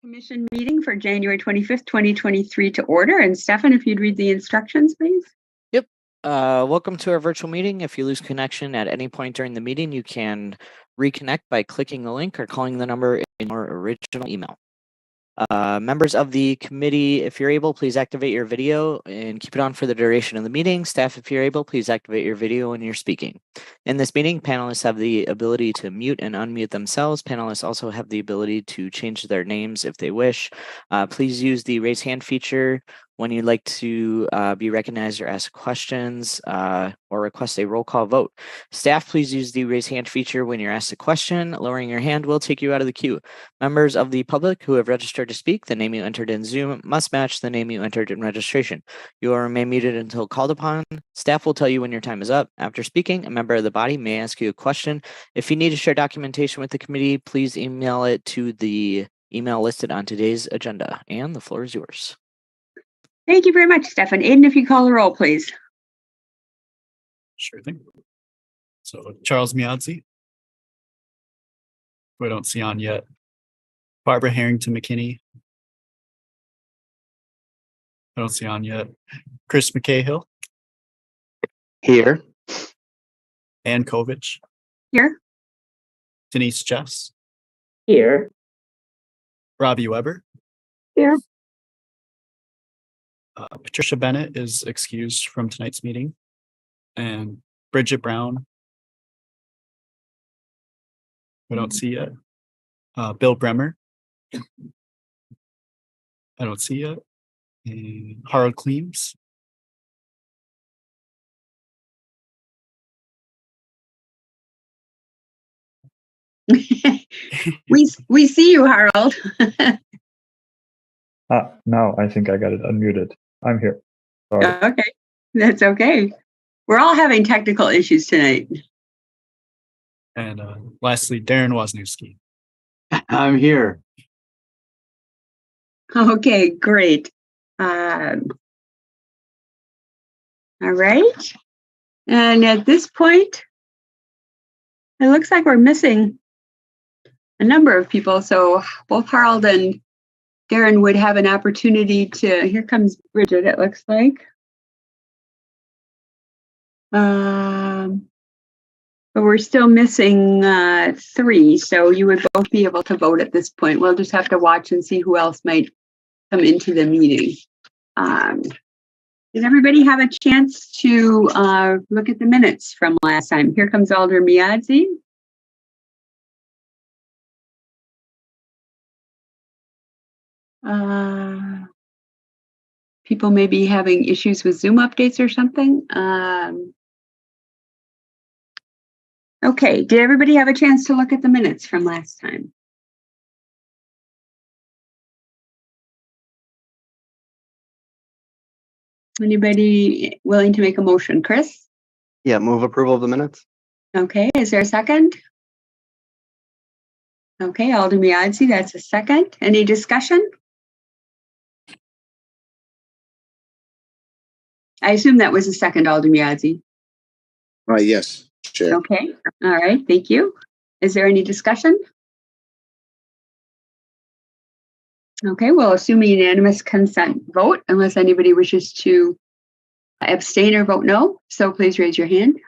Commission meeting for January 25th, 2023 to order. And Stefan, if you'd read the instructions, please. Yep. Welcome to our virtual meeting. If you lose connection at any point during the meeting, you can reconnect by clicking the link or calling the number in your original email. Members of the committee, if you're able, please activate your video and keep it on for the duration of the meeting. Staff, if you're able, please activate your video when you're speaking. In this meeting, panelists have the ability to mute and unmute themselves. Panelists also have the ability to change their names if they wish. Please use the raise hand feature when you'd like to be recognized or ask questions or request a roll call vote. Staff, please use the raise hand feature when you're asked a question. Lowering your hand will take you out of the queue. Members of the public who have registered to speak, the name you entered in Zoom must match the name you entered in registration. You will remain muted until called upon. Staff will tell you when your time is up. After speaking, a member of the body may ask you a question. If you need to share documentation with the committee, please email it to the email listed on today's agenda. And the floor is yours. Thank you very much, Stefan. Aiden, if you call the roll, please. Sure thing. So Charles Miadzi, who I don't see on yet. Barbara Harrington McKinney, I don't see on yet. Chris McCahill. Here. Ann Kovich. Here. Denise Jeffs. Here. Robbie Weber. Here. Patricia Bennett is excused from tonight's meeting. And Bridget Brown, I don't see yet. Bill Bremer, I don't see yet. And Harold Cleames. we see you, Harold. No, I think I got it unmuted. I'm here. Sorry. Okay, that's okay. We're all having technical issues tonight. And lastly, Darren Wozniewski. I'm here. Okay, great. All right. And at this point, it looks like we're missing a number of people. So both Harold and Darren would have an opportunity to, here comes Bridget, it looks like. But we're still missing 3, so you would both be able to vote at this point. We'll just have to watch and see who else might come into the meeting. Did everybody have a chance to look at the minutes from last time? Here comes Alder Miadzi. People may be having issues with Zoom updates or something. Okay, did everybody have a chance to look at the minutes from last time? Anybody willing to make a motion? Chris? Yeah, move approval of the minutes. Okay, is there a second? Okay, Alder Miadzi, that's a second. Any discussion? I assume that was a second, Alder Miadzi. Yes, Chair. Okay, all right, thank you. Is there any discussion? Okay, we'll assume a unanimous consent vote unless anybody wishes to abstain or vote no. So please raise your hand.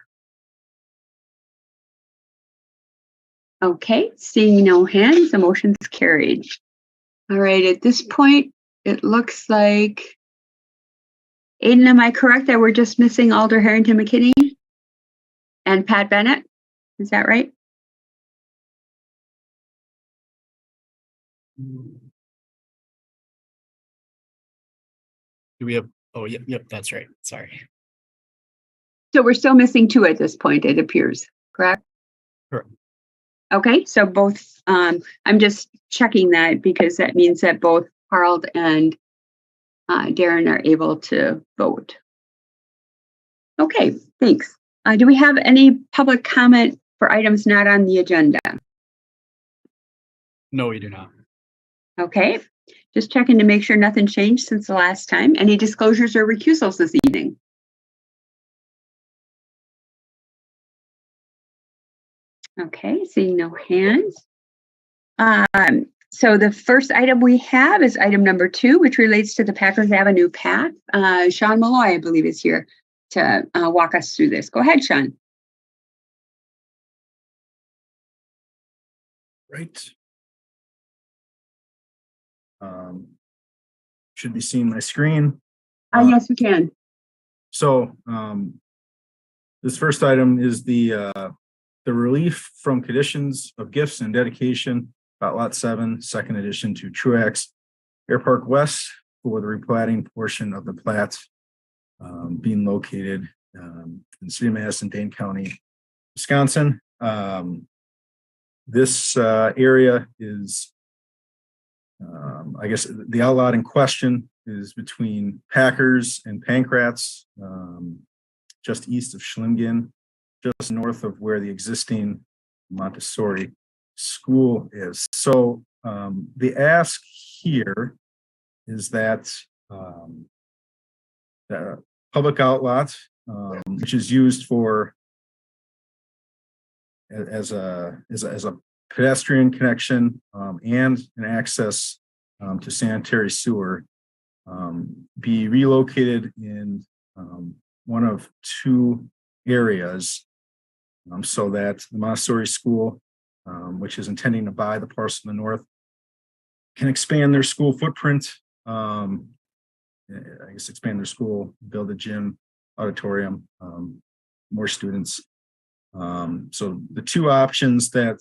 Okay, seeing no hands, the motion's carried. All right, at this point, it looks like, Aiden, am I correct that we're just missing Alder Harrington McKinney and Pat Bennett? Is that right? Do we have, oh, yep, that's right. Sorry. So we're still missing 2 at this point, it appears, correct? Correct. Okay, so both, I'm just checking that because that means that both Harold and Darren are able to vote. Okay, thanks. Do we have any public comment for items not on the agenda? No, we do not. Okay, just checking to make sure nothing changed since the last time. Any disclosures or recusals this evening? Okay, seeing no hands. So the first item we have is item number 2, which relates to the Packers Avenue path. Sean Malloy, I believe, is here to walk us through this. Go ahead, Sean. Right. Should be seeing my screen. Yes, we can. So this first item is the relief from conditions of gifts and dedication about Lot 7, second addition to Truax Air Park West for the replatting portion of the plat being located in the city of Madison, Dane County, Wisconsin. This area is, I guess, the outlot in question is between Packers and Pancrats, just east of Schlingen, just north of where the existing Montessori school is. So the ask here is that the public outlet, which is used for as a pedestrian connection and an access to sanitary sewer, be relocated in one of 2 areas, so that the Montessori school, which is intending to buy the parcel in the north, can expand their school footprint. I guess expand their school, build a gym, auditorium, more students. So the 2 options that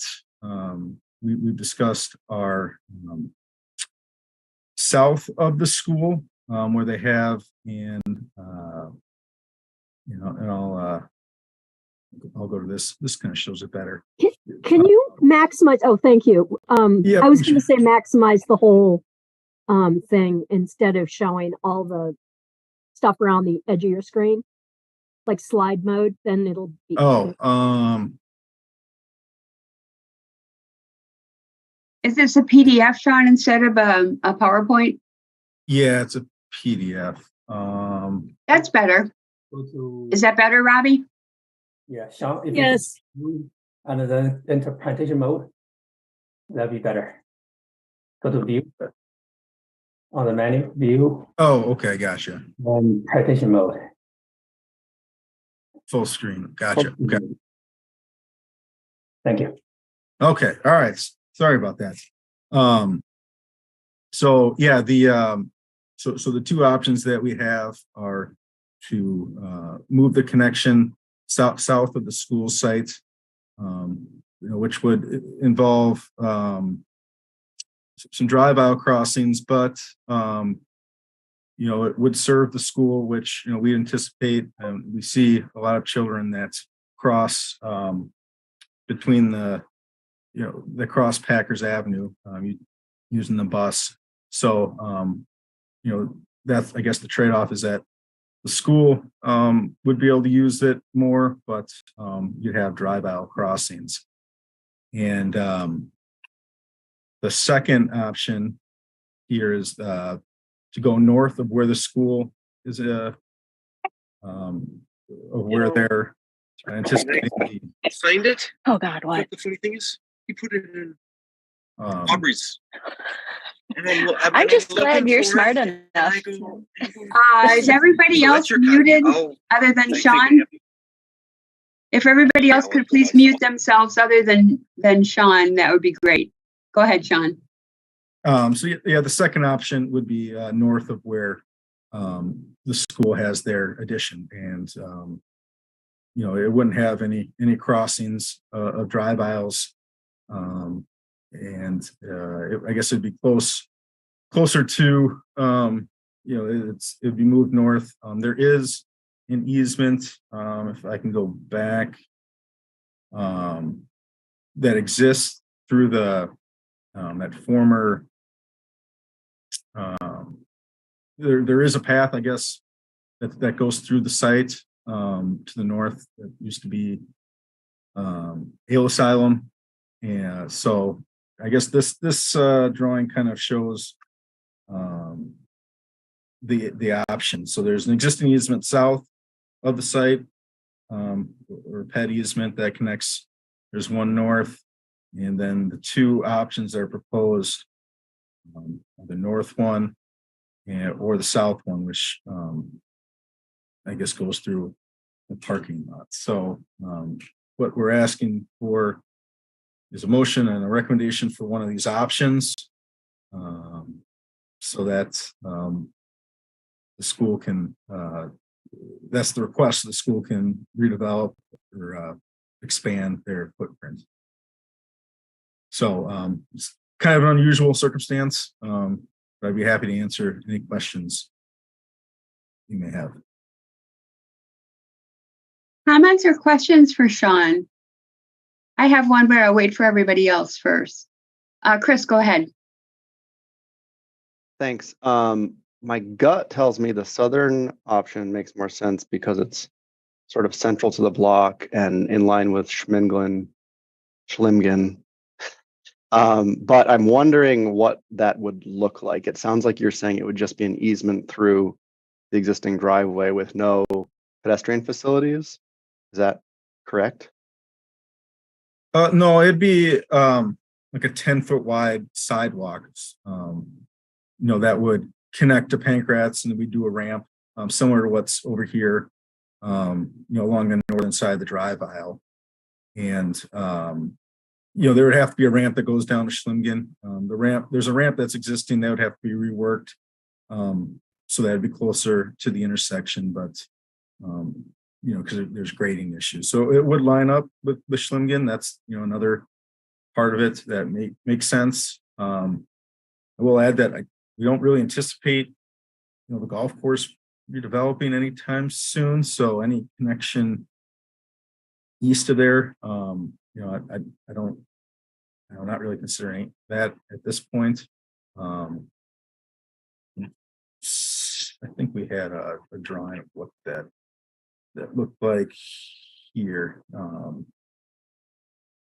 we've discussed are south of the school, where they have, and I'll go to this. This kind of shows it better. Can you maximize? Oh, thank you. Yeah, I was going to say maximize the whole thing instead of showing all the stuff around the edge of your screen, like slide mode. Then it'll be. Is this a PDF, Sean, instead of a PowerPoint? Yeah, it's a PDF. That's better. Is that better, Robbie? Yeah, Sean, if Yes. you and then enter presentation mode, that'd be better. Go to view on the menu, view, Oh, okay, gotcha. and presentation mode. Full screen. Gotcha. Okay. Thank you. Okay. All right. Sorry about that. So yeah, the so the 2 options that we have are to move the connection south of the school site, which would involve some drive aisle crossings, but it would serve the school, which we anticipate, and we see a lot of children that cross between the cross Packers Avenue using the bus. So that's, I guess, the trade-off is that the school would be able to use it more, but you'd have drive aisle crossings. And the second option here is to go north of where the school is, of where they're anticipating. Signed it. Oh God, what? The funny thing is, he put it in Um, Aubrey's. I'm just glad you're smart enough. Is everybody else muted other than Sean? If everybody else could please mute themselves other than Sean, that would be great. Go ahead, Sean. So yeah, the second option would be north of where the school has their addition, and it wouldn't have any crossings of drive aisles, and I guess it'd be closer to it'd be moved north. There is an easement, if I can go back, that exists through the that former. There is a path, I guess, that goes through the site to the north. That used to be Ale Asylum, and so I guess this drawing kind of shows the options. So there's an existing easement south of the site, or pet easement that connects. There's one north, and then the 2 options that are proposed the north one or the south one, which I guess goes through the parking lot. So what we're asking for is a motion and a recommendation for one of these options, so that the school can, that's the request, the school can redevelop or expand their footprint. So it's kind of an unusual circumstance, but I'd be happy to answer any questions you may have. Comments or questions for Sean? I have one, but I'll wait for everybody else first. Chris, go ahead. Thanks. My gut tells me the southern option makes more sense because it's sort of central to the block and in line with Schlimgen. But I'm wondering what that would look like. It sounds like you're saying it would just be an easement through the existing driveway with no pedestrian facilities. Is that correct? No, it'd be like a 10-foot wide sidewalk, that would connect to Pancrats, and then we do a ramp similar to what's over here, along the northern side of the drive aisle. And, there would have to be a ramp that goes down to Schlimgen. There's a ramp that's existing that would have to be reworked. So that'd be closer to the intersection, but, because there's grading issues. So it would line up with Schlimgen. That's, another part of it that makes sense. I will add that we don't really anticipate, the golf course redeveloping anytime soon. So any connection east of there, I'm not really considering that at this point. I think we had a drawing of what that looked like here.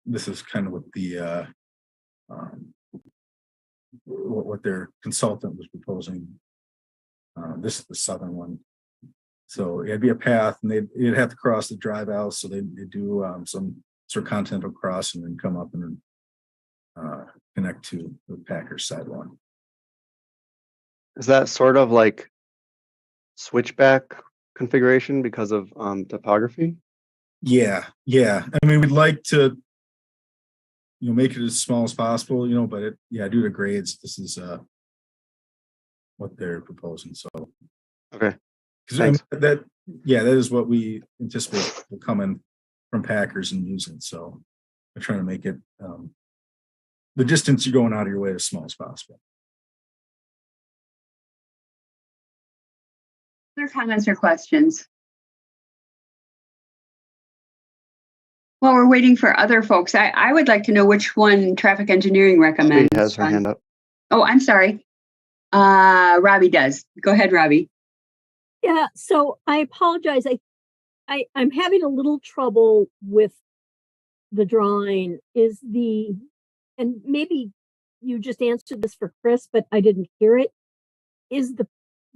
This is kind of what the what their consultant was proposing. This is the southern one. So it'd be a path, and it'd have to cross the drive out. So they do some sort of continental cross and then come up and connect to the Packers side one. Is that sort of like switchback configuration because of topography? Yeah. I mean, we'd like to, make it as small as possible, but due to grades, this is what they're proposing. So okay, because that is what we anticipate will come in from Packers and use it. So they're trying to make it the distance you're going out of your way as small as possible. Other comments or questions? While we're waiting for other folks, I would like to know which one traffic engineering recommends. She has her hand up. Oh, I'm sorry. Robbie does. Go ahead, Robbie. Yeah, so I apologize. I'm having a little trouble with the drawing. And maybe you just answered this for Chris, but I didn't hear it.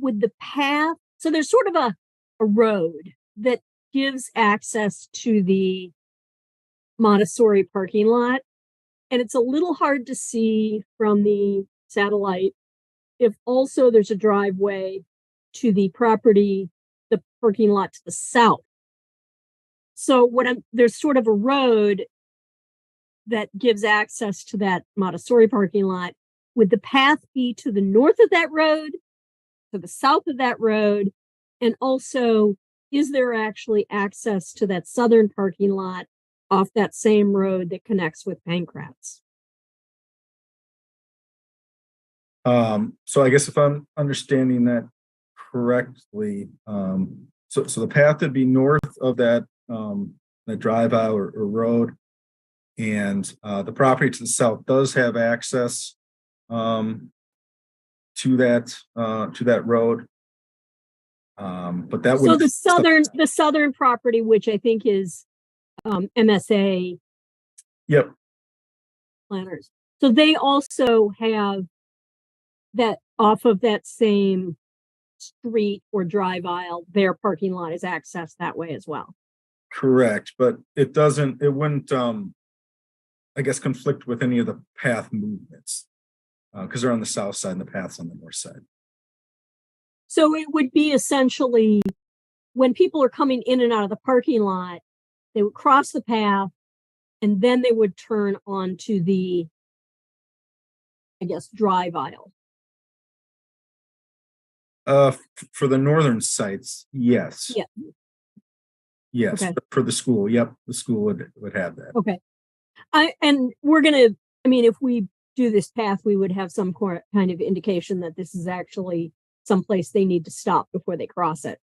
Would the path, so there's sort of a road that gives access to the Montessori parking lot, and it's a little hard to see from the satellite if also there's a driveway to the parking lot to the south. So there's sort of a road that gives access to that Montessori parking lot. Would the path be to the north of that road, to the south of that road? And also, is there actually access to that southern parking lot off that same road that connects with Pancrats? So I guess if I'm understanding that correctly, so the path would be north of that drive out or road, and the property to the south does have access to that road. But that would the southern property, which I think is MSA. Yep. Planners. So they also have that off of that same street or drive aisle, their parking lot is accessed that way as well. Correct, but it wouldn't I guess conflict with any of the path movements. because they're on the south side and the path's on the north side. So it would be essentially when people are coming in and out of the parking lot, they would cross the path and then they would turn onto the, I guess, drive aisle. For the northern sites, yes. Yeah. Yes, Okay. for the school, yep, the school would have that. Okay. And we're gonna, I mean, if we do this path, we would have some kind of indication that this is actually someplace they need to stop before they cross it.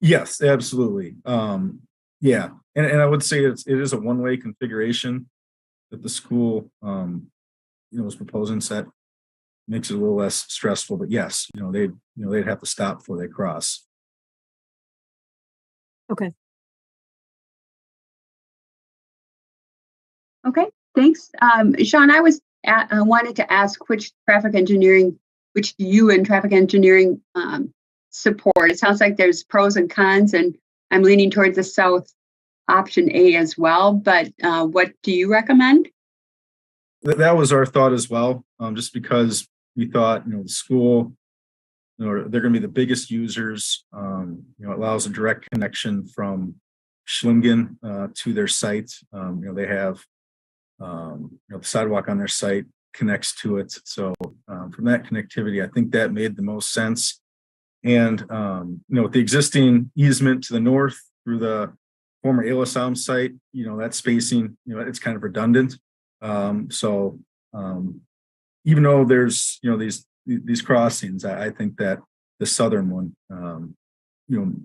Yes, absolutely. Yeah, and I would say it is a one-way configuration that the school, is proposing, set makes it a little less stressful. But yes, they'd have to stop before they cross. Okay. Okay, thanks. Sean, I wanted to ask which you and traffic engineering support. It sounds like there's pros and cons, and I'm leaning towards the south option A as well, but what do you recommend? That was our thought as well, just because we thought, the school, they're going to be the biggest users. It allows a direct connection from Schlingen to their site. They have, the sidewalk on their site connects to it. So from that connectivity, I think that made the most sense. And, with the existing easement to the north through the former Elisam site, that spacing, it's kind of redundant. So even though there's, these crossings, I think that the southern one,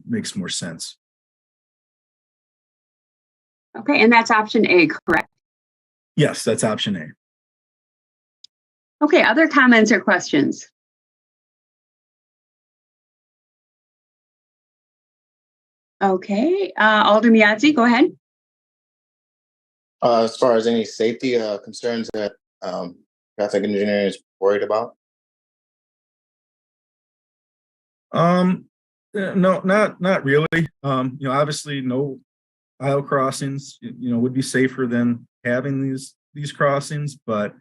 makes more sense. Okay, and that's option A, correct? Yes, that's option A. Okay, other comments or questions? Okay, Alder Miazzi, go ahead. As far as any safety concerns that traffic engineering is worried about? No, not really. Obviously no aisle crossings, would be safer than having these crossings, but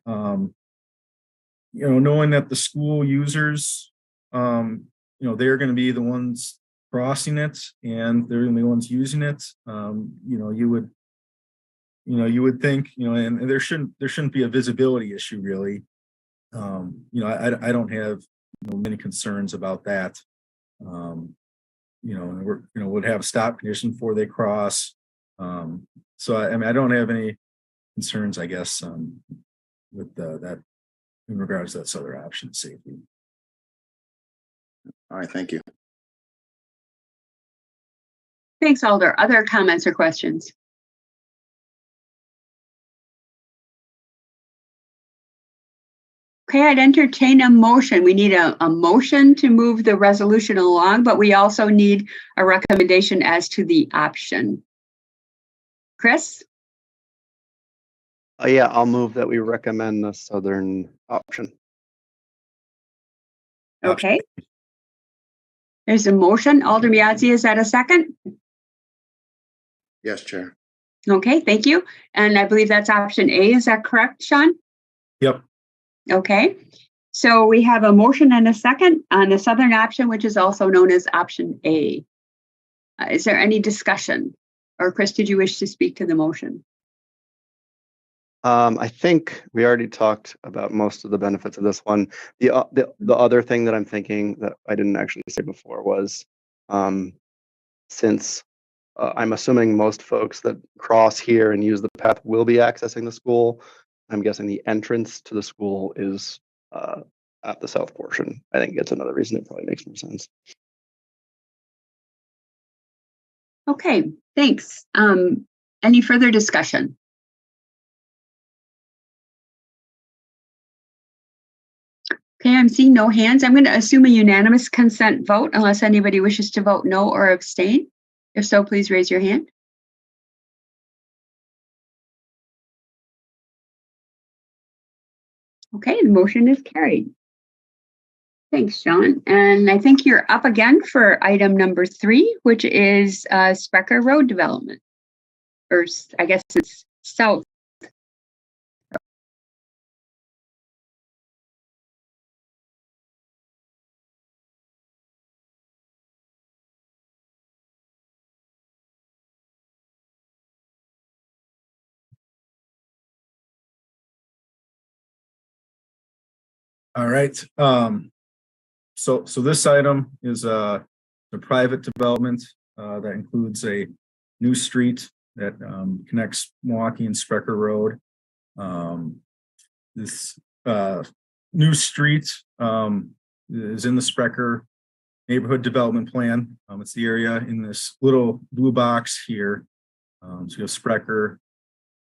knowing that the school users, they're going to be the ones crossing it and they're going to be the ones using it. You would think, and there shouldn't be a visibility issue really. I don't have many concerns about that. Would have a stop condition before they cross. So I don't have any concerns, I guess, with that in regards to that other option, safety. All right, thank you. Thanks, Alder. Other comments or questions? Okay, I'd entertain a motion. We need a motion to move the resolution along, but we also need a recommendation as to the option. Chris? Yeah, I'll move that we recommend the southern option. Okay. There's a motion. Alder Miazzi, is that a second? Yes, Chair. Okay, thank you. And I believe that's option A. Is that correct, Sean? Yep. Okay. So we have a motion and a second on the southern option, which is also known as option A. Is there any discussion? Or Chris, did you wish to speak to the motion? I think we already talked about most of the benefits of this one. The other thing that I'm thinking that I didn't actually say before was, since I'm assuming most folks that cross here and use the path will be accessing the school, I'm guessing the entrance to the school is at the south portion. I think it's another reason it probably makes more sense. Okay, thanks. Any further discussion? Okay, I'm seeing no hands. I'm going to assume a unanimous consent vote unless anybody wishes to vote no or abstain. If so, please raise your hand. Okay, the motion is carried. Thanks, Sean. And I think you're up again for item number 3, which is Sprecher Road development. Or I guess it's south All right. So this item is a private development that includes a new street that connects Milwaukee and Sprecher Road. This new street is in the Sprecher neighborhood development plan. It's the area in this little blue box here. So you have Sprecher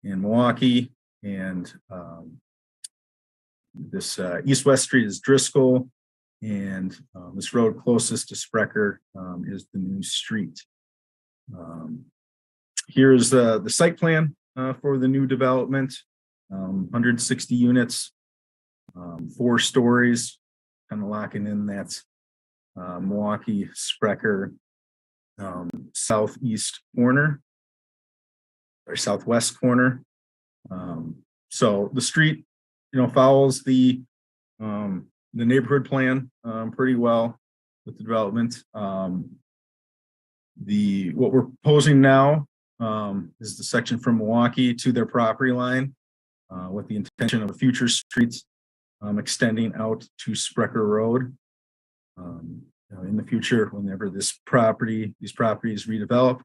and Milwaukee, and this east-west street is Driscoll, and this road closest to Sprecher is the new street. Here is the site plan for the new development. 160 units, 4 stories, kind of locking in that Milwaukee Sprecher southeast corner or southwest corner. So the street, follows the neighborhood plan pretty well with the development. What we're proposing now is the section from Milwaukee to their property line with the intention of a future street extending out to Sprecher Road. In the future, whenever these properties redevelop.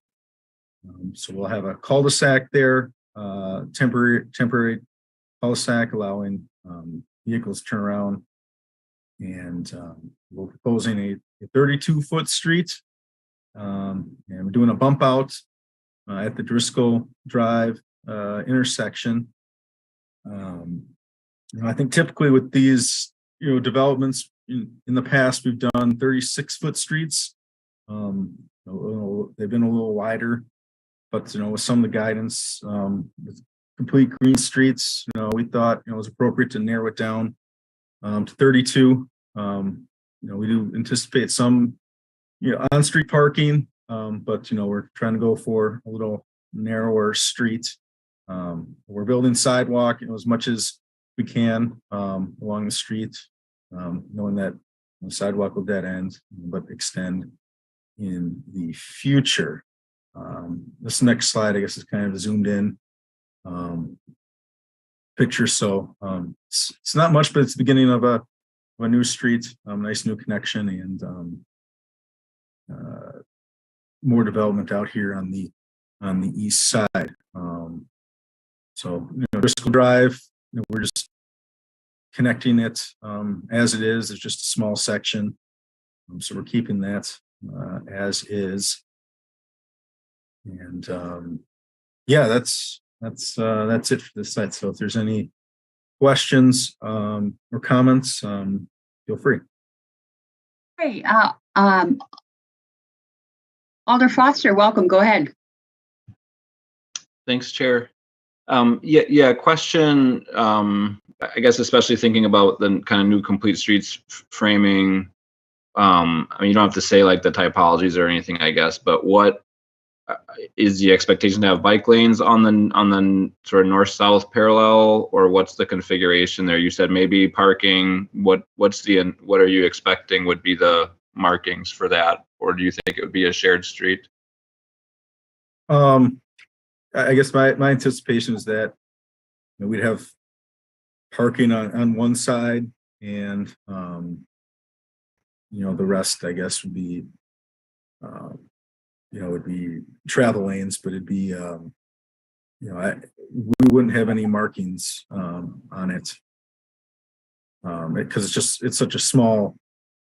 So we'll have a cul-de-sac there, temporary cul-de-sac allowing vehicles to turn around. And we're proposing a 32-foot street. And we're doing a bump out at the Driscoll Drive intersection. I think typically with these, developments in the past, we've done 36-foot streets. They've been a little wider, but with some of the guidance, with complete green streets, we thought it was appropriate to narrow it down to 32. We do anticipate some, on-street parking, but we're trying to go for a little narrower street. We're building sidewalk, as much as we can along the street, knowing that the sidewalk will dead end, but extend in the future. This next slide, I guess, is kind of a zoomed in picture. So it's not much, but it's the beginning of a new street, nice new connection, and more development out here on the east side. So Driscoll Drive, we're just connecting it as it is. It's just a small section, so we're keeping that as is. And yeah, that's it for this site. So if there's any questions or comments, feel free. Hey, Alder Foster, welcome. Go ahead. Thanks, Chair. Question. I guess especially thinking about the kind of new complete streets framing. I mean, you don't have to say like the typologies or anything, I guess, but what is the expectation to have bike lanes on the sort of north-south parallel, or what's the configuration there? You said maybe parking. What are you expecting would be the markings for that, or do you think it would be a shared street? I guess my anticipation is that we'd have parking on one side, and the rest, I guess, would be would be travel lanes, but it'd be we wouldn't have any markings on it because it's such a small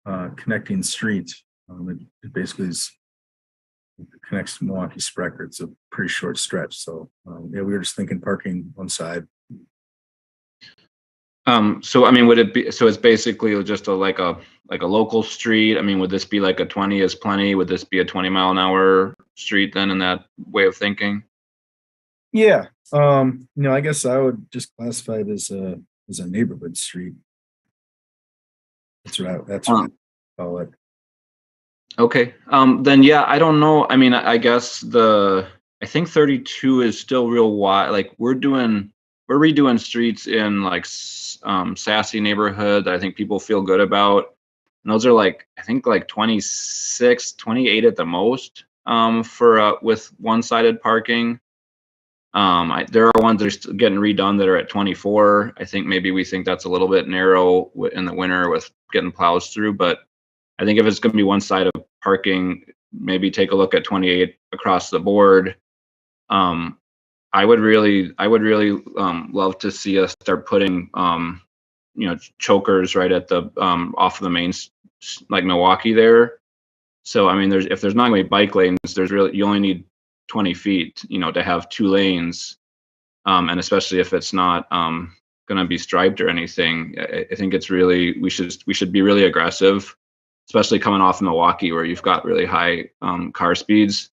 connecting street. It basically connects to Milwaukee Sprecher. It's a pretty short stretch, so we were just thinking parking one side. So I mean, would it be, so it's basically just like a local street? I mean, would this be like a 20 is plenty? Would this be a 20-mile-an-hour street then, in that way of thinking? Yeah. I guess I would just classify it as a neighborhood street. That's what I call it. Okay. Then yeah, I don't know. I mean, I guess I think 32 is still real wide. Like we're redoing streets in like Sassy neighborhood that I think people feel good about. And those are like, I think like 26, 28 at the most for with one-sided parking. There are ones that are still getting redone that are at 24. I think maybe we think that's a little bit narrow in the winter with getting plows through, but I think if it's going to be one side of parking, maybe take a look at 28 across the board. I would really love to see us start putting, chokers right at the off of the main, like Milwaukee there. So I mean, if there's not going to be bike lanes, you only need 20 feet, to have 2 lanes, and especially if it's not going to be striped or anything. I think it's really we should be really aggressive, especially coming off Milwaukee where you've got really high car speeds.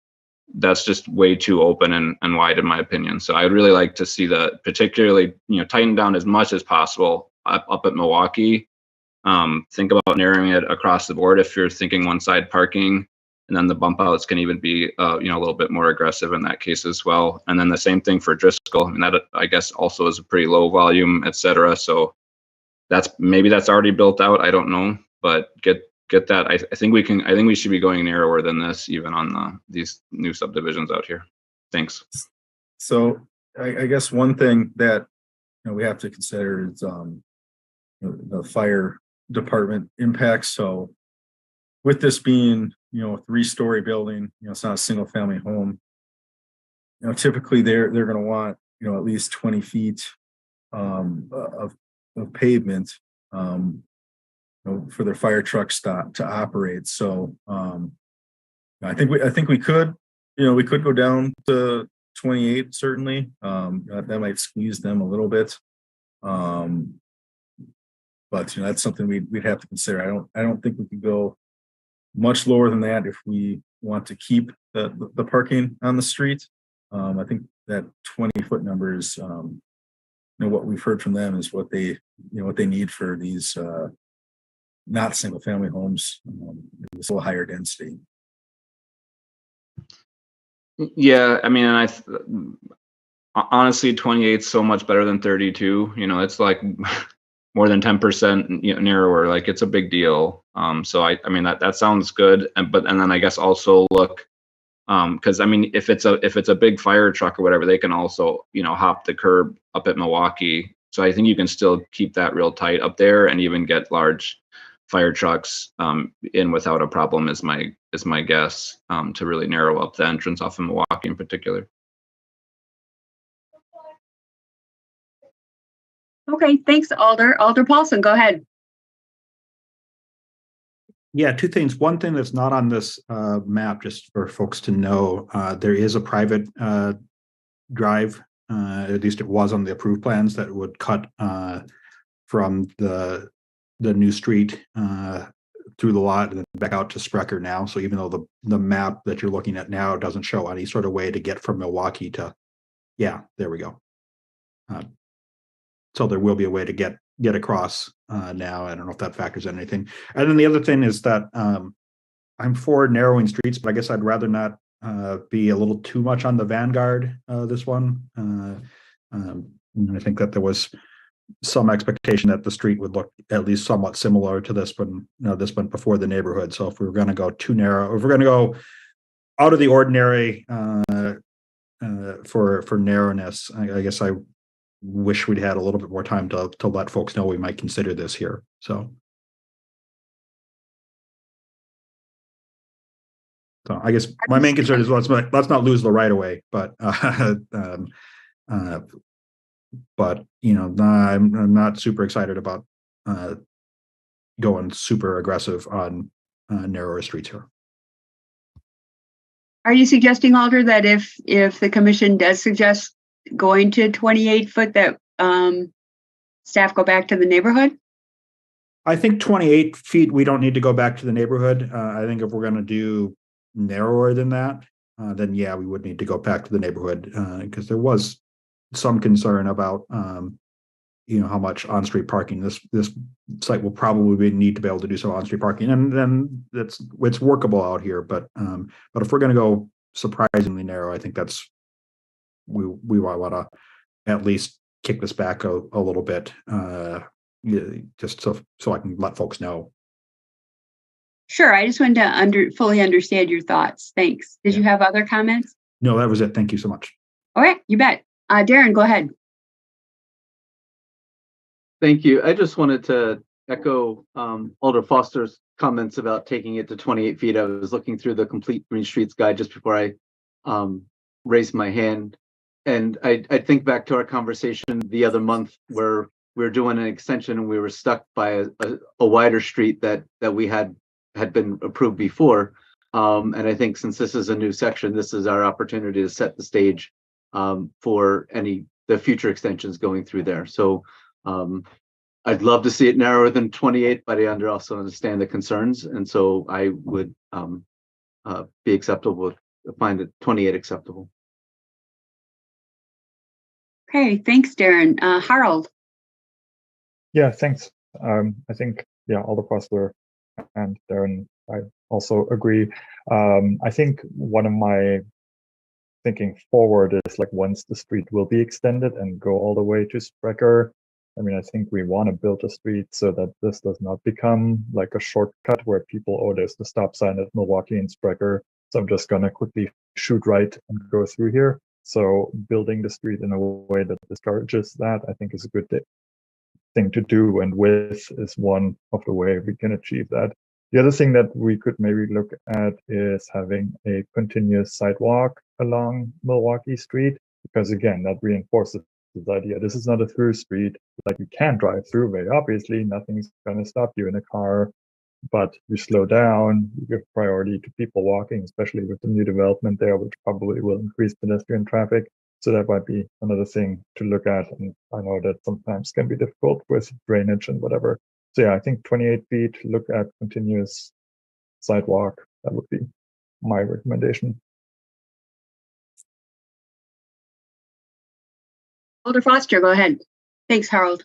That's just way too open and wide in my opinion. So I'd really like to see that particularly, tighten down as much as possible up at Milwaukee. Think about narrowing it across the board if you're thinking one side parking, and then the bump outs can even be, a little bit more aggressive in that case as well. And then the same thing for Driscoll. I mean, that I guess also is a pretty low volume, et cetera. So that's already built out. I don't know, but get that. I think we should be going narrower than this, even on these new subdivisions out here. Thanks. So I guess one thing that we have to consider is the fire department impacts. So with this being a 3-story building, it's not a single family home. Typically they're going to want at least 20 feet of pavement for their fire trucks to operate. So I think we could go down to 28 certainly. That might squeeze them a little bit. But that's something we'd have to consider. I don't think we could go much lower than that if we want to keep the parking on the street. I think that 20-foot number is what we've heard from them is what they need for these not single family homes. It's a little higher density. Yeah, I mean, and honestly, 28 is so much better than 32. It's like more than 10% narrower. Like it's a big deal. So I mean that sounds good. And then I guess also look, because I mean if it's a big fire truck or whatever, they can also hop the curb up at Milwaukee. So I think you can still keep that real tight up there and even get large fire trucks in without a problem is my guess, to really narrow up the entrance off of Milwaukee in particular. Okay, thanks, Alder. Alder Paulson, go ahead. Yeah, 2 things. One thing that's not on this map, just for folks to know, there is a private drive, at least it was on the approved plans, that would cut from the new street through the lot and then back out to Sprecher now. So even though the map that you're looking at now doesn't show any sort of way to get from Milwaukee to, yeah, there we go. So there will be a way to get across now. I don't know if that factors in anything. And then the other thing is that I'm for narrowing streets, but I guess I'd rather not be a little too much on the vanguard this one. I think that there was some expectation that the street would look at least somewhat similar to this one, this one before the neighborhood. So if we were going to go too narrow, if we're going to go out of the ordinary for narrowness, I guess I wish we'd had a little bit more time to let folks know we might consider this here. So I guess my main concern is let's not lose the right of way, but I'm not super excited about going super aggressive on narrower streets here. Are you suggesting, Alder, that if the commission does suggest going to 28 foot, that staff go back to the neighborhood? I think 28 feet, we don't need to go back to the neighborhood. I think if we're going to do narrower than that, then yeah, we would need to go back to the neighborhood, because there was some concern about how much on-street parking this site will probably need to be able to do some on-street parking, and then it's workable out here. But if we're going to go surprisingly narrow, I think that's we want to at least kick this back a little bit, just so I can let folks know. Sure. I just wanted to fully understand your thoughts. Thanks. Did you have other comments? No, that was it. Thank you so much. All right, you bet. Darren, go ahead. Thank you. I just wanted to echo Alder Foster's comments about taking it to 28 feet. I was looking through the Complete Green Streets Guide just before I raised my hand. And I think back to our conversation the other month where we were doing an extension and we were stuck by a wider street that we had been approved before. And I think since this is a new section, this is our opportunity to set the stage for the future extensions going through there. So I'd love to see it narrower than 28, but I also understand the concerns. And so I would be acceptable, find it 28 acceptable. Okay, thanks, Darren. Harold. Yeah, thanks. I think, yeah, Alder Foster and Darren, I also agree. I think one of my thinking forward is like once the street will be extended and go all the way to Sprecher, I mean, I think we want to build a street so that this does not become like a shortcut where people, oh, there's the stop sign at Milwaukee and Sprecher, so I'm just going to quickly shoot right and go through here. So building the street in a way that discourages that, I think, is a good thing to do, and width is one of the way we can achieve that. The other thing that we could maybe look at is having a continuous sidewalk along Milwaukee Street, because again, that reinforces this idea. This is not a through street. Like, you can drive through very obviously, nothing's going to stop you in a car, but you slow down, you give priority to people walking, especially with the new development there, which probably will increase pedestrian traffic. So that might be another thing to look at. And I know that sometimes can be difficult with drainage and whatever. So yeah, I think 28 feet, look at continuous sidewalk. That would be my recommendation. Alder Foster, go ahead. Thanks, Harold.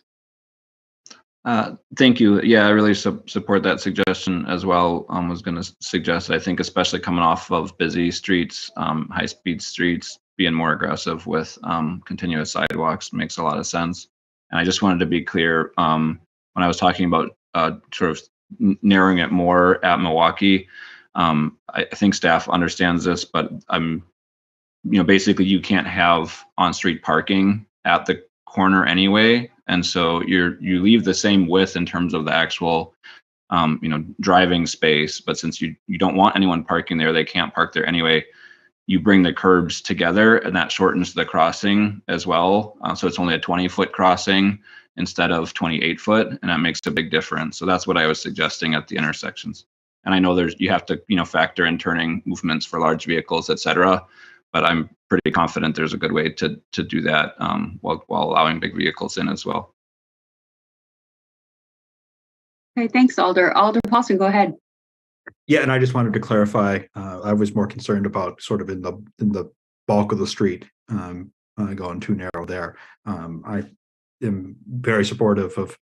Thank you. Yeah, I really support that suggestion as well. Was going to suggest, I think, especially coming off of busy streets, high-speed streets, being more aggressive with continuous sidewalks makes a lot of sense. And I just wanted to be clear, when I was talking about sort of narrowing it more at Milwaukee, I think staff understands this, but basically you can't have on-street parking at the corner anyway. And so you leave the same width in terms of the actual driving space, but since you don't want anyone parking there, they can't park there anyway. You bring the curbs together and that shortens the crossing as well. So it's only a 20-foot crossing instead of 28 foot, and that makes a big difference. So that's what I was suggesting at the intersections. And I know you have to factor in turning movements for large vehicles, et cetera, but I'm pretty confident there's a good way to do that while allowing big vehicles in as well. Okay, thanks, Alder. Alder Paulson, go ahead. Yeah, and I just wanted to clarify. I was more concerned about sort of in the bulk of the street going too narrow there. I am very supportive of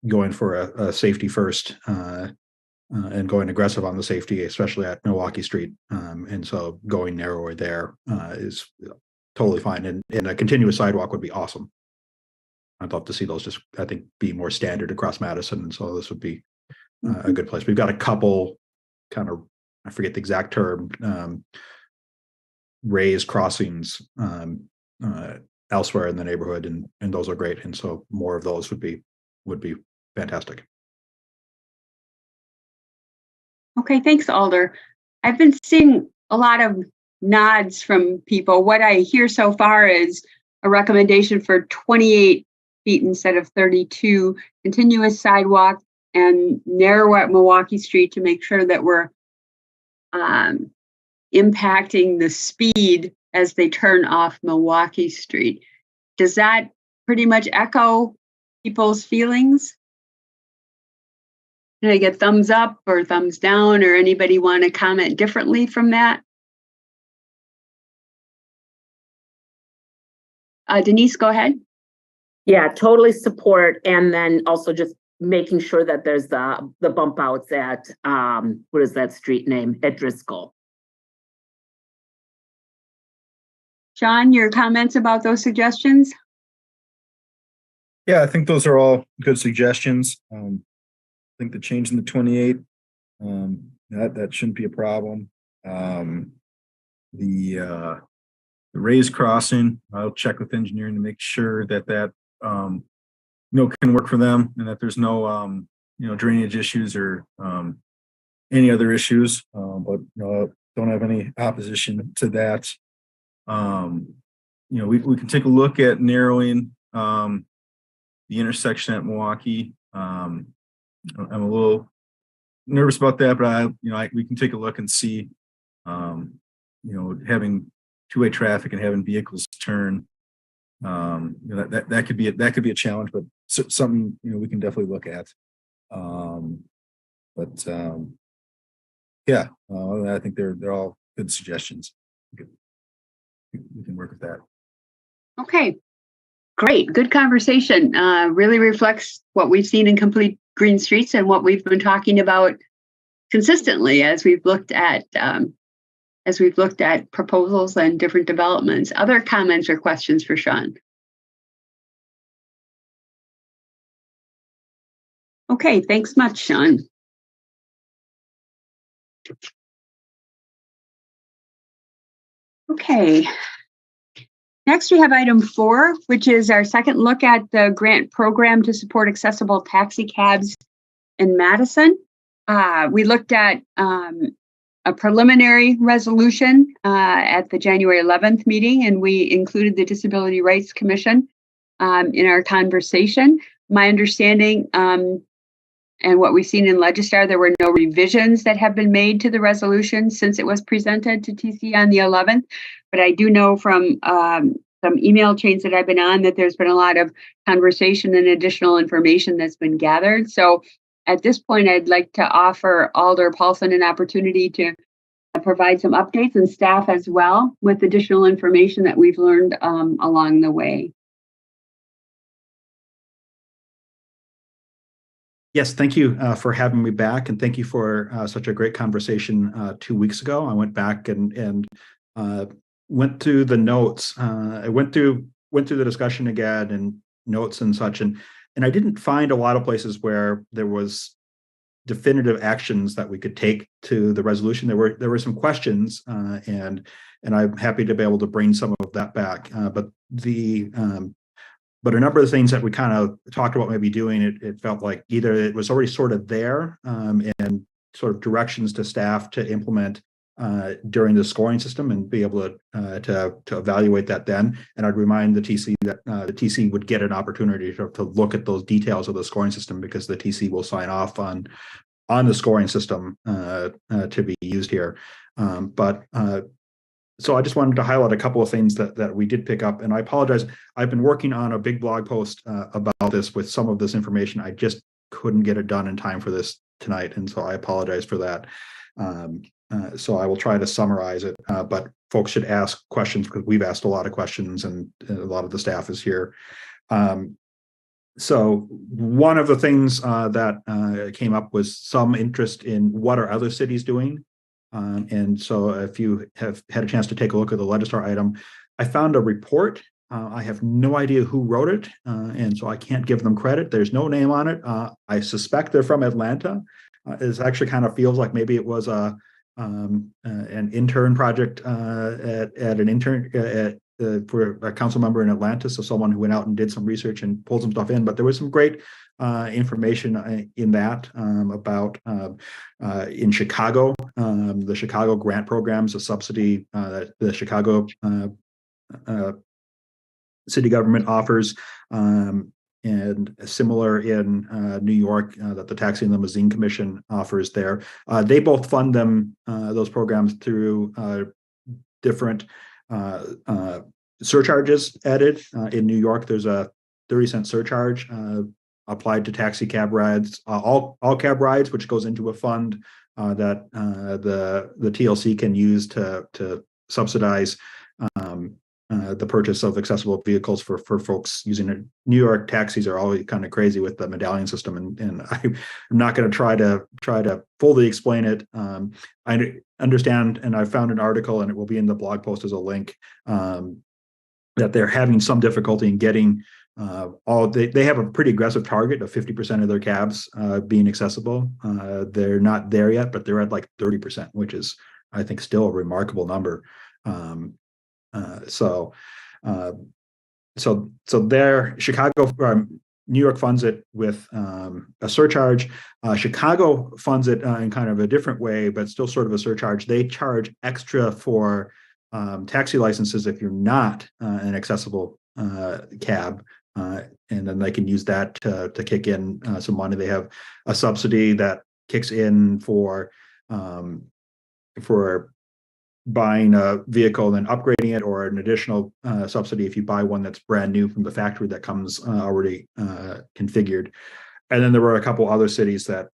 going for a safety first and going aggressive on the safety, especially at Milwaukee Street. And so going narrower there is totally fine. And a continuous sidewalk would be awesome. I'd love to see those just, I think, be more standard across Madison. And so this would be a good place. We've got a couple kind of, I forget the exact term, raised crossings elsewhere in the neighborhood, and those are great. And so more of those would be fantastic. Okay, thanks, Alder. I've been seeing a lot of nods from people. What I hear so far is a recommendation for 28 feet instead of 32, continuous sidewalk, and narrow at Milwaukee Street to make sure that we're impacting the speed as they turn off Milwaukee Street. Does that pretty much echo people's feelings? Did I get thumbs up or thumbs down, or anybody want to comment differently from that? Denise, go ahead. Yeah, totally support. And then also just making sure that there's the bump outs at, what is that street name? At Driscoll. John, your comments about those suggestions? Yeah, I think those are all good suggestions. I think the change in the 28, that shouldn't be a problem. the raised crossing, I'll check with engineering to make sure that can work for them and that there's no drainage issues or any other issues. But don't have any opposition to that. We can take a look at narrowing the intersection at Milwaukee. I'm a little nervous about that, but we can take a look and see. Having two-way traffic and having vehicles turn, that could be a challenge, but something we can definitely look at. I think they're all good suggestions. We can work with that. Okay, great. Good conversation. Really reflects what we've seen in Complete Green Streets and what we've been talking about consistently as we've looked at proposals and different developments. Other comments or questions for Sean? Okay, thanks much, Sean. Okay. Next, we have item 4, which is our second look at the grant program to support accessible taxi cabs in Madison. We looked at a preliminary resolution at the January 11th meeting, and we included the Disability Rights Commission in our conversation. My understanding and what we've seen in Legistar, there were no revisions that have been made to the resolution since it was presented to TC on the 11th. But I do know from some email chains that I've been on that there's been a lot of conversation and additional information that's been gathered. So at this point, I'd like to offer Alder Paulson an opportunity to provide some updates, and staff as well, with additional information that we've learned along the way. Yes, thank you for having me back, and thank you for such a great conversation 2 weeks ago. I went back and went through the notes. I went through the discussion again and notes and such, and I didn't find a lot of places where there was definitive actions that we could take to the resolution. There were some questions, and I'm happy to be able to bring some of that back. But a number of things that we kind of talked about maybe doing, it felt like either it was already sort of there and sort of directions to staff to implement during the scoring system and be able to evaluate that then. And I'd remind the TC that the TC would get an opportunity to look at those details of the scoring system, because the TC will sign off on the scoring system to be used here. So I just wanted to highlight a couple of things that we did pick up, and I apologize. I've been working on a big blog post about this with some of this information. I just couldn't get it done in time for this tonight, and so I apologize for that. So I will try to summarize it, but folks should ask questions because we've asked a lot of questions and a lot of the staff is here. So one of the things that came up was some interest in what are other cities doing. And so if you have had a chance to take a look at the Legistar item, I found a report. I have no idea who wrote it, and so I can't give them credit. There's no name on it. I suspect they're from Atlanta. It actually kind of feels like maybe it was an intern project for a council member in Atlanta. So someone who went out and did some research and pulled some stuff in, but there was some great information in that about in Chicago, the Chicago grant programs, a subsidy that the Chicago city government offers, and similar in New York that the Taxi and Limousine Commission offers there. They both fund them, those programs, through different surcharges added. In New York, there's a 30-cent surcharge applied to taxi cab rides, all cab rides, which goes into a fund that the TLC can use to subsidize the purchase of accessible vehicles for folks using it. New York taxis are always kind of crazy with the medallion system, and I'm not going to try to fully explain it. I understand, and I found an article, and it will be in the blog post as a link, that they're having some difficulty in getting they have a pretty aggressive target of 50% of their cabs being accessible. They're not there yet, but they're at like 30%, which is, I think, still a remarkable number. So there, New York funds it with a surcharge. Chicago funds it in kind of a different way, but still sort of a surcharge. They charge extra for taxi licenses if you're not an accessible cab, and then they can use that to kick in some money. They have a subsidy that kicks in for buying a vehicle and then upgrading it, or an additional subsidy if you buy one that's brand new from the factory that comes already configured. And then there were a couple other cities that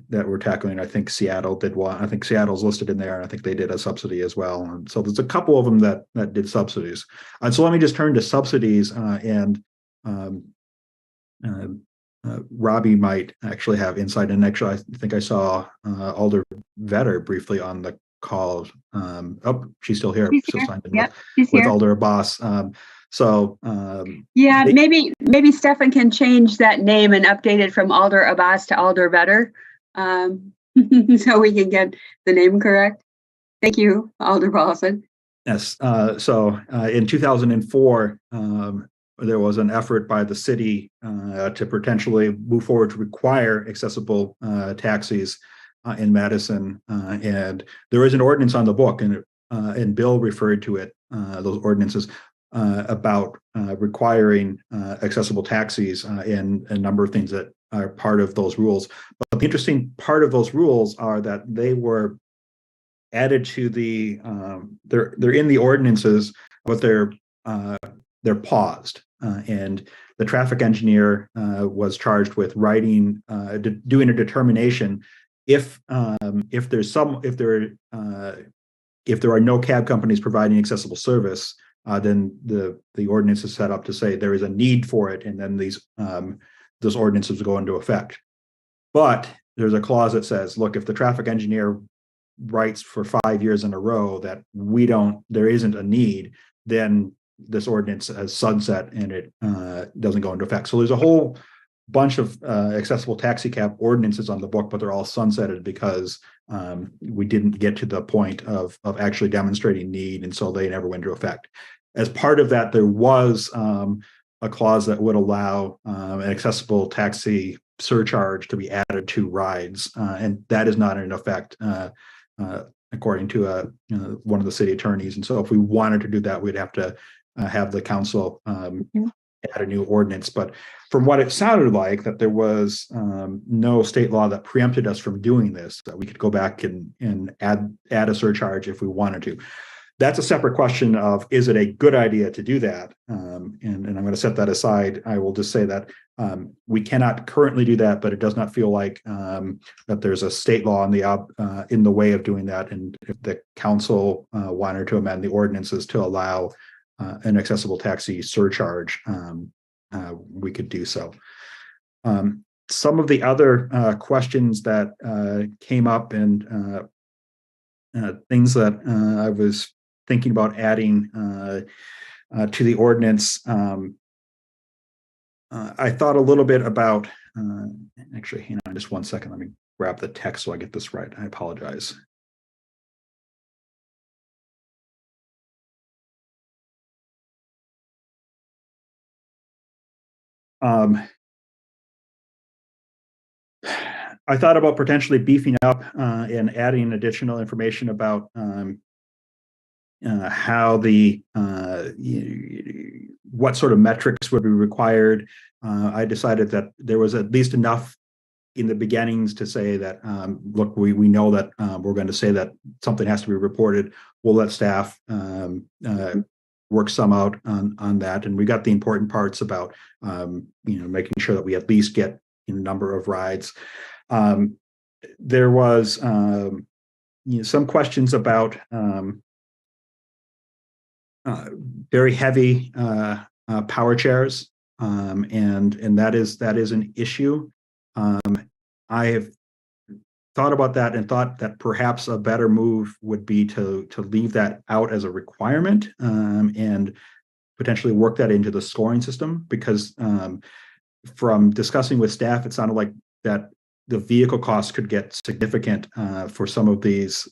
were tackling. I think Seattle did one. I think Seattle's listed in there, and I think they did a subsidy as well. And so there's a couple of them that did subsidies. And so let me just turn to subsidies, and Robbie might actually have insight. And actually, I think I saw Alder Vetter briefly on the call. She's still here. She's still here. signed in Yep, with, she's with here. Alder Abbas. Yeah, they- maybe Stefan can change that name and update it from Alder Abbas to Alder Vetter, so we can get the name correct. Thank you, Alder Paulson. Yes. So in 2004, there was an effort by the city to potentially move forward to require accessible taxis in Madison, and there is an ordinance on the book, and Bill referred to it, those ordinances about requiring accessible taxis in a number of things that are part of those rules. But the interesting part of those rules are that they were added to the they're in the ordinances, but they're paused, and the traffic engineer was charged with writing, doing a determination if there are no cab companies providing accessible service, then the ordinance is set up to say there is a need for it, and then those ordinances go into effect. But there's a clause that says, look, if the traffic engineer writes for 5 years in a row that there isn't a need, then this ordinance has sunset and it doesn't go into effect. So there's a whole bunch of accessible taxi cab ordinances on the book, but they're all sunsetted because we didn't get to the point of actually demonstrating need, and so they never went into effect. As part of that, there was a clause that would allow an accessible taxi surcharge to be added to rides, and that is not in effect, according to one of the city attorneys. And so if we wanted to do that, we'd have to have the council add a new ordinance. But from what it sounded like, that there was no state law that preempted us from doing this, that we could go back and add a surcharge if we wanted to. That's a separate question of, is it a good idea to do that? And I'm going to set that aside. I will just say that we cannot currently do that, but it does not feel like that there's a state law in the way of doing that. And if the council wanted to amend the ordinances to allow an accessible taxi surcharge, we could do so. Some of the other questions that came up, and things that I was thinking about adding to the ordinance. I thought a little bit about, actually, hang on just 1 second. Let me grab the text so I get this right. I apologize. I thought about potentially beefing up and adding additional information about how what sort of metrics would be required. I decided that there was at least enough in the beginnings to say that, look, we know that we're going to say that something has to be reported. We'll let staff work some out on that, and we got the important parts about making sure that we at least get a number of rides. There was some questions about very heavy power chairs, and that is an issue. I have thought about that and thought that perhaps a better move would be to leave that out as a requirement, and potentially work that into the scoring system, because from discussing with staff, it sounded like that the vehicle costs could get significant for some of these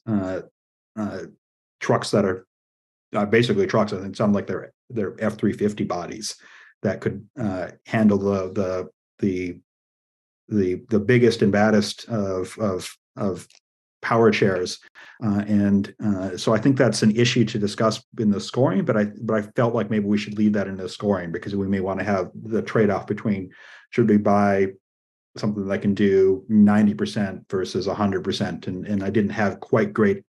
trucks that are basically trucks. I think some like they're F-350 bodies that could handle the biggest and baddest of power chairs, and so I think that's an issue to discuss in the scoring. But I felt like maybe we should leave that in the scoring, because we may want to have the trade-off between, should we buy something that can do 90% versus 100%, and I didn't have quite great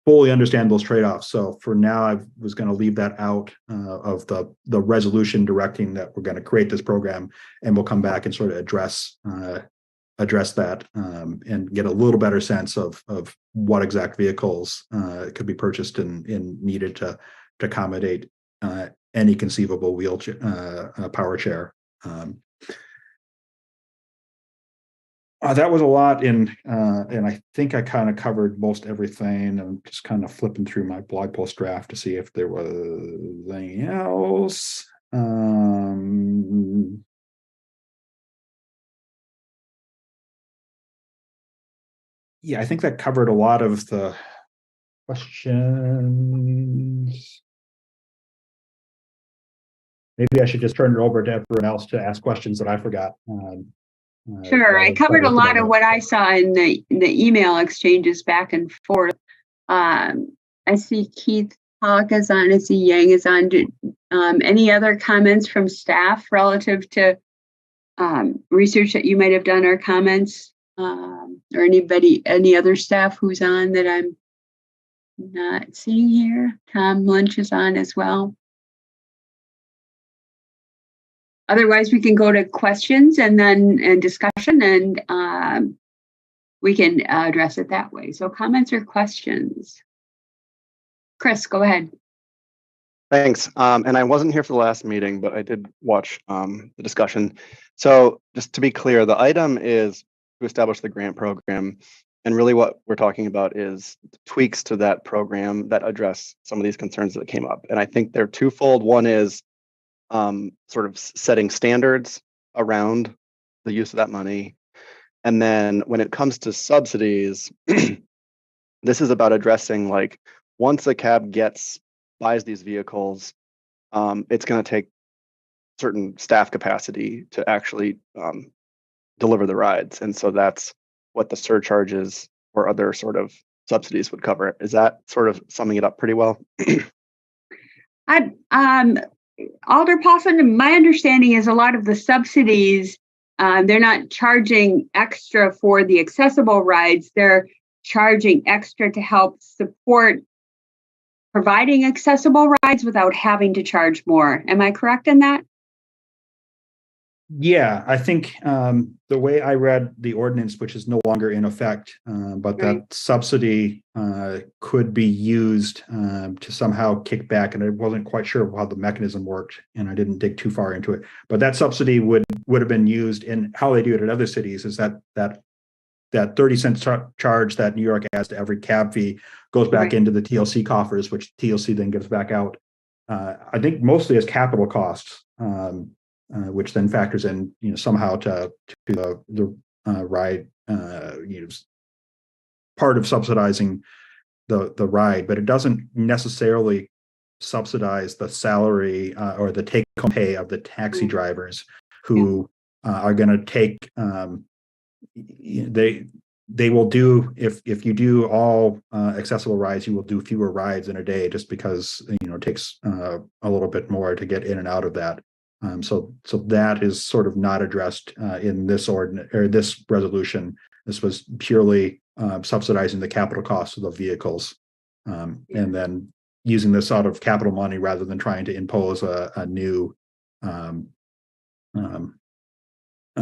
fully understand those trade-offs. So for now, I was going to leave that out of the resolution directing that we're going to create this program, and we'll come back and sort of address that and get a little better sense of what exact vehicles could be purchased and needed to accommodate any conceivable wheelchair power chair. That was a lot, and I think I kind of covered most everything. I'm just kind of flipping through my blog post draft to see if there was anything else. Yeah, I think that covered a lot of the questions. Maybe I should just turn it over to everyone else to ask questions that I forgot. Sure, I covered a lot of what I saw in the email exchanges back and forth. I see Keith Pollock is on, I see Yang is on. Any other comments from staff relative to research that you might have done, or comments, or any other staff who's on that I'm not seeing here? Tom Lynch is on as well. Otherwise, we can go to questions and discussion, and we can address it that way. So comments or questions? Chris, go ahead. Thanks. And I wasn't here for the last meeting, but I did watch the discussion. So just to be clear, the item is to establish the grant program. And really what we're talking about is tweaks to that program that address some of these concerns that came up. And I think they're twofold. One is sort of setting standards around the use of that money. And then when it comes to subsidies, this is about addressing, like, once a cab buys these vehicles, it's going to take certain staff capacity to actually deliver the rides. And so that's what the surcharges or other sort of subsidies would cover. Is that sort of summing it up pretty well? Alder Paulson, my understanding is a lot of the subsidies, they're not charging extra for the accessible rides. They're charging extra to help support providing accessible rides without having to charge more. Am I correct in that? Yeah, I think the way I read the ordinance, which is no longer in effect, but that subsidy could be used to somehow kick back, and I wasn't quite sure how the mechanism worked, and I didn't dig too far into it. But that subsidy would have been used, and how they do it in other cities is that 30-cent charge that New York adds to every cab fee goes back into the TLC coffers, which TLC then gives back out. I think mostly as capital costs. Which then factors in, somehow to the ride, part of subsidizing the ride, but it doesn't necessarily subsidize the salary or the take-home pay of the taxi drivers who are going to take. They will do, if you do all accessible rides, you will do fewer rides in a day, just because it takes a little bit more to get in and out of that. So that is sort of not addressed in this ordinance or this resolution. This was purely subsidizing the capital costs of the vehicles, and then using this out of capital money rather than trying to impose a new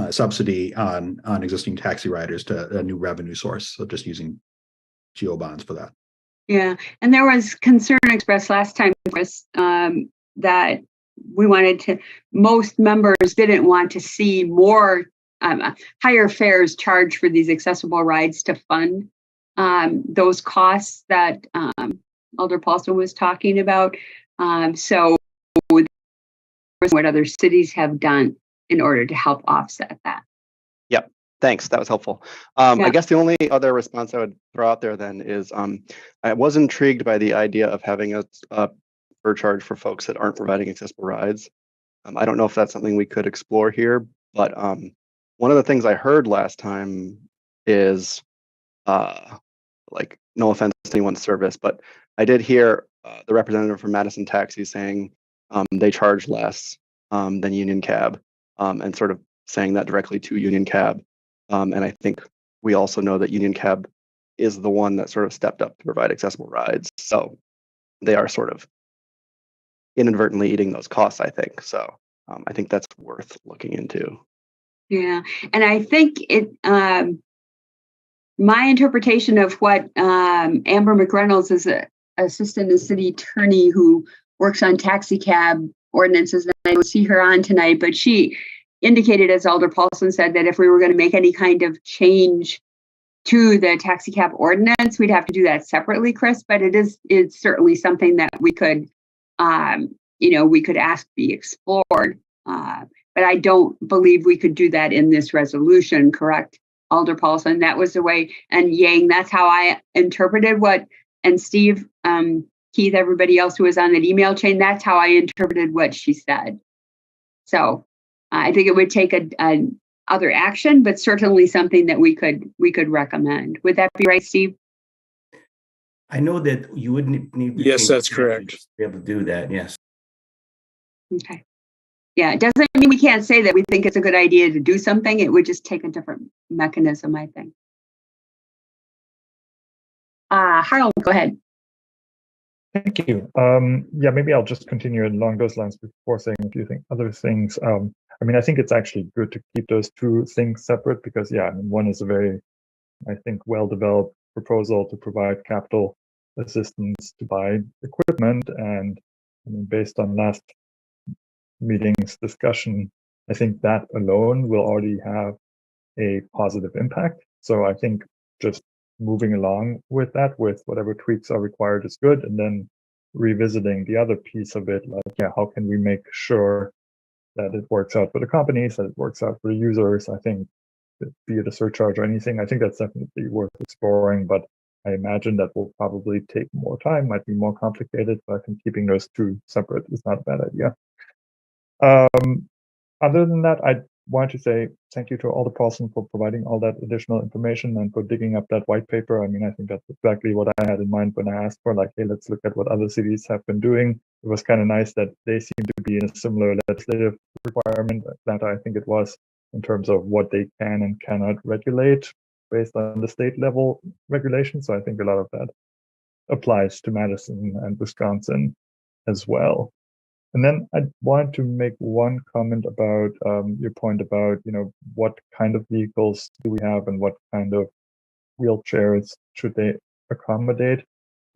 subsidy on existing taxi riders to a new revenue source. So just using GO bonds for that. Yeah, and there was concern expressed last time, Chris, that most members didn't want to see more higher fares charged for these accessible rides to fund those costs that Alder Paulson was talking about. So what other cities have done in order to help offset that. Yep, Thanks, that was helpful. I Yeah. guess the only other response I would throw out there then is I was intrigued by the idea of having a surcharge for folks that aren't providing accessible rides. I don't know if that's something we could explore here, but one of the things I heard last time is like, no offense to anyone's service, but I did hear the representative from Madison Taxi saying they charge less than Union Cab, and sort of saying that directly to Union Cab. And I think we also know that Union Cab is the one that sort of stepped up to provide accessible rides. So they are sort of inadvertently eating those costs, I think. So I think that's worth looking into. Yeah, and I think it. My interpretation of what Amber McReynolds is a assistant city attorney who works on taxi cab ordinances, and I don't see her on tonight, but she indicated, as Alder Paulson said, that if we were going to make any kind of change to the taxi cab ordinance, we'd have to do that separately, Chris. But it's certainly something that we could, we could ask be explored. But I don't believe we could do that in this resolution, correct, Alder Paulson? That was the way, and Yang, that's how I interpreted what, and Steve, Keith, everybody else who was on that email chain, that's how I interpreted what she said. So I think it would take an other action, but certainly something that we could recommend. Would that be right, Steve? I know that you wouldn't need. Yes, that's correct. To be able to do that. Yes. Okay. Yeah, it doesn't mean we can't say that we think it's a good idea to do something. It would just take a different mechanism, I think. Harold, go ahead. Thank you. Yeah, maybe I'll just continue along those lines before saying a few other things. I mean, I think it's actually good to keep those two things separate because, yeah, I mean, one is a very, I think, well-developed proposal to provide capital assistance to buy equipment. And I mean, based on last meeting's discussion, I think that alone will already have a positive impact. So I think just moving along with that, with whatever tweaks are required is good. And then revisiting the other piece of it, like, yeah, how can we make sure that it works out for the companies, that it works out for the users? I think, be it a surcharge or anything, I think that's definitely worth exploring, but I imagine that will probably take more time, might be more complicated, but I think keeping those two separate is not a bad idea. Other than that, I want to say thank you to Alder Paulson for providing all that additional information and for digging up that white paper. I mean, I think that's exactly what I had in mind when I asked for, like, hey, let's look at what other cities have been doing. It was kind of nice that they seem to be in a similar legislative requirement that I think it was in terms of what they can and cannot regulate based on the state level regulation. So I think a lot of that applies to Madison and Wisconsin as well. And then I want to make one comment about your point about, what kind of vehicles do we have and what kind of wheelchairs should they accommodate?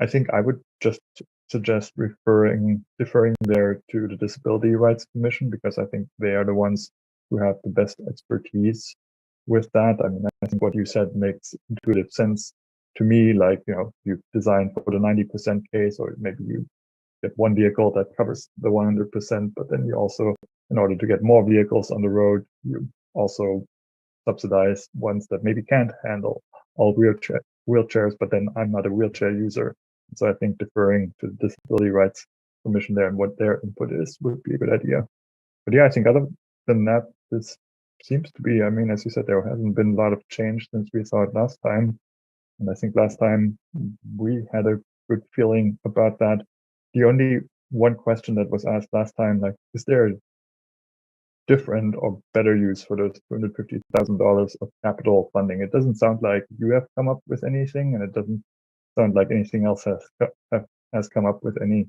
I think I would just suggest deferring there to the Disability Rights Commission, because I think they are the ones who have the best expertise with that. I mean, I think what you said makes intuitive sense to me, like, you design for the 90% case, or maybe you get one vehicle that covers the 100%, but then you also, in order to get more vehicles on the road, you also subsidize ones that maybe can't handle all wheelchairs, but then I'm not a wheelchair user. So I think deferring to the Disability Rights Commission there and what their input is would be a good idea. But yeah, I think other than that, this seems to be, I mean, as you said, there hasn't been a lot of change since we saw it last time. And I think last time we had a good feeling about that. The only one question that was asked last time, like, is there a different or better use for those $250,000 of capital funding? It doesn't sound like you have come up with anything, and it doesn't sound like anything else has come up with any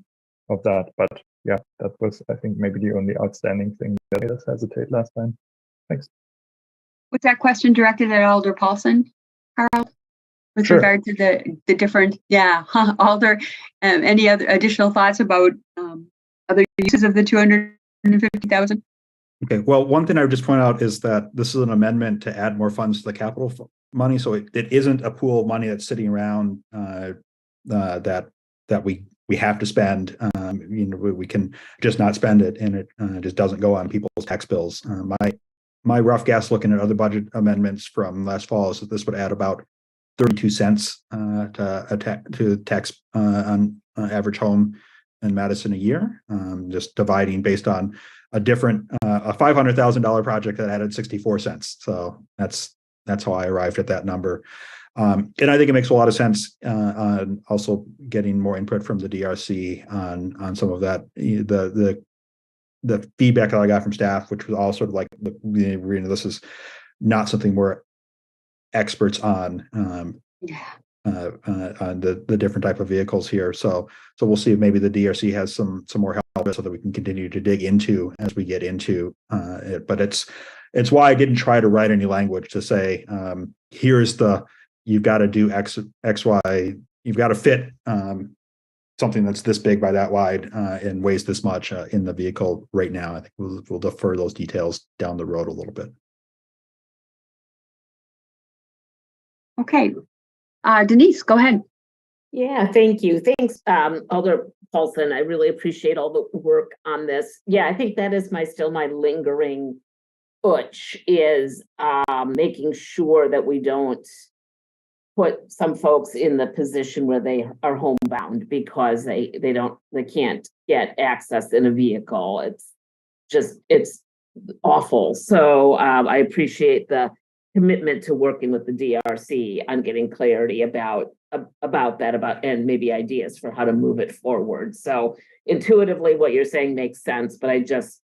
of that. But yeah, that was, I think, maybe the only outstanding thing that made us hesitate last time. Thanks. Was that question directed at Alder Paulson, Harold? With Sure. regard to the different, Alder, any other additional thoughts about other uses of the 250,000? Okay, well, one thing I would just point out is that this is an amendment to add more funds to the capital money. So it isn't a pool of money that's sitting around that we have to spend. We can just not spend it, and it just doesn't go on people's tax bills. my rough guess, looking at other budget amendments from last fall, is that this would add about 32 cents to tax on average home in Madison a year. Just dividing based on a different a $500,000 project that added 64 cents. So that's how I arrived at that number. And I think it makes a lot of sense on also getting more input from the DRC on some of that. The feedback that I got from staff, which was all sort of like, this is not something we're experts on the different type of vehicles here. So we'll see if maybe the DRC has some more help so that we can continue to dig into as we get into it. But it's why I didn't try to write any language to say, here's you've got to do X, Y, you've got to fit something that's this big by that wide and weighs this much in the vehicle right now. I think we'll defer those details down the road a little bit. Okay. Denise, go ahead. Yeah, thank you. Thanks, Alder Paulson. I really appreciate all the work on this. Yeah, I think that is still my lingering itch, is making sure that we don't put some folks in the position where they are homebound because they can't get access in a vehicle. It's awful. So I appreciate the commitment to working with the DRC on getting clarity about that, and maybe ideas for how to move it forward. So intuitively what you're saying makes sense, but I just,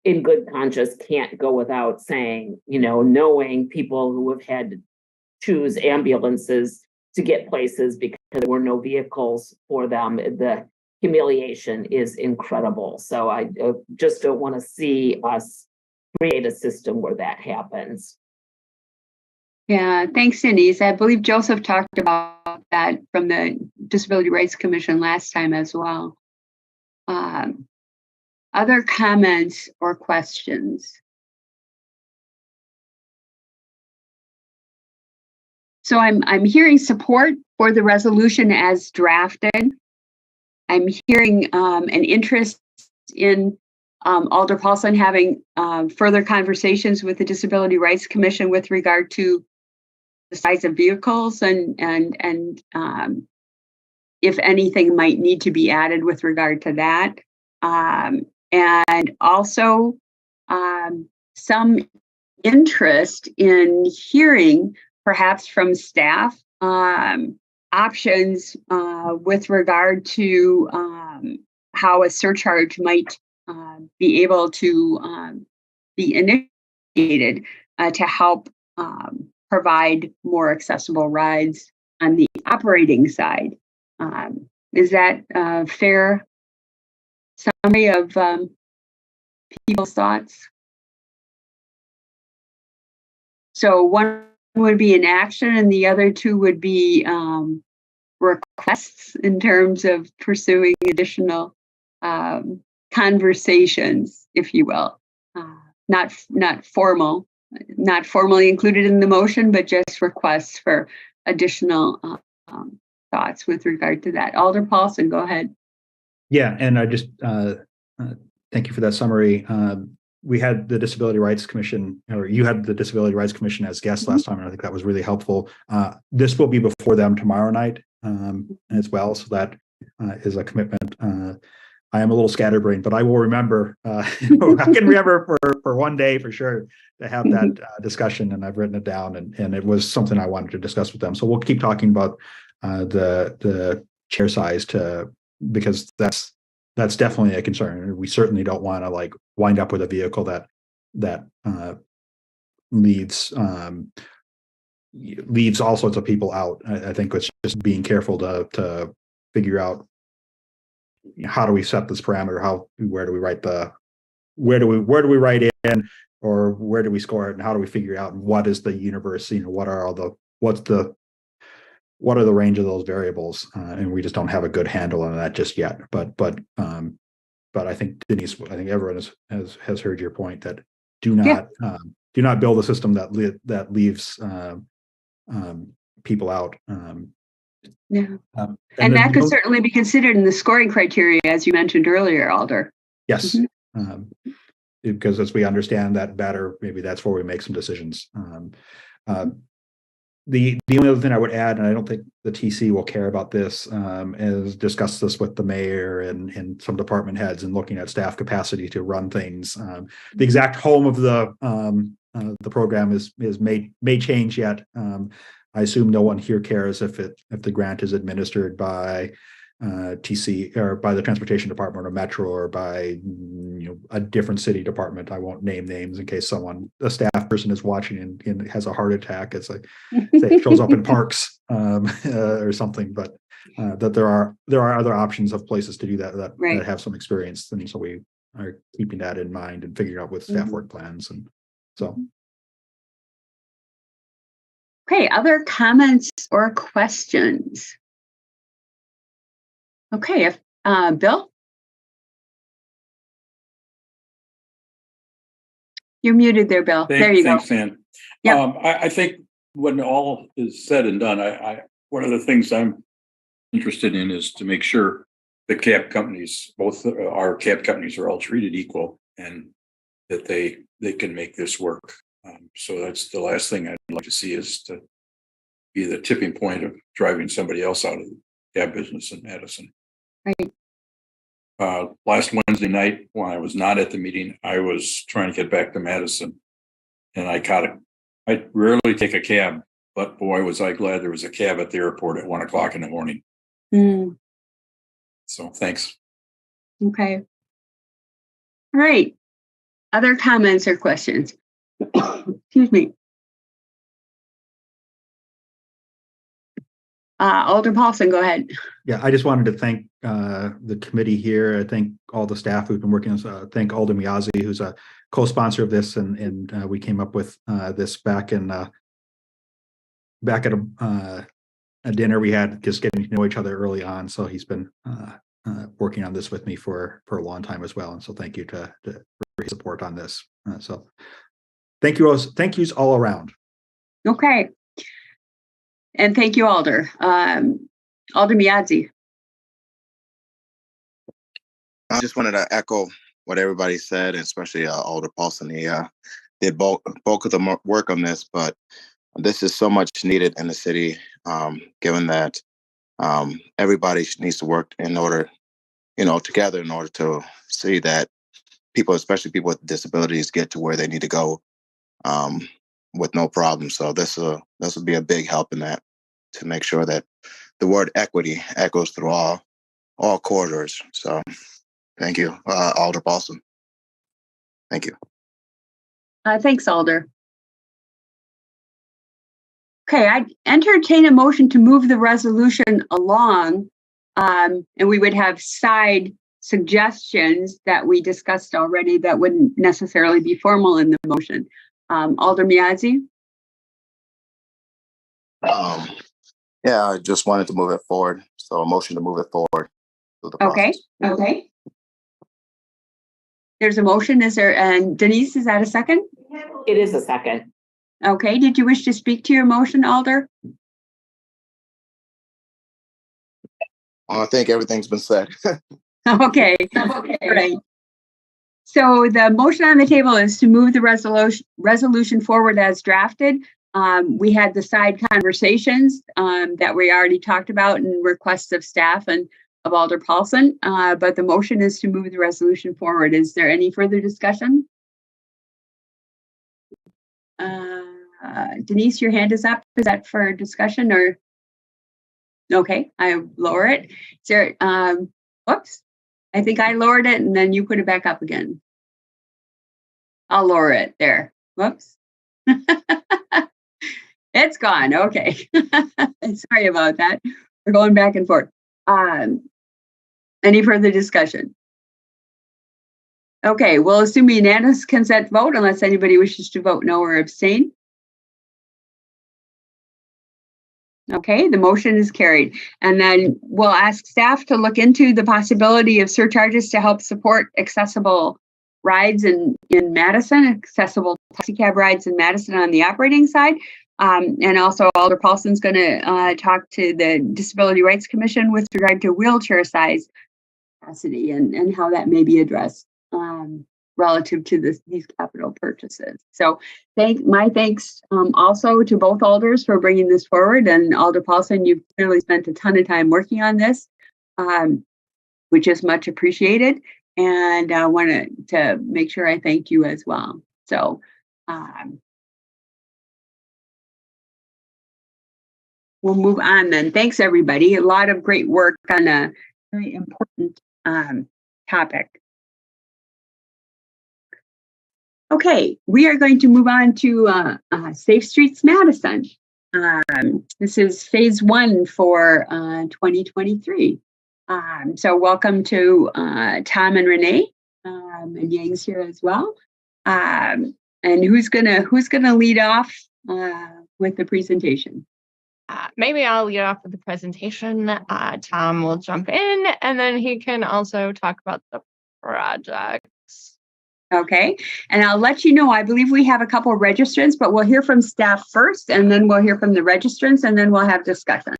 in good conscience, can't go without saying, knowing people who have had to choose ambulances to get places because there were no vehicles for them, the humiliation is incredible. So I just don't want to see us create a system where that happens. Yeah, thanks, Denise. I believe Joseph talked about that from the Disability Rights Commission last time as well. Other comments or questions? So I'm hearing support for the resolution as drafted. I'm hearing an interest in Alder Paulson having further conversations with the Disability Rights Commission with regard to the size of vehicles and if anything might need to be added with regard to that. And also some interest in hearing perhaps from staff options with regard to how a surcharge might be able to be initiated to help provide more accessible rides on the operating side. Is that a fair summary of people's thoughts? So one would be an action and the other two would be requests in terms of pursuing additional conversations, if you will. Not formally included in the motion, but just requests for additional thoughts with regard to that. Alder Paulson, go ahead. Yeah, and I just thank you for that summary. We had the Disability Rights Commission, or you had the Disability Rights Commission as guests last time, and I think that was really helpful. This will be before them tomorrow night as well, so that is a commitment. I am a little scatterbrained, but I will remember. I can remember for one day for sure to have that discussion, and I've written it down, and it was something I wanted to discuss with them. So we'll keep talking about the chair size because that's definitely a concern. We certainly don't want to wind up with a vehicle that leaves all sorts of people out. I think it's just being careful to figure out how do we set this parameter, where do we write in, or where do we score it, and how do we figure out what is the universe, what are the range of those variables, and we just don't have a good handle on that just yet. But I think Denise, I think everyone has heard your point that do not build a system that leaves people out. And that could certainly be considered in the scoring criteria, as you mentioned earlier, Alder. Yes. because as we understand that better, maybe that's where we make some decisions. The only other thing I would add, and I don't think the TC will care about this, is discuss this with the mayor and some department heads and looking at staff capacity to run things. The exact home of the program is may change yet. I assume no one here cares if the grant is administered by TC or by the transportation department or Metro or by a different city department. I won't name names in case a staff person is watching and has a heart attack. It's like say it shows up in parks or something, but that there are other options of places to do that have some experience, and so we are keeping that in mind and figuring out with staff work plans. And so okay, other comments or questions? Okay, if Bill, you're muted there, Bill. There you go. Thanks, Ann. Yeah. I think when all is said and done, one of the things I'm interested in is to make sure the cab companies, both our cab companies, are all treated equal, and that they can make this work. So that's the last thing I'd like to see, is to be the tipping point of driving somebody else out of the cab business in Madison. Right. Last Wednesday night, when I was not at the meeting, I was trying to get back to Madison, and I rarely take a cab, but boy, was I glad there was a cab at the airport at 1 o'clock in the morning. So thanks. Okay. All right. Other comments or questions? Excuse me. Alder Paulson, go ahead. Yeah, I just wanted to thank the committee here. I thank all the staff who've been working on this. Thank Alder Miyazi, who's a co-sponsor of this, and we came up with this back at a dinner we had, just getting to know each other early on. So he's been working on this with me for a long time as well. And so thank you for his support on this. So thank yous all around. Okay. And thank you, Alder. Alder Miyazi. I just wanted to echo what everybody said, especially Alder Paulson. He did bulk of the work on this, but this is so much needed in the city, given that everybody needs to work in order, together in order to see that people, especially people with disabilities, get to where they need to go with no problem. So this will be a big help in that, to make sure that the word equity echoes through all corridors. So thank you, Alder Paulson. Thank you. Thanks, Alder. Okay, I entertain a motion to move the resolution along, and we would have side suggestions that we discussed already that wouldn't necessarily be formal in the motion. Alder Miyazi? Yeah, I just wanted to move it forward. So a motion to move it forward. Okay. There's a motion. Is there, and Denise, is that a second? It is a second. Okay. Did you wish to speak to your motion, Alder? I think everything's been said. Okay. Right. So the motion on the table is to move the resolution forward as drafted. We had the side conversations that we already talked about and requests of staff and of Alder Paulson, but the motion is to move the resolution forward. Is there any further discussion? Denise, your hand is up. Is that for discussion or? Okay, I lower it. Is there, whoops, I think I lowered it and then you put it back up again. I'll lower it there. Whoops. It's gone. Okay. Sorry about that. We're going back and forth. Any further discussion? Okay, we'll assume unanimous consent vote unless anybody wishes to vote no or abstain. Okay, the motion is carried. And then we'll ask staff to look into the possibility of surcharges to help support accessible rides in Madison, accessible taxi cab rides in Madison on the operating side. And also Alder Paulson's going to talk to the Disability Rights Commission with regard to wheelchair size capacity and how that may be addressed. relative to these capital purchases. So my thanks also to both alders for bringing this forward. And Alder Paulson, you've clearly spent a ton of time working on this, which is much appreciated. And I wanted to make sure I thank you as well. So we'll move on then. Thanks, everybody. A lot of great work on a very important topic. Okay, we are going to move on to Safe Streets Madison. This is phase 1 for 2023. So welcome to Tom and Renee, and Yang's here as well. And who's gonna lead off with the presentation? Maybe I'll lead off with the presentation. Tom will jump in, and then he can also talk about the projects. Okay, and I'll let you know, I believe we have a couple of registrants, but we'll hear from staff first, and then we'll hear from the registrants, and then we'll have discussion.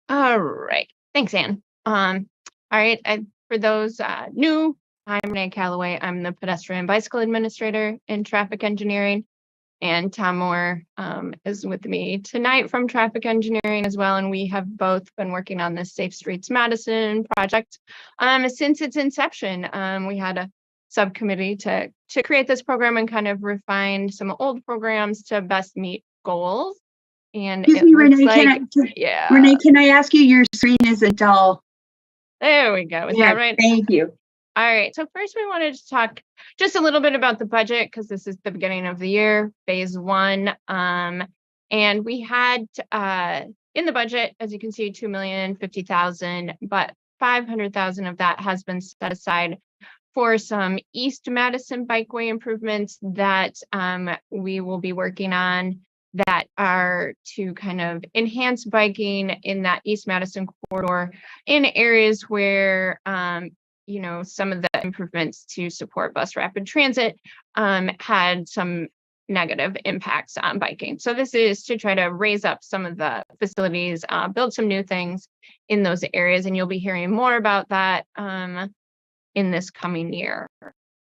All right, thanks, Anne. All right, for those new, I'm Renee Calloway. I'm the pedestrian bicycle administrator in traffic engineering. And Tom Moore is with me tonight from traffic engineering as well. And we have both been working on this Safe Streets Madison project since its inception. We had a subcommittee to create this program and kind of refine some old programs to best meet goals. And excuse me, Renee, Renee, can I ask you, your screen is a dull. There we go. Is that right? Thank you. All right, so first we wanted to talk just a little bit about the budget because this is the beginning of the year, phase 1. And we had in the budget, as you can see, $2,050,000, but $500,000 of that has been set aside for some East Madison bikeway improvements that we will be working on that are to kind of enhance biking in that East Madison corridor in areas where you know, some of the improvements to support bus rapid transit had some negative impacts on biking. So this is to try to raise up some of the facilities, build some new things in those areas, and you'll be hearing more about that in this coming year.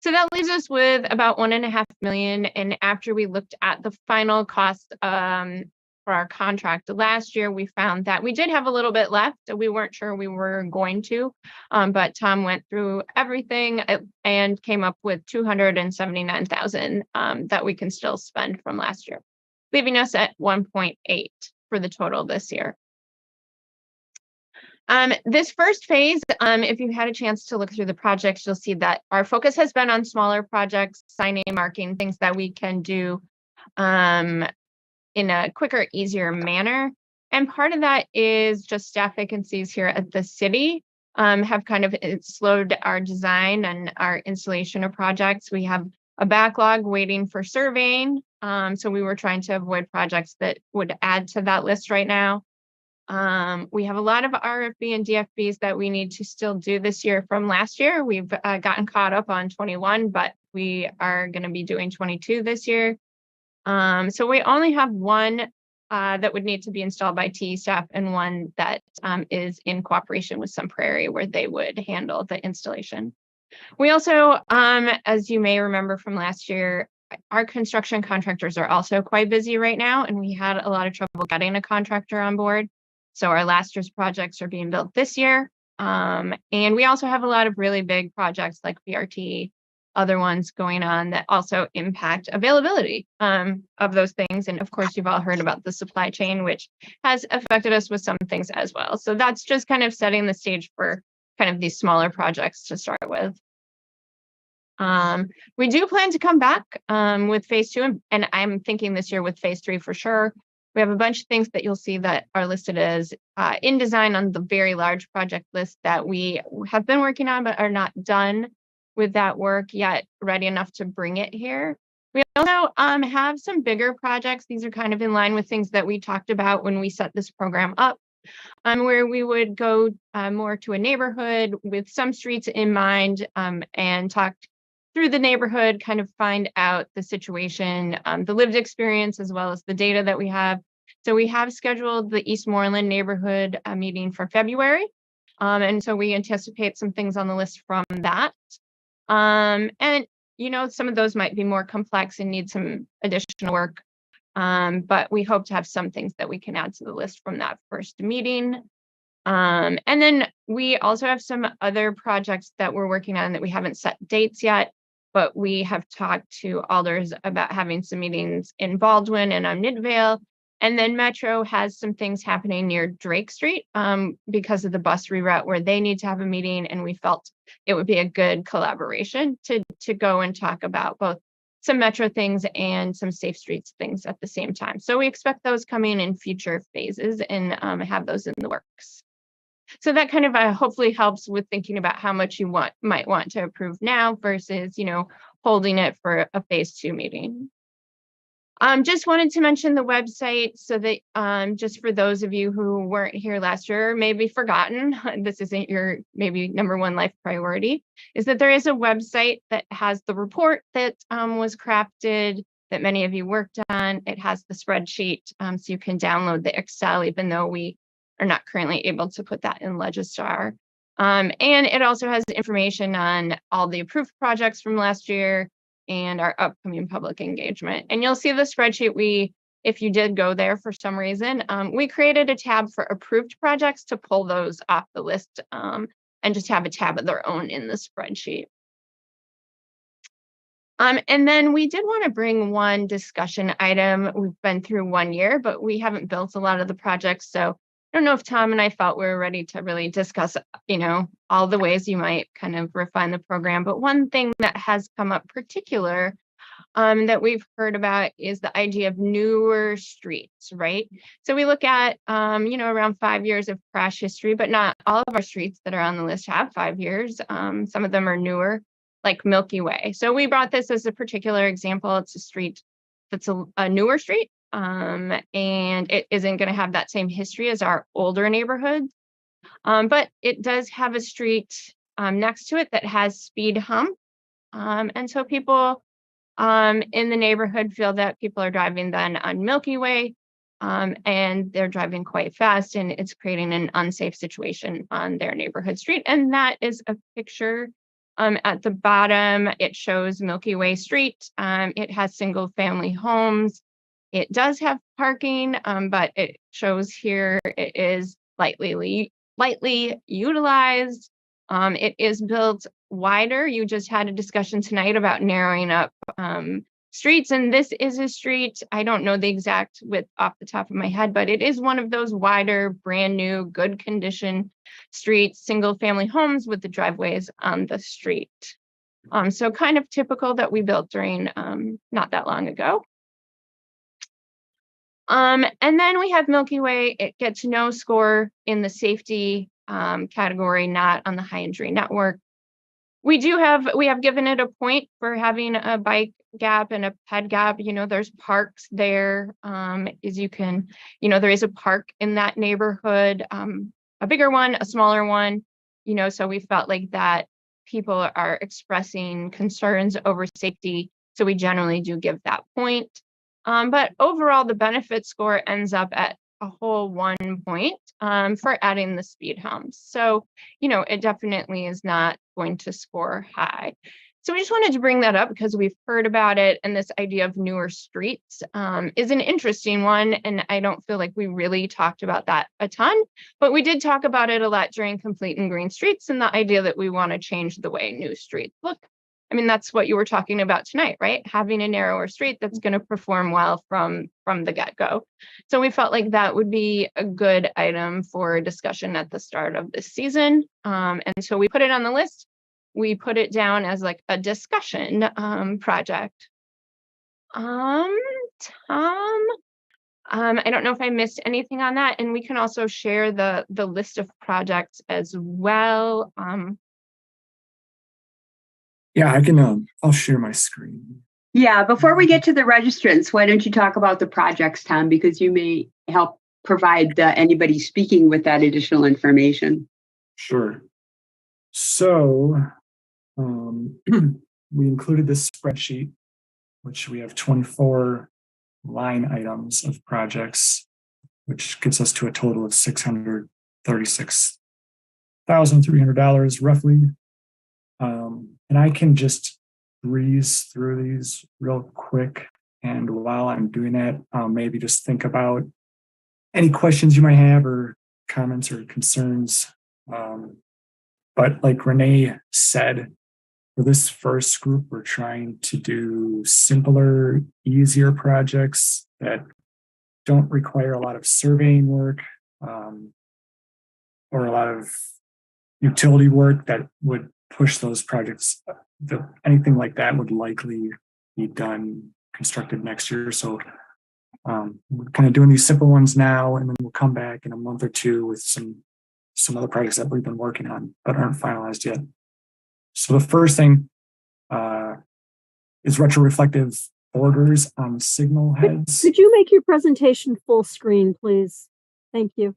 So that leaves us with about $1.5 million. And after we looked at the final cost for our contract last year, we found that we did have a little bit left. We weren't sure we were going to, but Tom went through everything and came up with $279,000 that we can still spend from last year, leaving us at 1.8 for the total this year. This first phase, if you had a chance to look through the projects, you'll see that our focus has been on smaller projects, signing, marking, things that we can do in a quicker, easier manner. And part of that is just staff vacancies here at the city have kind of slowed our design and our installation of projects. We have a backlog waiting for surveying. So we were trying to avoid projects that would add to that list right now. We have a lot of RFB and DFBs that we need to still do this year from last year. We've gotten caught up on 21, but we are going to be doing 22 this year. So we only have one that would need to be installed by TE staff and one that is in cooperation with Sun Prairie where they would handle the installation. We also, as you may remember from last year, our construction contractors are also quite busy right now, and we had a lot of trouble getting a contractor on board. So our last year's projects are being built this year. And we also have a lot of really big projects like BRT, other ones going on that also impact availability of those things. And of course, you've all heard about the supply chain, which has affected us with some things as well. So that's just kind of setting the stage for kind of these smaller projects to start with. We do plan to come back with phase 2, and I'm thinking this year with phase 3 for sure. We have a bunch of things that you'll see that are listed as in design on the very large project list that we have been working on, but are not done with that work yet, ready enough to bring it here. We also have some bigger projects. These are kind of in line with things that we talked about when we set this program up, where we would go more to a neighborhood with some streets in mind and talk through the neighborhood, kind of find out the situation, the lived experience, as well as the data that we have. So we have scheduled the East Moreland neighborhood meeting for February. And so we anticipate some things on the list from that. And some of those might be more complex and need some additional work. But we hope to have some things that we can add to the list from that first meeting. And then we also have some other projects that we're working on that we haven't set dates yet, but we have talked to alders about having some meetings in Baldwin and on Midvale. And then Metro has some things happening near Drake Street because of the bus reroute where they need to have a meeting. And we felt it would be a good collaboration to go and talk about both some Metro things and some Safe Streets things at the same time. So we expect those coming in future phases and have those in the works. So that kind of hopefully helps with thinking about how much you might want to approve now versus, holding it for a phase 2 meeting. Just wanted to mention the website so that just for those of you who weren't here last year, maybe forgotten, this isn't your maybe number one life priority, is that there is a website that has the report that was crafted that many of you worked on. It has the spreadsheet, so you can download the Excel, even though we are not currently able to put that in Legistar. And it also has information on all the approved projects from last year and our upcoming public engagement. And you'll see the spreadsheet if you did go there for some reason, we created a tab for approved projects to pull those off the list and just have a tab of their own in the spreadsheet. And then we did want to bring one discussion item. We've been through 1 year, but we haven't built a lot of the projects. So I don't know if Tom and I felt we were ready to really discuss, all the ways you might kind of refine the program. But one thing that has come up particular that we've heard about is the idea of newer streets, right? So we look at, around 5 years of crash history, but not all of our streets that are on the list have 5 years. Some of them are newer, like Milky Way. So we brought this as a particular example. It's a street that's a newer street. And it isn't going to have that same history as our older neighborhoods. But it does have a street next to it that has speed hump. And so people in the neighborhood feel that people are driving then on Milky Way and they're driving quite fast and it's creating an unsafe situation on their neighborhood street. And that is a picture at the bottom. It shows Milky Way Street. It has single family homes. It does have parking, but it shows here it is lightly utilized. It is built wider. You just had a discussion tonight about narrowing up streets, and this is a street. I don't know the exact width off the top of my head, but it is one of those wider, brand new, good condition streets, single family homes with the driveways on the street. So kind of typical that we built during not that long ago. And then we have Milky Way. It gets no score in the safety category, not on the high injury network. We have given it a point for having a bike gap and a ped gap. There's parks there. As you can, there is a park in that neighborhood, a bigger one, a smaller one, so we felt like that people are expressing concerns over safety. So we generally do give that point. But overall, the benefit score ends up at a whole 1 point for adding the speed humps. So, it definitely is not going to score high. So we just wanted to bring that up because we've heard about it. And this idea of newer streets is an interesting one. And I don't feel like we really talked about that a ton, but we did talk about it a lot during Complete and Green Streets and the idea that we want to change the way new streets look. I mean, that's what you were talking about tonight, right? Having a narrower street that's going to perform well from the get-go. So we felt like that would be a good item for discussion at the start of this season. And so we put it on the list. We put it down as like a discussion project. Tom, I don't know if I missed anything on that. And we can also share the list of projects as well. Yeah, I can, I'll share my screen. Yeah, before we get to the registrants, why don't you talk about the projects, Tom, because you may help provide anybody speaking with that additional information. Sure. So we included this spreadsheet, which we have 24 line items of projects, which gets us to a total of 636 $1,300 roughly. And I can just breeze through these real quick. And while I'm doing that, maybe just think about any questions you might have or comments or concerns. But like Renee said, for this first group, we're trying to do simpler, easier projects that don't require a lot of surveying work or a lot of utility work that would push those projects. Anything like that would likely be constructed next year. So we're kind of doing these simple ones now, and then we'll come back in a month or two with some other projects that we've been working on but aren't finalized yet. So the first thing is retroreflective borders on signal heads. Could you make your presentation full screen, please? Thank you.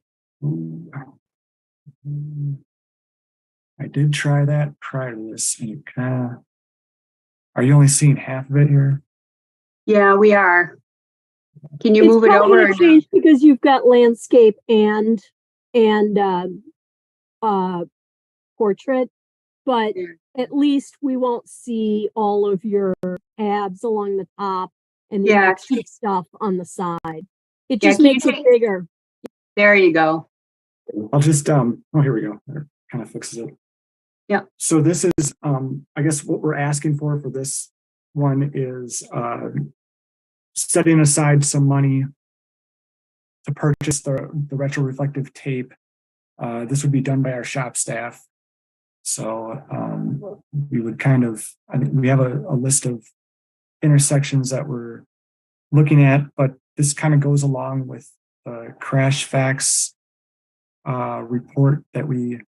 I did try that prior to this, and it kind of. Are you only seeing half of it here? Yeah, we are. Can you It's move it probably over? gonna change because you've got landscape and portrait, but at least we won't see all of your tabs along the top and the Yeah. extra stuff on the side. It Yeah, just can you makes it take- bigger. There you go. I'll just oh, here we go. That kind of fixes it. Yeah. So this is I guess what we're asking for this one is setting aside some money to purchase the retroreflective tape. This would be done by our shop staff. So we would I think we have a list of intersections that we're looking at, but this kind of goes along with the crash facts report that we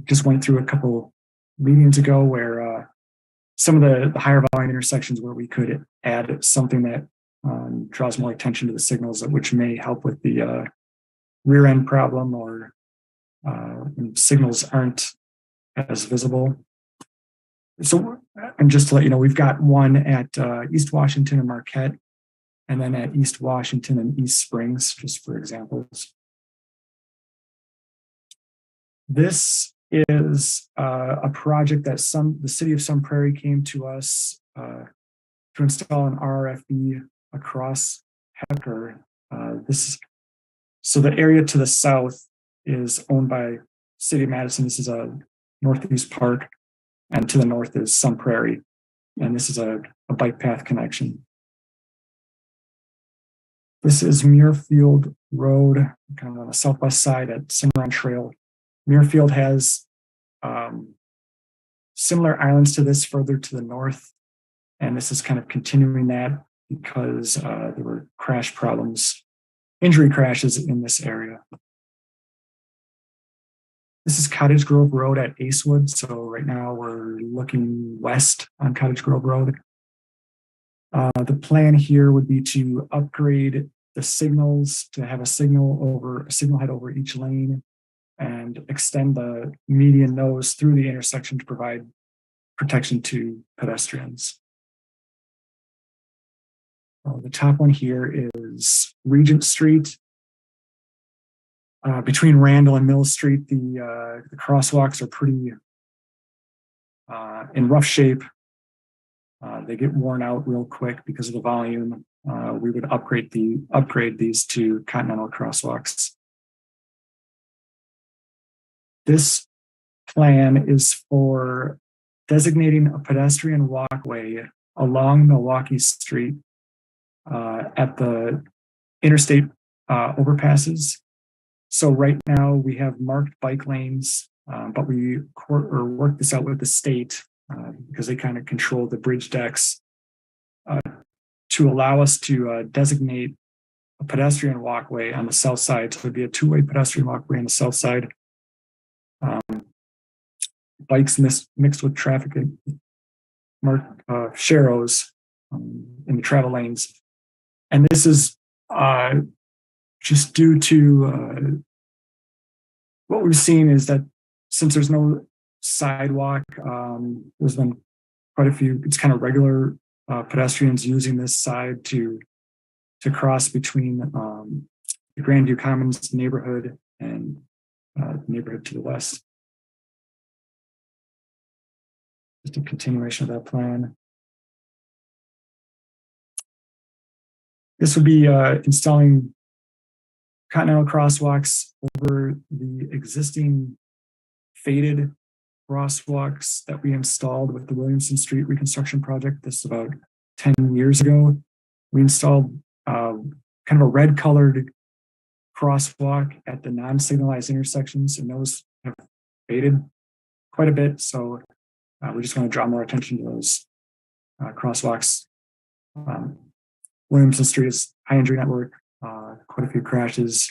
just went through a couple meetings ago, where some of the higher volume intersections where we could add something that draws more attention to the signals, which may help with the rear end problem, or when signals aren't as visible. So, and just to let you know, we've got one at East Washington and Marquette, and then at East Washington and East Springs, just for examples. This is a project that the city of Sun Prairie came to us to install an RRFB across Hecker. So the area to the south is owned by City of Madison. This is a Northeast Park, and to the north is Sun Prairie, and this is a bike path connection. This is Muirfield Road, kind of on the southwest side at Cimarron Trail. Muirfield has similar islands to this further to the north, and this is kind of continuing that because there were crash problems, injury crashes in this area. This is Cottage Grove Road at Acewood. So right now we're looking west on Cottage Grove Road. The plan here would be to upgrade the signals to have a signal head over each lane, and extend the median nose through the intersection to provide protection to pedestrians. The top one here is Regent Street. Between Randall and Mill Street, the crosswalks are pretty in rough shape. They get worn out real quick because of the volume. We would upgrade these to continental crosswalks. This plan is for designating a pedestrian walkway along Milwaukee Street at the interstate overpasses. So right now we have marked bike lanes, but we work this out with the state because they kind of control the bridge decks to allow us to designate a pedestrian walkway on the south side. So it'd be a two-way pedestrian walkway on the south side. Bikes mixed with traffic and sharrows in the travel lanes. And this is just due to what we've seen is that since there's no sidewalk, there's been quite a few, it's kind of regular pedestrians using this side to cross between the Grandview Commons neighborhood and neighborhood to the west. Just a continuation of that plan. This would be installing continental crosswalks over the existing faded crosswalks that we installed with the Williamson Street reconstruction project. This is about 10 years ago. We installed kind of a red colored crosswalk at the non-signalized intersections, and those have faded quite a bit. So we just want to draw more attention to those crosswalks. Williamson Street is high injury network, quite a few crashes.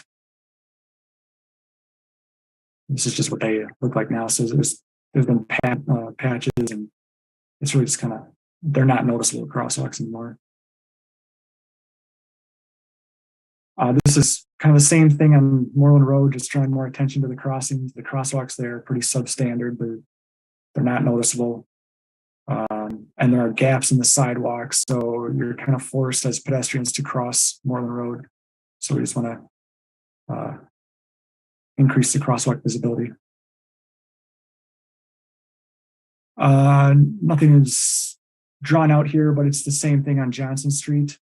This is just what they look like now. So there's been patches, and it's really just kind of, they're not noticeable crosswalks anymore. This is kind of the same thing on Moreland Road, just drawing more attention to the crossings. The crosswalks there are pretty substandard. They're not noticeable. And there are gaps in the sidewalks, so you're kind of forced as pedestrians to cross Moreland Road. So we just want to increase the crosswalk visibility. Nothing is drawn out here, but it's the same thing on Johnson Street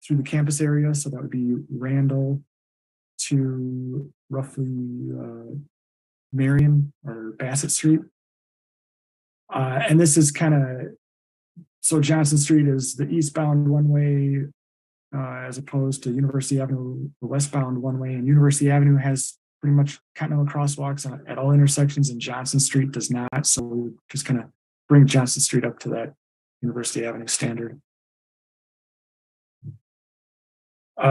through the campus area. So that would be Randall to roughly Marion or Bassett Street. And this is kind of, so Johnson Street is the eastbound one-way as opposed to University Avenue, the westbound one-way, and University Avenue has pretty much continental crosswalks at all intersections, and Johnson Street does not. So we would just kind of bring Johnson Street up to that University Avenue standard.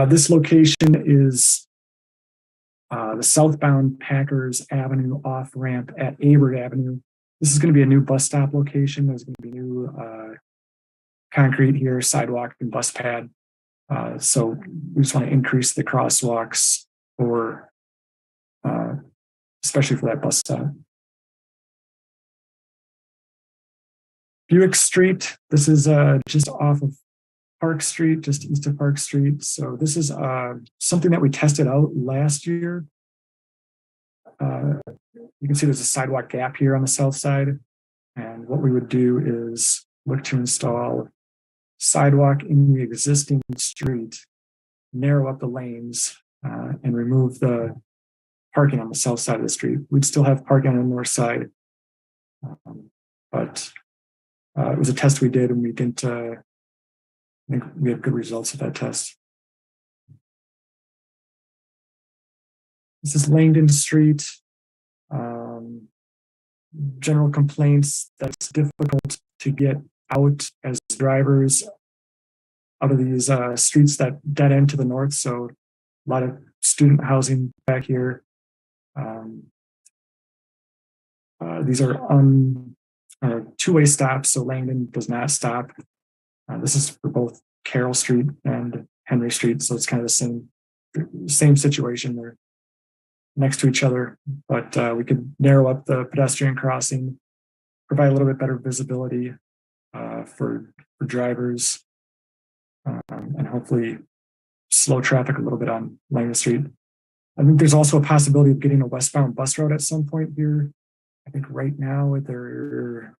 This location is the southbound Packers Avenue off-ramp at Abert Avenue. This is going to be a new bus stop location. There's going to be new concrete here, sidewalk and bus pad. So we just want to increase the crosswalks for, especially for that bus stop. Buick Street, this is just off of Park Street, just east of Park Street. So this is something that we tested out last year. You can see there's a sidewalk gap here on the south side. And what we would do is look to install sidewalk in the existing street, narrow up the lanes, and remove the parking on the south side of the street. We'd still have parking on the north side. But it was a test we did, and we didn't, I think we had good results of that test. This is Langdon Street. General complaints that it's difficult to get out as drivers out of these streets that dead end to the north. So a lot of student housing back here. These are two-way stops, so Langdon does not stop. This is for both Carroll Street and Henry Street, so it's kind of the same situation. They're next to each other, but we could narrow up the pedestrian crossing, provide a little bit better visibility for drivers, and hopefully slow traffic a little bit on Langdon Street. I think there's also a possibility of getting a westbound bus route at some point here. I think right now they're,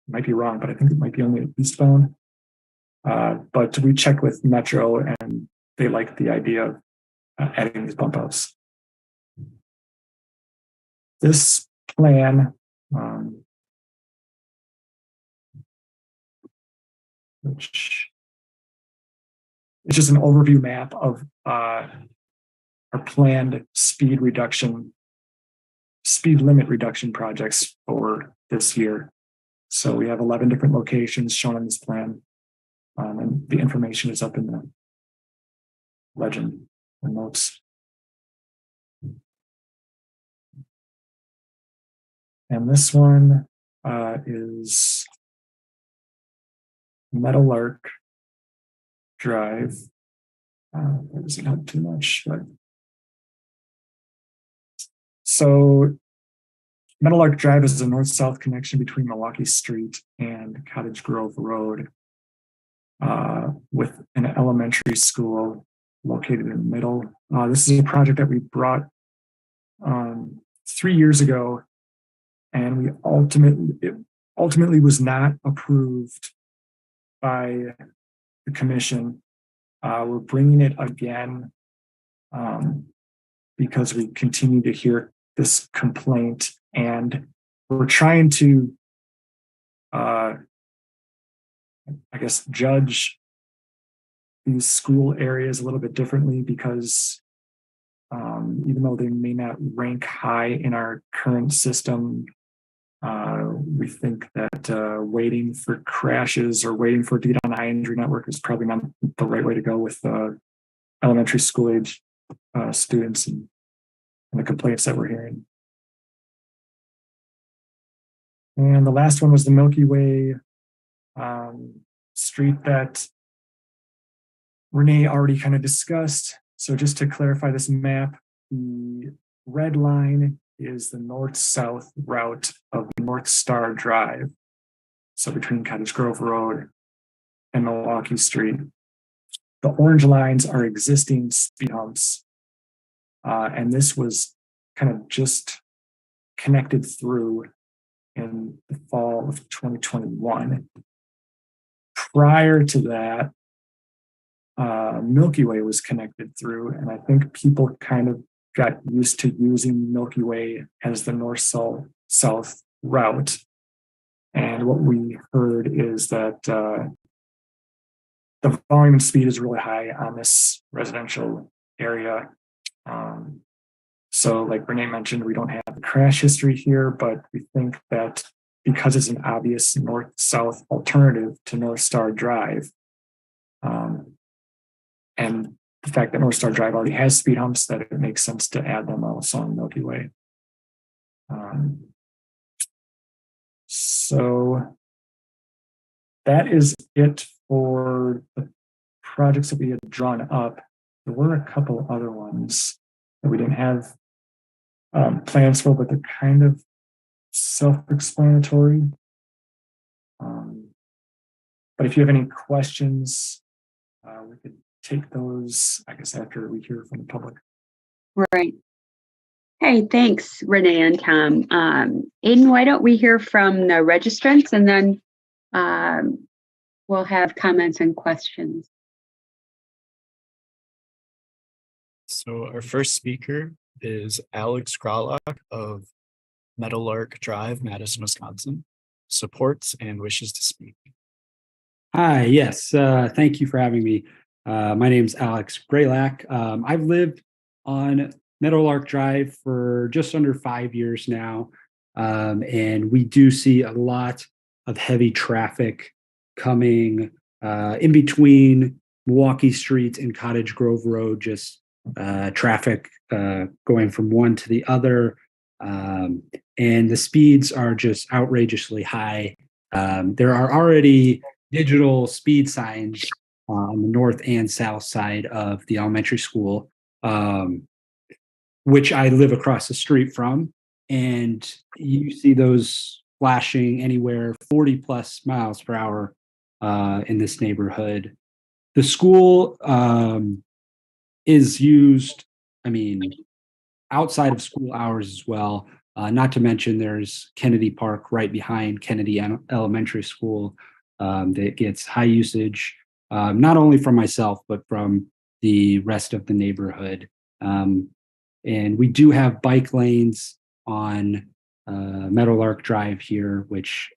might be wrong, but I think it might be only eastbound. But we checked with Metro and they like the idea of adding these bump outs. This plan, which is just an overview map of our planned speed limit reduction projects for this year. So we have 11 different locations shown on this plan, and the information is up in the legend and notes. And this one is Meadowlark Drive. That doesn't help too much, but so Meadowlark Drive is a north-south connection between Milwaukee Street and Cottage Grove Road, with an elementary school located in the middle. This is a project that we brought 3 years ago, and it ultimately was not approved by the commission. We're bringing it again because we continue to hear this complaint, and we're trying to, I guess, judge these school areas a little bit differently because even though they may not rank high in our current system, we think that waiting for crashes or waiting for it to get on the eye injury network is probably not the right way to go with elementary school age students and the complaints that we're hearing. And the last one was the Milky Way street that Renee already kind of discussed. So just to clarify this map, the red line is the north-south route of North Star Drive. So between Cottage Grove Road and Milwaukee Street. The orange lines are existing speed humps. And this was kind of just connected through in the fall of 2021. Prior to that, Milky Way was connected through, and I think people kind of got used to using Milky Way as the north-south route. And what we heard is that the volume and speed is really high on this residential area. So like Renee mentioned, we don't have a crash history here, but we think that because it's an obvious north-south alternative to North Star Drive, and the fact that North Star Drive already has speed humps, that it makes sense to add them also on Milky Way. So that is it for the projects that we had drawn up. There were a couple other ones that we didn't have plans for, but they're kind of self-explanatory. But if you have any questions, we could take those, I guess, after we hear from the public. Right. Hey, thanks, Renee and Tom. Aiden, why don't we hear from the registrants, and then we'll have comments and questions. So our first speaker is Alex Graulock of Meadowlark Drive, Madison, Wisconsin. Supports and wishes to speak. Hi, yes, thank you for having me. My name's Alex Graylack. I've lived on Meadowlark Drive for just under 5 years now, and we do see a lot of heavy traffic coming in between Milwaukee Street and Cottage Grove Road, just traffic going from one to the other, and the speeds are just outrageously high. There are already digital speed signs on the north and south side of the elementary school, which I live across the street from, and you see those flashing anywhere 40 plus miles per hour in this neighborhood. The school is used, outside of school hours as well. Not to mention there's Kennedy Park right behind Kennedy Elementary School that gets high usage, not only from myself, but from the rest of the neighborhood. And we do have bike lanes on Meadowlark Drive here, which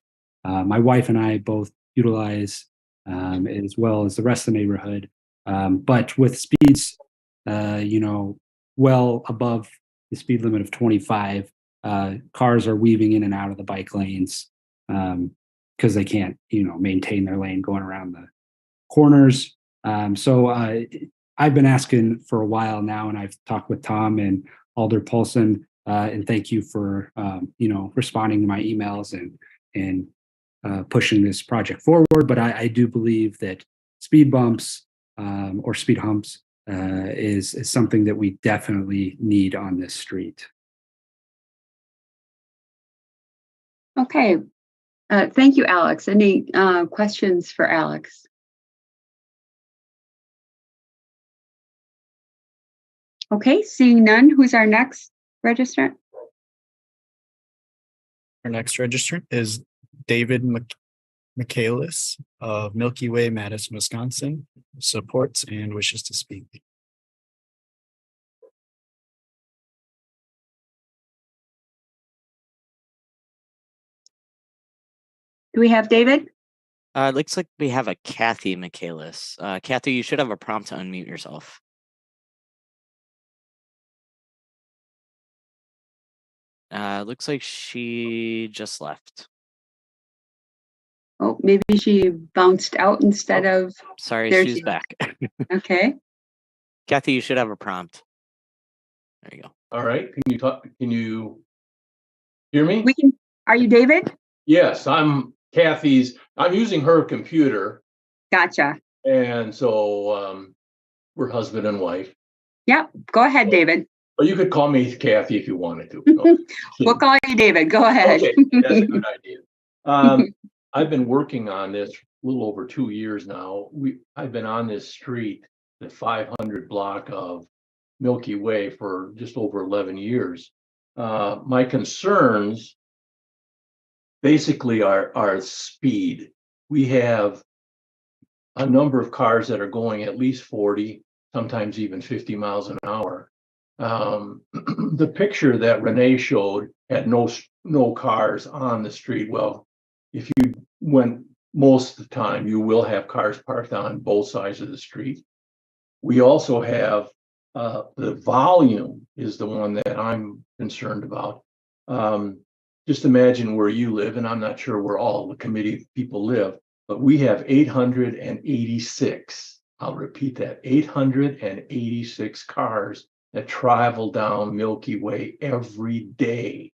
my wife and I both utilize, as well as the rest of the neighborhood. But with speeds, well above the speed limit of 25, cars are weaving in and out of the bike lanes because they can't, maintain their lane going around the corners. So I've been asking for a while now, and I've talked with Tom and Alder Paulson, and thank you for, responding to my emails and pushing this project forward. But I do believe that speed bumps or speed humps is something that we definitely need on this street. Okay. Thank you, Alex. Any questions for Alex? Okay, seeing none, who's our next registrant? Our next registrant is David Michaelis of Milky Way, Madison, Wisconsin, supports and wishes to speak. Do we have David? It looks like we have a Kathy Michaelis. Kathy, you should have a prompt to unmute yourself. Looks like she just left. Oh, maybe she bounced out instead of. Sorry, There she's she is. back. Okay. Kathy, you should have a prompt. There you go. All right, can you talk, can you hear me? We can. Are you David? Yes, I'm Kathy's, I'm using her computer, Gotcha. and so we're husband and wife. Yep. Go ahead, David. Or you could call me Kathy if you wanted to. No, We'll call you David. Go ahead. okay, that's a good idea. I've been working on this a little over 2 years now. I've been on this street, the 500 block of Milky Way, for just over 11 years. My concerns basically are speed. We have a number of cars that are going at least 40, sometimes even 50 miles an hour. The picture that Renee showed had no cars on the street. Well, if you went most of the time, you will have cars parked on both sides of the street. We also have the volume is the one that I'm concerned about. Just imagine where you live, and I'm not sure where all the committee people live, but we have 886. I'll repeat that, 886 cars that travel down Milky Way every day.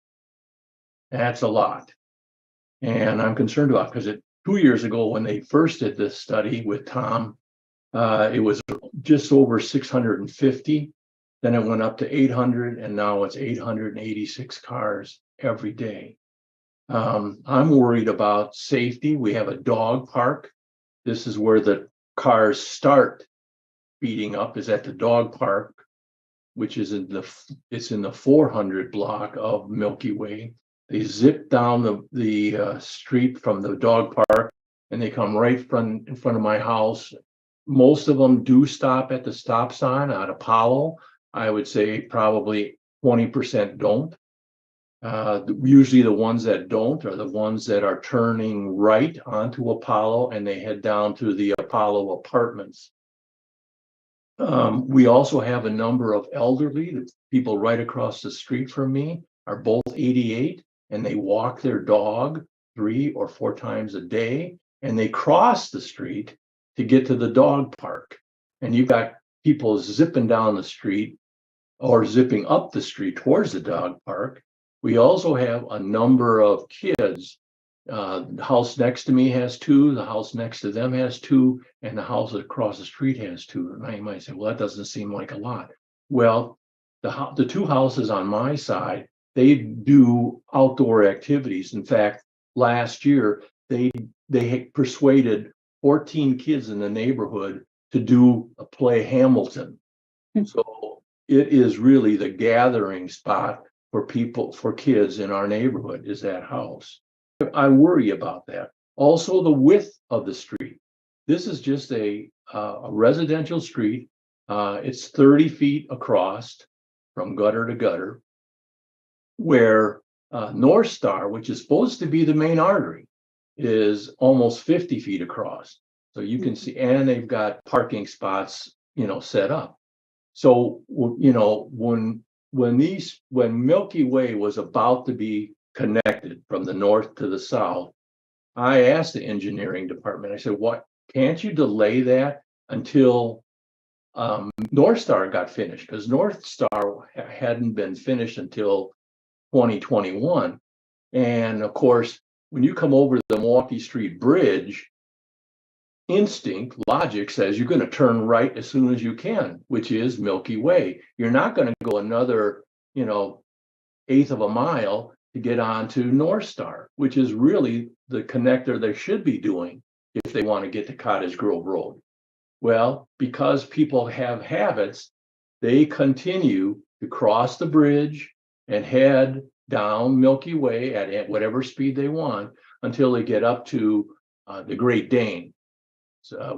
That's a lot. And I'm concerned about, because 2 years ago, when they first did this study with Tom, it was just over 650. Then it went up to 800, and now it's 886 cars every day. I'm worried about safety. We have a dog park. This is where the cars start speeding up, is at the dog park, which is in the 400 block of Milky Way. They zip down the street from the dog park, and they come right in front of my house. Most of them do stop at the stop sign at Apollo. I would say probably 20% don't. Usually the ones that don't are the ones that are turning right onto Apollo, and they head down to the Apollo apartments. We also have a number of elderly, the people right across the street from me are both 88, and they walk their dog 3 or 4 times a day, and they cross the street to get to the dog park. And you've got people zipping down the street or zipping up the street towards the dog park. We also have a number of kids. The house next to me has 2, the house next to them has 2, and the house across the street has 2. And now you might say, well, that doesn't seem like a lot. Well, the 2 houses on my side, they do outdoor activities. In fact, last year, they persuaded 14 kids in the neighborhood to play Hamilton. So it is really the gathering spot for kids in our neighborhood, is that house. I worry about that. Also, the width of the street. This is just a residential street. It's 30 feet across from gutter to gutter, where North Star, which is supposed to be the main artery, is almost 50 feet across. So you can see, and they've got parking spots, set up. So, when Milky Way was about to be connected from the north to the south, I asked the engineering department, I said, what, can't you delay that until North Star got finished? Because North Star hadn't been finished until 2021. And of course, when you come over the Milwaukee Street Bridge, instinct, logic says you're going to turn right as soon as you can, which is Milky Way. You're not going to go another, 1/8 of a mile to get onto North Star, which is really the connector they should be doing if they want to get to Cottage Grove Road. Well, because people have habits, they continue to cross the bridge, and head down Milky Way at whatever speed they want until they get up to the Great Dane,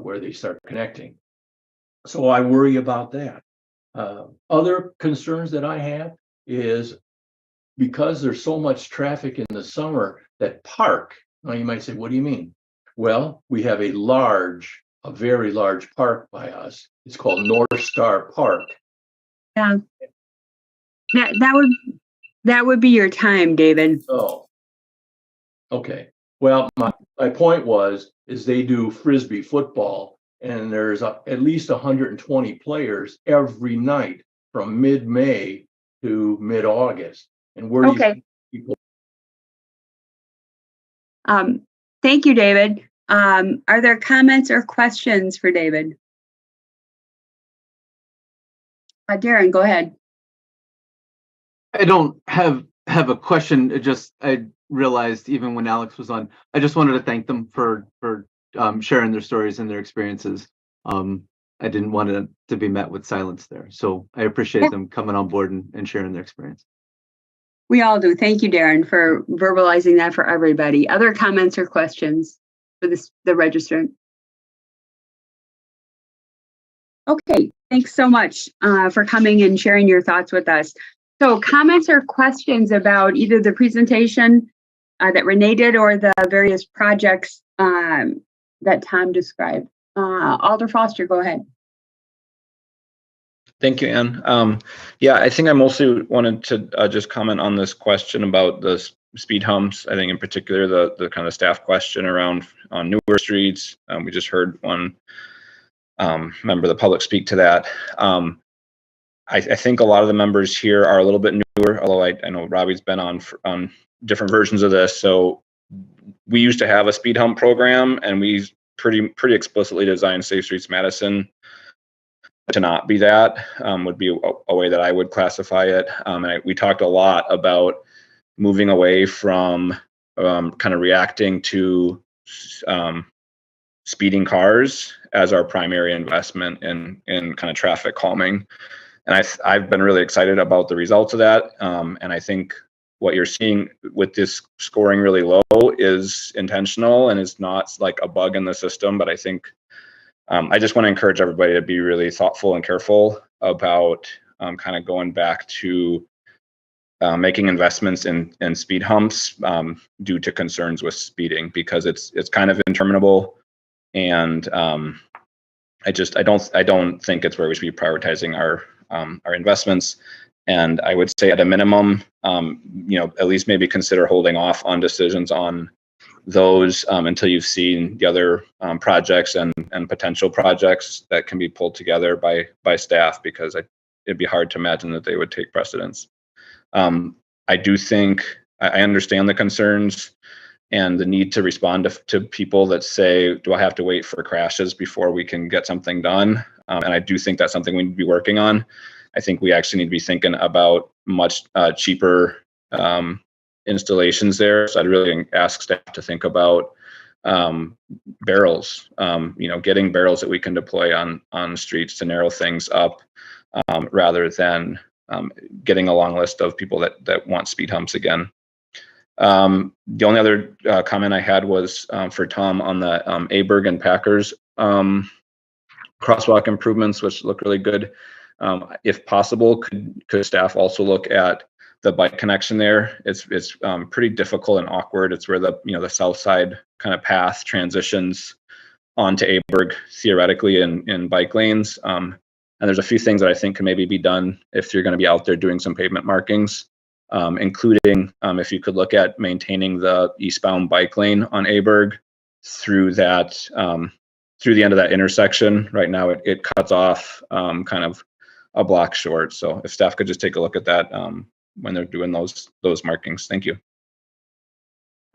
where they start connecting. So I worry about that. Other concerns that I have is because there's so much traffic in the summer that park. Now you might say, what do you mean? Well, we have a very large park by us. It's called North Star Park. Yeah. That would be your time, David. Oh, okay. Well, my point is they do Frisbee football, and there's at least 120 players every night from mid-May to mid-August. And where do you think people? Thank you, David. Are there comments or questions for David? Darren, go ahead. I don't have a question. I realized even when Alex was on, I just wanted to thank them for sharing their stories and their experiences. I didn't want it to be met with silence there. So I appreciate them coming on board and sharing their experience. We all do. Thank you, Darren, for verbalizing that for everybody. Other comments or questions for the registrant? Okay, thanks so much for coming and sharing your thoughts with us. So comments or questions about either the presentation that Renee did or the various projects that Tom described. Alder Foster, go ahead. Thank you, Ann. Yeah, I think I mostly wanted to just comment on this question about the speed humps. I think in particular the kind of staff question around on newer streets. We just heard one member of the public speak to that. I think a lot of the members here are a little bit newer, although I know Robbie's been on different versions of this. So we used to have a speed hump program, and we pretty explicitly designed Safe Streets Madison to not be that. Would be a way that I would classify it. And we talked a lot about moving away from kind of reacting to speeding cars as our primary investment in kind of traffic calming. And I've been really excited about the results of that. And I think what you're seeing with this scoring really low is intentional and is not like a bug in the system. But I think I just want to encourage everybody to be really thoughtful and careful about kind of going back to making investments in speed humps due to concerns with speeding, because it's kind of interminable. And I don't think it's where we should be prioritizing our investments. And I would say at a minimum, at least maybe consider holding off on decisions on those until you've seen the other projects and potential projects that can be pulled together by staff, because it'd be hard to imagine that they would take precedence. I do think I understand the concerns and the need to respond to people that say, do I have to wait for crashes before we can get something done? And I do think that's something we need to be working on. I think we actually need to be thinking about much cheaper installations there. So I'd really ask staff to think about barrels, getting barrels that we can deploy on streets to narrow things up rather than getting a long list of people that want speed humps again. The only other comment I had was for Tom on the Aberg and Packers crosswalk improvements, which look really good. If possible, could staff also look at the bike connection there? It's pretty difficult and awkward. It's where the south side kind of path transitions onto Aberg theoretically in bike lanes. And there's a few things that I think can maybe be done if you're going to be out there doing some pavement markings, including if you could look at maintaining the eastbound bike lane on Aberg through that through the end of that intersection. Right now it cuts off kind of a block short. So if staff could just take a look at that when they're doing those markings. Thank you.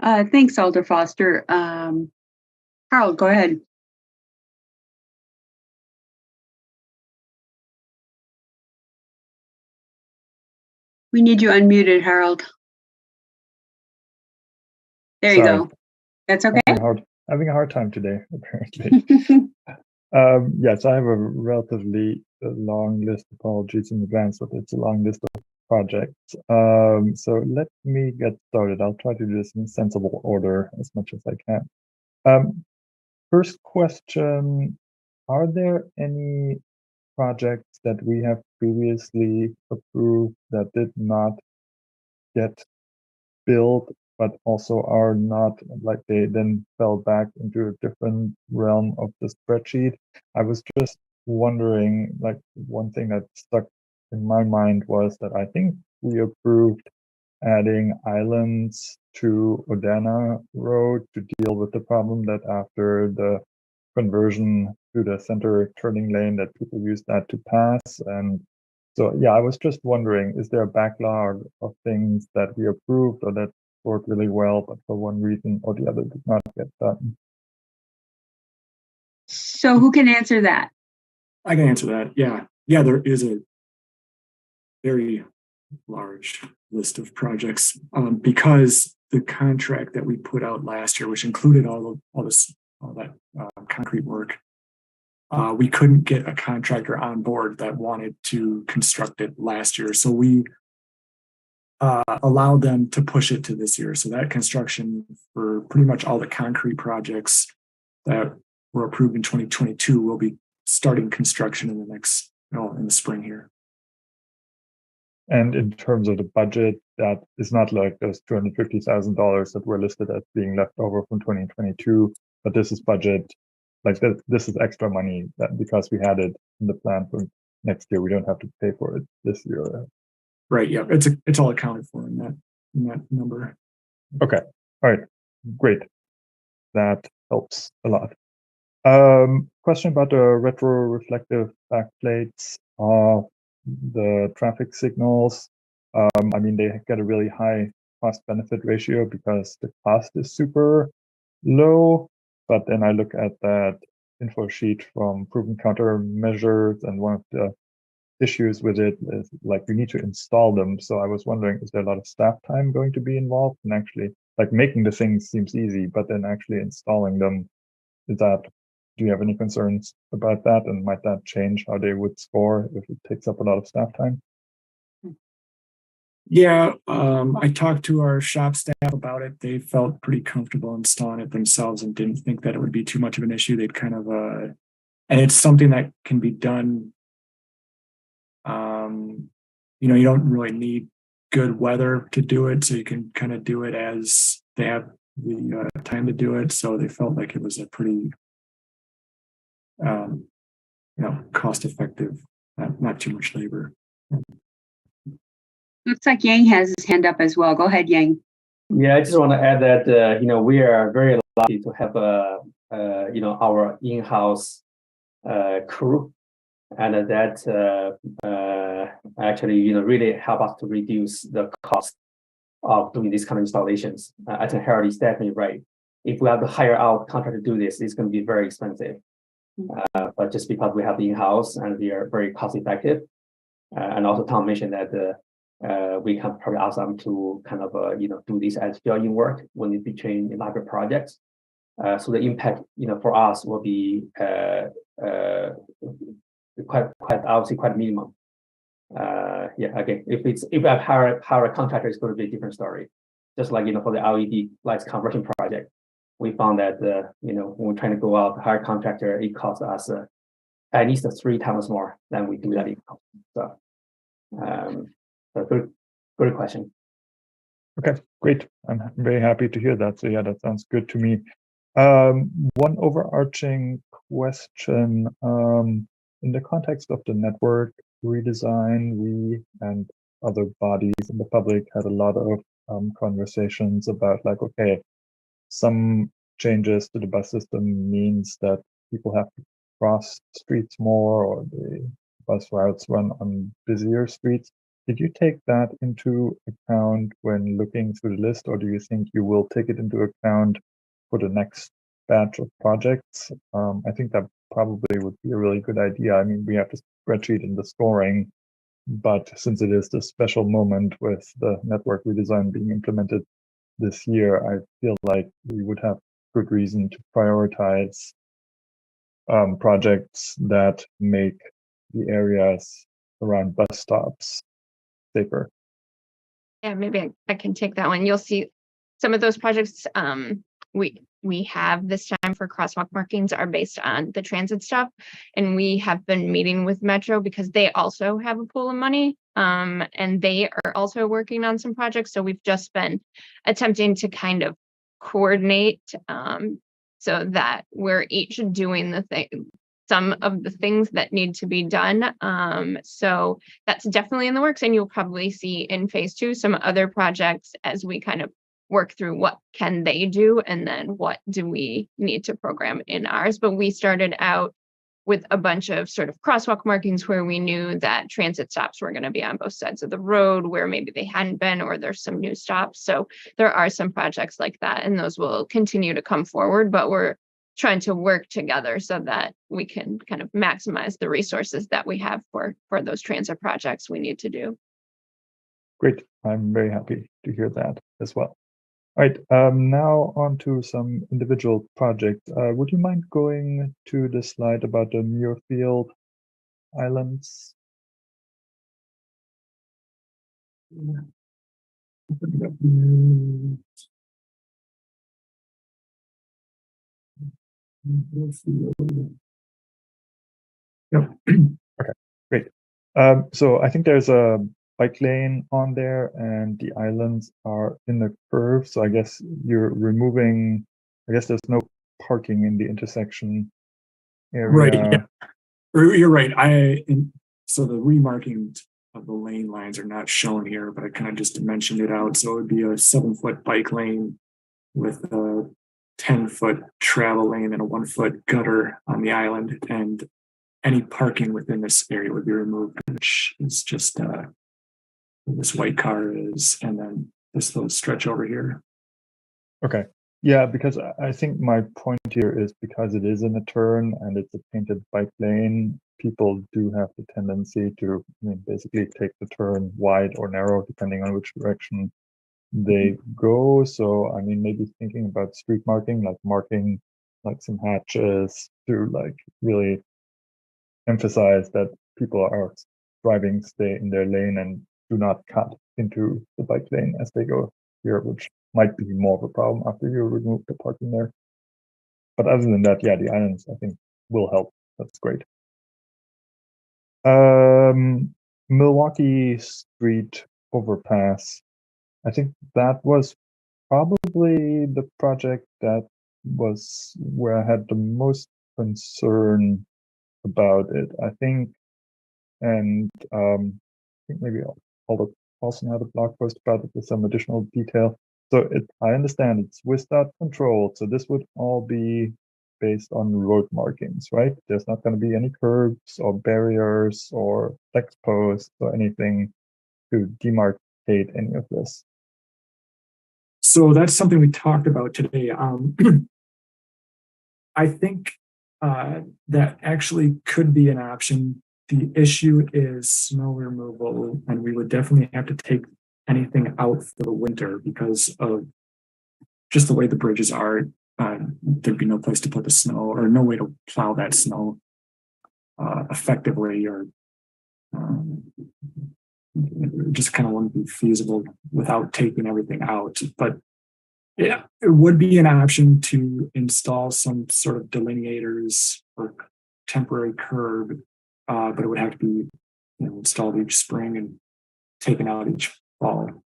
Thanks, Alder Foster. Carl, go ahead. We need you unmuted, Harold. There you go. That's okay. Having a hard time today, apparently. Yes, I have a relatively long list. Apologies in advance, but it's a long list of projects. So let me get started. I'll try to do this in sensible order as much as I can. First question, are there any projects that we have previously approved that did not get built, but also are not, like they then fell back into a different realm of the spreadsheet? I was just wondering, like one thing that stuck in my mind was that I think we approved adding islands to Odana Road to deal with the problem that after the conversion to the center turning lane that people use that to pass. And so, yeah, I was just wondering, is there a backlog of things that we approved or that worked really well, but for one reason or the other did not get done? So who can answer that? I can answer that. Yeah. Yeah, there is a very large list of projects because the contract that we put out last year, which included all that concrete work, we couldn't get a contractor on board that wanted to construct it last year. So we allowed them to push it to this year. So that construction for pretty much all the concrete projects that were approved in 2022 will be starting construction in the next, in the spring here. And in terms of the budget, that is not like those $250,000 that were listed as being left over from 2022, but this is budget, like this is extra money that because we had it in the plan for next year, we don't have to pay for it this year. Right. Yeah. It's all accounted for in that number. Okay. All right. Great. That helps a lot. Question about the retro-reflective backplates of the traffic signals. I mean, they get a really high cost-benefit ratio because the cost is super low. But then I look at that info sheet from Proven Countermeasures, and one of the issues with it is like you need to install them. So I was wondering, is there a lot of staff time going to be involved? And actually, like making the things seems easy, but then actually installing them, do you have any concerns about that? And might that change how they would score if it takes up a lot of staff time? Yeah, I talked to our shop staff about it. They felt pretty comfortable installing it themselves and didn't think that it would be too much of an issue. They'd kind of, and it's something that can be done. You don't really need good weather to do it, so you can kind of do it as they have the time to do it. So they felt like it was a pretty, cost-effective, not too much labor. Looks like Yang has his hand up as well. Go ahead, Yang. Yeah, I just want to add that we are very lucky to have our in-house crew, and that actually really help us to reduce the cost of doing these kind of installations. I think Harold is definitely right. If we have to hire out contractor to do this, it's going to be very expensive. But just because we have the in-house and we are very cost effective, and also Tom mentioned that we can probably ask them to kind of do this as fill-in work when in between larger projects. So the impact for us will be quite obviously quite minimum. Again, if I hire a contractor, it's going to be a different story. Just like for the LED lights conversion project, we found that when we're trying to go out to hire a contractor, it costs us at least 3 times more than we do that in-house. So good question. Okay, great. I'm very happy to hear that. So yeah, that sounds good to me. One overarching question, in the context of the network redesign, we and other bodies in the public had a lot of conversations about like, okay, some changes to the bus system means that people have to cross streets more, or the bus routes run on busier streets. Did you take that into account when looking through the list, or do you think you will take it into account for the next batch of projects? I think that probably would be a really good idea. I mean, we have the spreadsheet and the scoring, but since it is the special moment with the network redesign being implemented this year, I feel like we would have good reason to prioritize projects that make the areas around bus stops safer. Yeah, maybe I can take that one. You'll see some of those projects we have this time for crosswalk markings are based on the transit stuff. And we have been meeting with Metro because they also have a pool of money. And they are also working on some projects. So we've just been attempting to kind of coordinate so that we're each doing some of the things that need to be done. So that's definitely in the works, and you'll probably see in phase 2 some other projects as we kind of work through what can they do and then what do we need to program in ours. But we started out with a bunch of sort of crosswalk markings where we knew that transit stops were going to be on both sides of the road where maybe they hadn't been, or there's some new stops. So there are some projects like that, and those will continue to come forward, but we're trying to work together so that we can kind of maximize the resources that we have for those transit projects we need to do. Great. I'm very happy to hear that as well. All right, now on to some individual projects. Would you mind going to the slide about the Muirfield Islands? Yep. Okay, great. So I think there's a bike lane on there and the islands are in the curve. So I guess you're removing, I guess there's no parking in the intersection area. Right, yeah. You're right. So the remarking of the lane lines are not shown here, but I kind of just dimensioned it out. So it would be a 7-foot bike lane with a 10-foot travel lane and a 1-foot gutter on the island. And any parking within this area would be removed, which is just this white car is, and then this little stretch over here. Okay. Yeah, because I think my point here is because it is in a turn and it's a painted bike lane, people do have the tendency to basically take the turn wide or narrow depending on which direction they go. So maybe thinking about street marking like some hatches to like really emphasize that people are driving, stay in their lane and do not cut into the bike lane as they go here, which might be more of a problem after you remove the parking there. But other than that, yeah, the islands I think will help. That's great. Milwaukee Street overpass. I think that was probably the project that was where I had the most concern about it. I think, and I think maybe Alder Paulson had a blog post about it with some additional detail. So I understand it's without control. So this would all be based on road markings, right? There's not going to be any curbs or barriers or flex posts or anything to demarcate any of this. So that's something we talked about today. I think that actually could be an option. The issue is snow removal, and we would definitely have to take anything out for the winter because of just the way the bridges are. There'd be no place to put the snow or no way to plow that snow effectively, or it just kind of wouldn't be feasible without taking everything out. But yeah, it would be an option to install some sort of delineators or temporary curb, but it would have to be installed each spring and taken out each fall.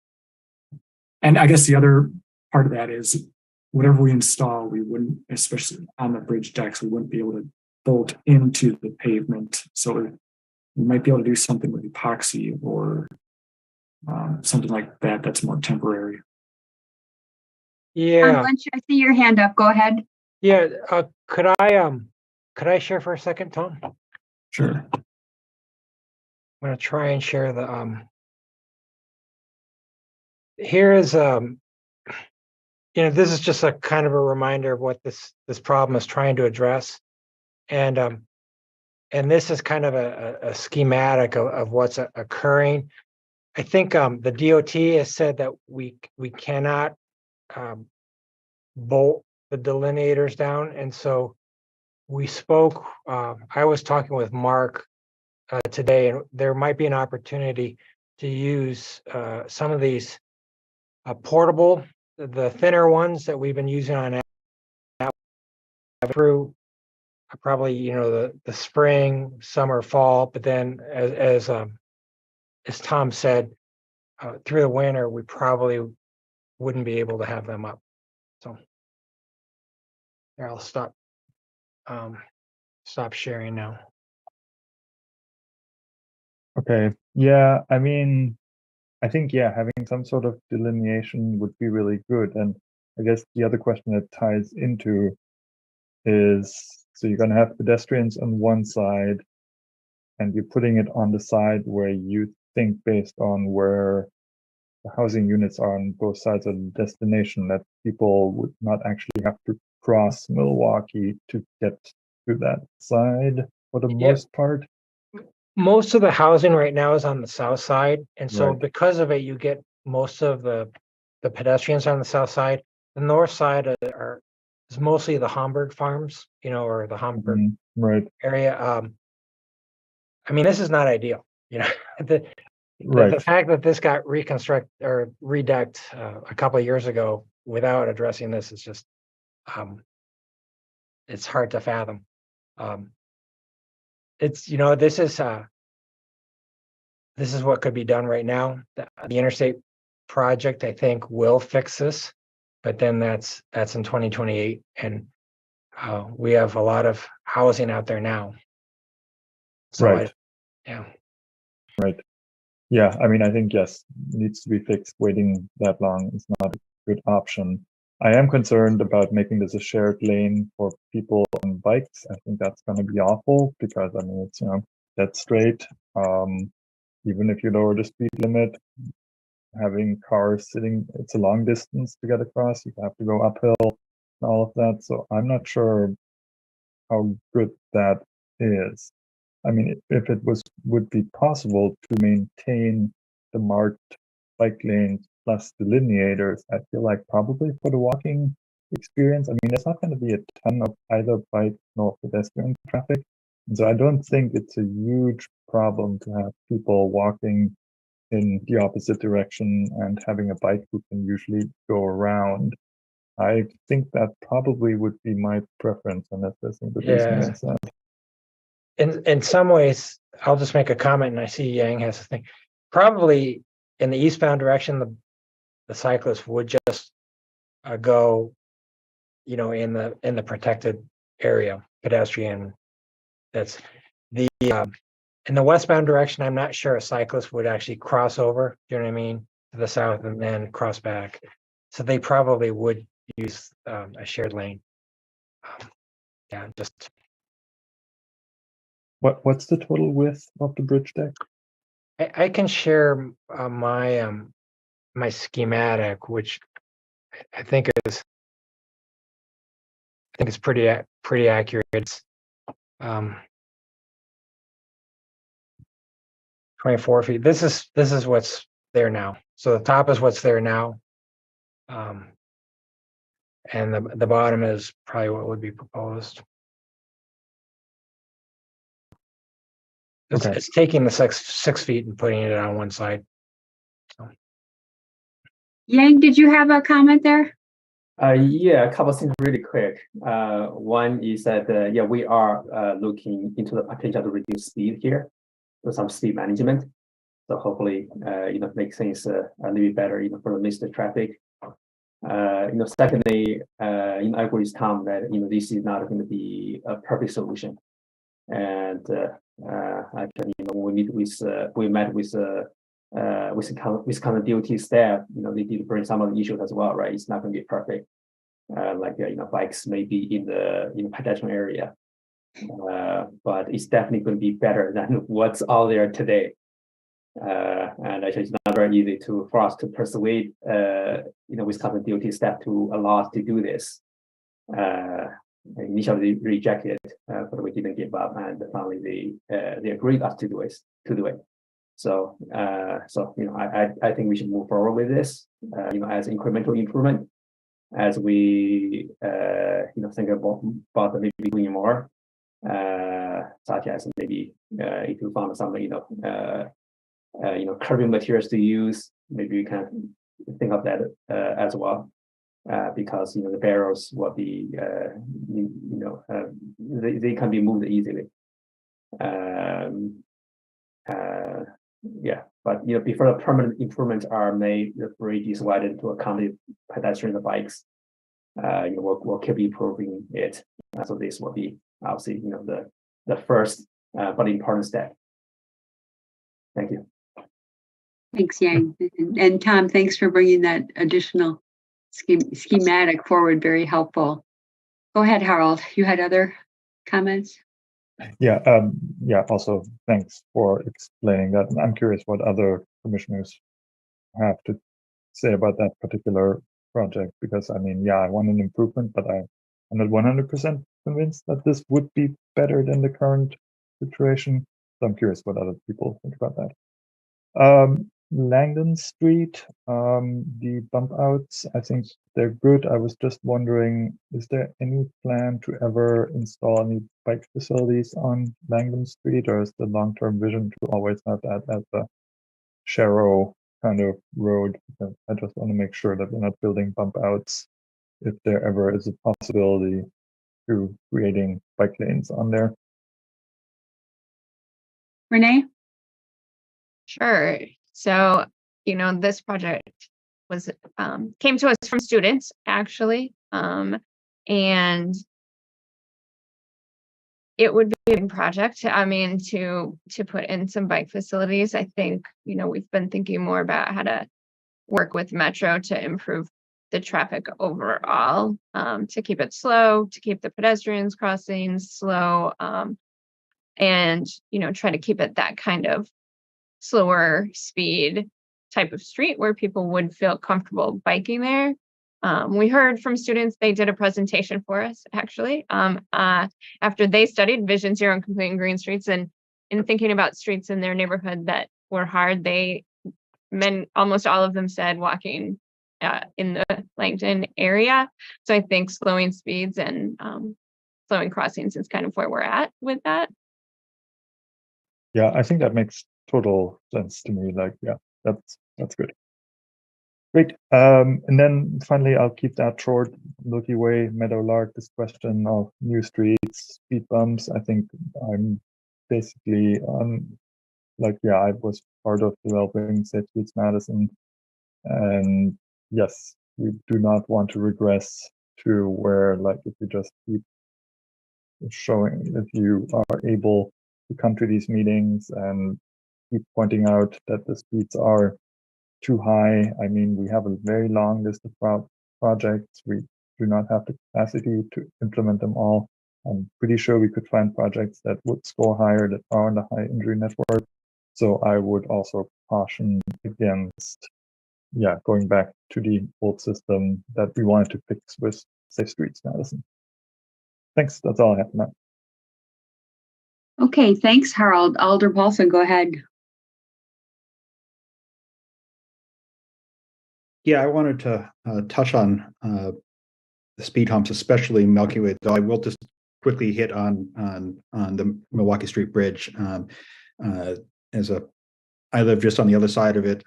And I guess the other part of that is whatever we install, we wouldn't, especially on the bridge decks, we wouldn't be able to bolt into the pavement. So we might be able to do something with epoxy or something like that that's more temporary. Yeah. Lynch, I see your hand up. Go ahead. Yeah. Could I share for a second, Tom? Sure. I'm going to try and share the here is this is just a kind of a reminder of what this problem is trying to address, and this is kind of a schematic of what's occurring. I think the DOT has said that we cannot bolt the delineators down, and so we spoke. I was talking with Mark today, and there might be an opportunity to use some of these portable, the thinner ones that we've been using on through probably the spring, summer, fall, but then as Tom said, through the winter we probably wouldn't be able to have them up. So here, I'll stop sharing now. Okay. Yeah, I mean, I think, yeah, having some sort of delineation would be really good. And I guess the other question that ties into is, so you're going to have pedestrians on one side and you're putting it on the side where you think, based on where the housing units are on both sides of the destination, that people would not actually have to cross Milwaukee to get to that side for the most part. Most of the housing right now is on the south side, and so Right. because of it, you get most of the pedestrians on the south side. The north side is mostly the Hamburg farms, or the Hamburg Right. area. I mean, this is not ideal. The Right. fact that this got reconstructed or redecked a couple of years ago without addressing this is just it's hard to fathom. It's this is what could be done right now. The interstate project, I think, will fix this, but then that's in 2028, and we have a lot of housing out there now. So Right. yeah. Right. Yeah, I mean, I think, yes, needs to be fixed. Waiting that long is not a good option. I am concerned about making this a shared lane for people on bikes. I think that's going to be awful because, I mean, it's, dead straight. Even if you lower the speed limit, having cars sitting, it's a long distance to get across. You have to go uphill and all of that. So I'm not sure how good that is. I mean, if it would be possible to maintain the marked bike lanes plus delineators, I feel like probably for the walking experience, I mean, there's not going to be a ton of either bike nor pedestrian traffic. And so I don't think it's a huge problem to have people walking in the opposite direction and having a bike who can usually go around. I think that probably would be my preference, unless there's somebody who's Yeah. against that. In some ways, I'll just make a comment, and I see Yang has a thing. Probably in the eastbound direction, the cyclist would just go, in the protected area, pedestrian. That's the in the westbound direction. I'm not sure a cyclist would actually cross over. Do you know what I mean? To the south and then cross back. So they probably would use a shared lane. Yeah, just. What's the total width of the bridge deck? I can share my my schematic, which I think is pretty accurate. It's 24 feet. This is what's there now. So the top is what's there now, and the bottom is probably what would be proposed. It's taking the 6 feet and putting it on one side. So. Yang, did you have a comment there? Yeah, a couple of things really quick. One is that, yeah, we are looking into the potential to reduce speed here with some speed management. So hopefully, make things a little bit better, for the missed traffic. Secondly, I agree with Tom that, this is not going to be a perfect solution. And actually, when we met with Wisconsin DOT staff, they did bring some of the issues as well, right? It's not going to be perfect. Bikes may be in the pedestrian area, but it's definitely going to be better than what's out there today. And actually, it's not very easy for us to persuade, Wisconsin DOT staff to allow us to do this. Initially rejected, but we didn't give up, and finally they agreed us to do it. So I think we should move forward with this, as incremental improvement, as we think about maybe doing more, such as maybe if you found something curbing materials to use. Maybe you can think of that as well, because the barrels will be they can be moved easily. Yeah, but before the permanent improvements are made, the bridge is widened to accommodate pedestrians and bikes. We'll keep improving it. So this will be obviously the first but important step. Thank you. Thanks, Yang. And Tom, thanks for bringing that additional schematic forward. Very helpful. Go ahead, Harold. You had other comments? Yeah, also thanks for explaining that. I'm curious what other commissioners have to say about that particular project, because I mean, yeah, I want an improvement, but I'm not 100% convinced that this would be better than the current situation. So I'm curious what other people think about that. Langdon Street, the bump outs, I think they're good. I was just wondering, is there any plan to ever install any bike facilities on Langdon Street, or is the long-term vision to always have that as a Sharrow kind of road? I just want to make sure that we're not building bump outs if there ever is a possibility to creating bike lanes on there. Renee? Sure. So, this project was came to us from students actually, and it would be a big project. I mean, to put in some bike facilities. I think we've been thinking more about how to work with Metro to improve the traffic overall, to keep it slow, to keep the pedestrians crossings slow, and try to keep it that kind of slower speed type of street where people would feel comfortable biking there. We heard from students, they did a presentation for us actually, after they studied Vision Zero and Complete and Green Streets, and in thinking about streets in their neighborhood that were hard, almost all of them said walking in the Langdon area. So I think slowing speeds and slowing crossings is kind of where we're at with that. Yeah, I think that makes total sense to me. Like, yeah, that's good. Great. And then finally, I'll keep that short. Milky Way, Meadowlark, this question of new streets, speed bumps. I think I'm basically I was part of developing Safe Streets Madison, and yes, we do not want to regress to where, like, if you just keep showing, if you are able to come to these meetings and keep pointing out that the speeds are too high. I mean, we have a very long list of projects. We do not have the capacity to implement them all. I'm pretty sure we could find projects that would score higher, that are on the high injury network. So I would also caution against, going back to the old system that we wanted to fix with Safe Streets Madison. Thanks. That's all I have now. Okay, thanks, Harold. Alder Paulson, go ahead. Yeah, I wanted to touch on the speed humps, especially Milky Way. Though I will just quickly hit on the Milwaukee Street Bridge. I live just on the other side of it.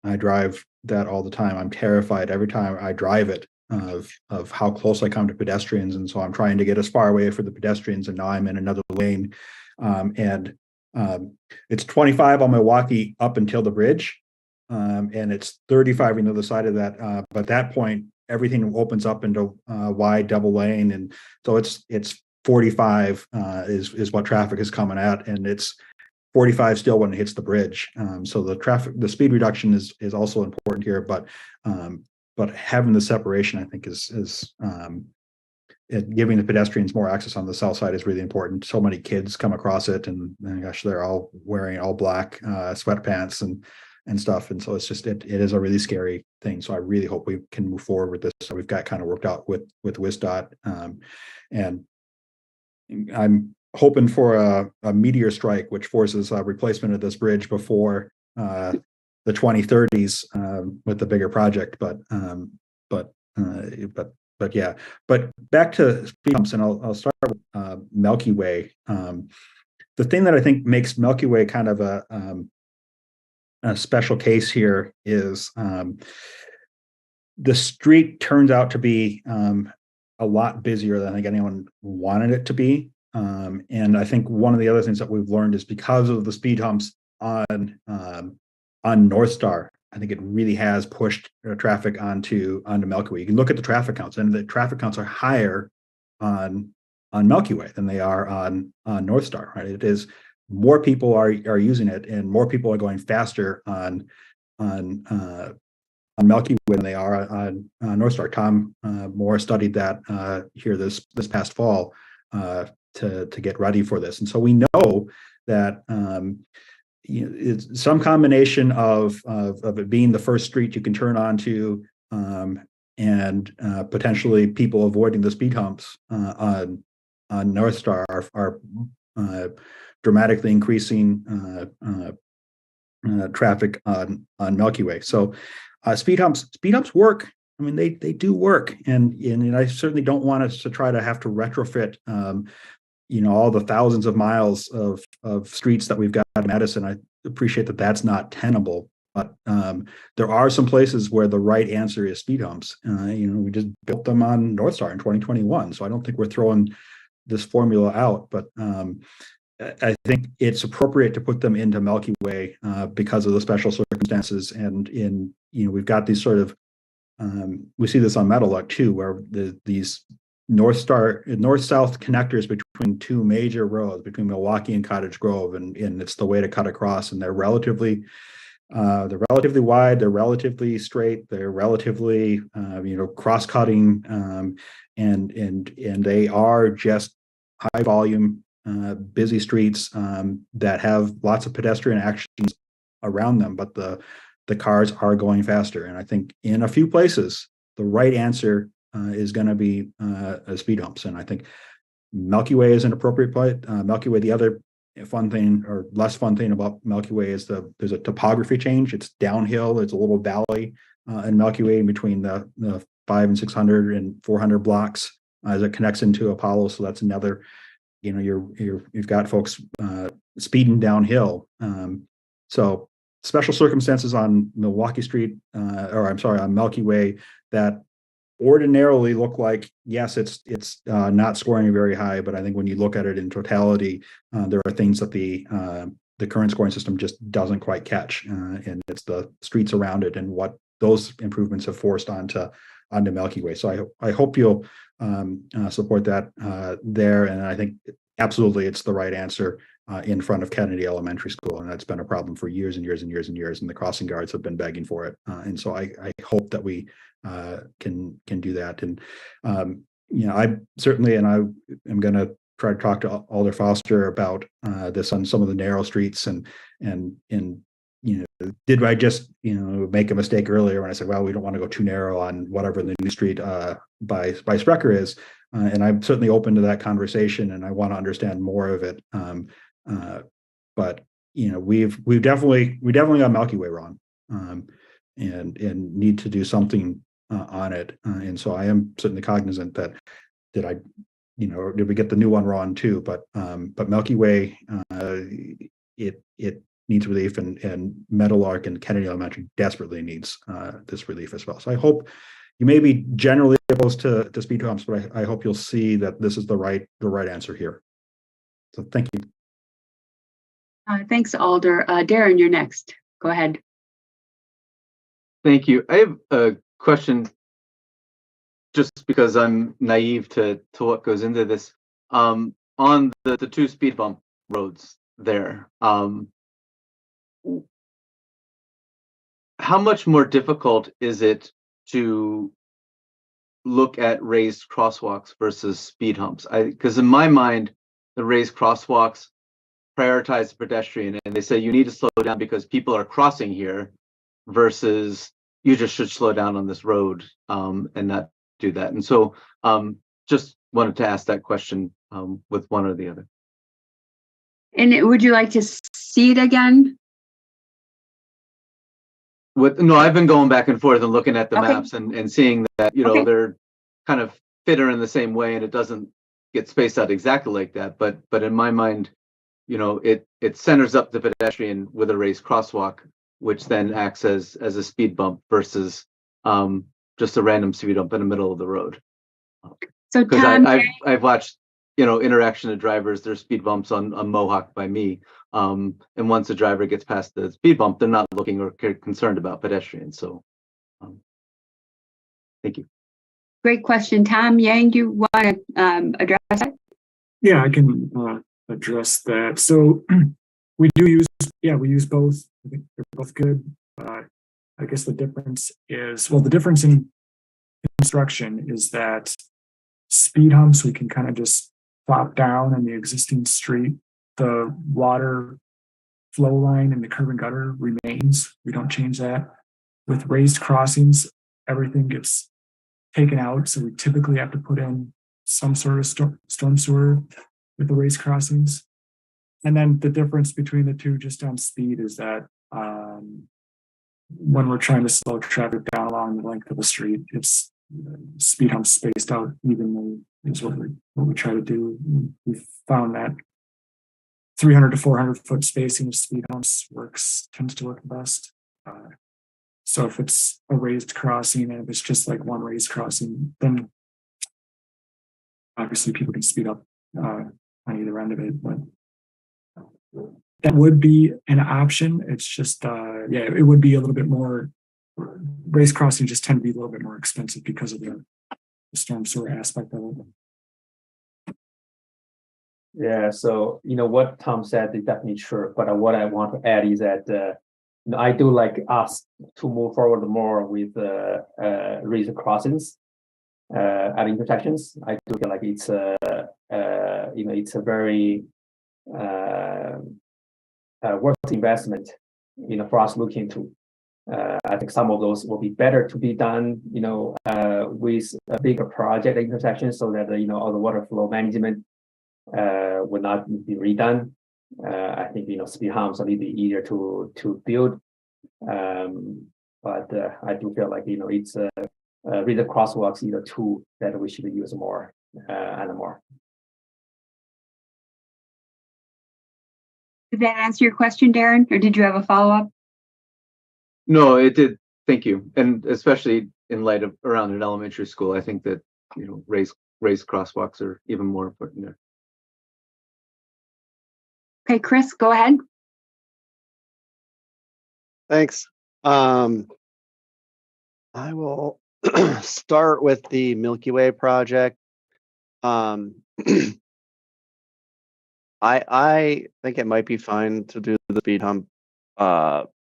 I drive that all the time. I'm terrified every time I drive it of how close I come to pedestrians, and so I'm trying to get as far away for the pedestrians. And now I'm in another lane, and it's 25 on Milwaukee up until the bridge. And it's 35 on the other side of that. But at that point, everything opens up into wide double lane, and so it's 45 is what traffic is coming at, and it's 45 still when it hits the bridge. So the speed reduction is also important here, but having the separation, I think, is giving the pedestrians more access on the south side is really important. So many kids come across it, and gosh, they're all wearing all black sweatpants and stuff, and so it's just it is a really scary thing. So I really hope we can move forward with this. So we've got kind of worked out with WSDOT, and I'm hoping for a meteor strike which forces a replacement of this bridge before the 2030s with the bigger project. But back to speed bumps, and I'll start with Milky Way. The thing that I think makes Milky Way kind of special case here is the street turns out to be a lot busier than I think anyone wanted it to be. And I think one of the other things that we've learned is because of the speed humps on North Star, I think it really has pushed traffic onto Milky Way. You can look at the traffic counts, and the traffic counts are higher on Milky Way than they are on North Star. Right? It is more people are using it, and more people are going faster on Milky Way than they are on North Star. Tom Moore studied that here this past fall to get ready for this, and so we know that it's some combination of it being the first street you can turn onto, and potentially people avoiding the speed humps on North Star are dramatically increasing traffic on Milky Way. So speed humps work. I mean, they do work, and I certainly don't want us to try to have to retrofit all the thousands of miles of streets that we've got in Madison. I appreciate that that's not tenable, but there are some places where the right answer is speed humps. We just built them on North Star in 2021, so I don't think we're throwing this formula out, but I think it's appropriate to put them into Milky Way because of the special circumstances. And we've got these sort of we see this on Meadowlark too, where these north-south connectors between two major roads, between Milwaukee and Cottage Grove, and it's the way to cut across. And they're relatively wide, they're relatively straight, they're relatively cross-cutting, and they are just high volume, busy streets that have lots of pedestrian actions around them, but the cars are going faster. And I think in a few places, the right answer is going to be speed humps. And I think Milky Way is an appropriate place. Milky Way, the other fun thing or less fun thing about Milky Way is there's a topography change. It's downhill. It's a little valley in Milky Way in between the 500 and 600 and 400 blocks as it connects into Apollo. So that's another, you've got folks speeding downhill. So special circumstances on Milwaukee Street, on Milky Way that ordinarily look like, yes, it's not scoring very high, but I think when you look at it in totality, there are things that the current scoring system just doesn't quite catch, and it's the streets around it and what those improvements have forced onto Milky Way. So I hope you'll support that there, and I think absolutely it's the right answer in front of Kennedy Elementary School, and that's been a problem for years and years and years and years, and the crossing guards have been begging for it, and so I hope that we can do that. And I certainly, and I am going to try to talk to Alder Foster about this on some of the narrow streets, and did I just make a mistake earlier when I said, well, we don't want to go too narrow on whatever the new street by Sprecher is, and I'm certainly open to that conversation, and I want to understand more of it. But we definitely got Milky Way wrong, and need to do something on it. And so I am certainly cognizant that did we get the new one wrong too? But Milky Way, it needs relief, and Meadowlark and Kennedy Elementary desperately needs this relief as well. So I hope you may be generally opposed to speed humps, but I hope you'll see that this is the right answer here. So thank you. Thanks, Alder. Darren, you're next. Go ahead. Thank you. I have a question, just because I'm naive to what goes into this. On the two speed bump roads there, how much more difficult is it to look at raised crosswalks versus speed humps? Because in my mind, the raised crosswalks prioritize the pedestrian, and they say you need to slow down because people are crossing here, versus you just should slow down on this road and not do that. And so just wanted to ask that question with one or the other. And would you like to see it again? No, I've been going back and forth and looking at the maps and seeing that, they're kind of fitter in the same way, and it doesn't get spaced out exactly like that. But in my mind, it centers up the pedestrian with a raised crosswalk. which then acts as a speed bump versus just a random speed bump in the middle of the road. So Because Tom, I've watched, interaction of drivers, there's speed bumps on Mohawk by me. And once a driver gets past the speed bump, they're not looking or concerned about pedestrians. So thank you. great question. Tom Yang, do you want to address that? Yeah, I can address that. So we use both. I think they're both good. I guess the difference in construction is that speed humps, we can kind of just plop down on the existing street. The water flow line and the curb and gutter remains. We don't change that. With raised crossings, everything gets taken out. So we typically have to put in some sort of storm sewer with the raised crossings. And then the difference between the two just on speed is that when we're trying to slow traffic down along the length of the street, it's speed humps spaced out evenly is what we try to do. We found that 300 to 400 foot spacing of speed humps tends to work best. So if it's a raised crossing and if it's just like one raised crossing, then obviously people can speed up on either end of it, but that would be an option. It's just, it would be a little bit more, raised crossings just tend to be a little bit more expensive because of the storm sewer aspect of it. Yeah, so what Tom said is definitely true. But what I want to add is that I do like us to move forward more with raised crossings at intersections. I do feel like it's it's a very worth investment for us looking into. I think some of those will be better to be done with a bigger project at intersections, so that all the water flow management would not be redone. I think speed humps are a little bit easier to build, but I do feel like it's really crosswalks either two that we should use more and more. Did that answer your question, Darren, or did you have a follow-up? No, it did. Thank you. And especially in light of around an elementary school, I think that raised crosswalks are even more important there. Okay, Chris, go ahead. Thanks. I will start with the Milky Way project. I think it might be fine to do the speed hump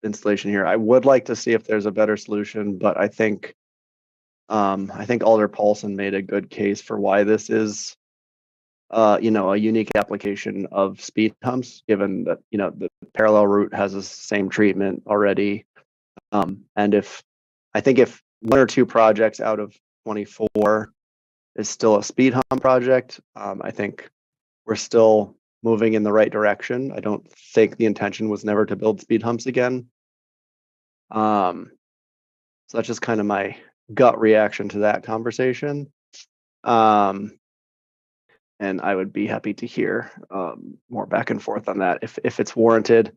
installation here. I would like to see if there's a better solution, but I think Alder Paulson made a good case for why this is a unique application of speed humps, given that the parallel route has the same treatment already. And if one or two projects out of 24 is still a speed hump project, I think we're still moving in the right direction. I don't think the intention was never to build speed humps again. So that's just kind of my gut reaction to that conversation. And I would be happy to hear more back and forth on that if it's warranted.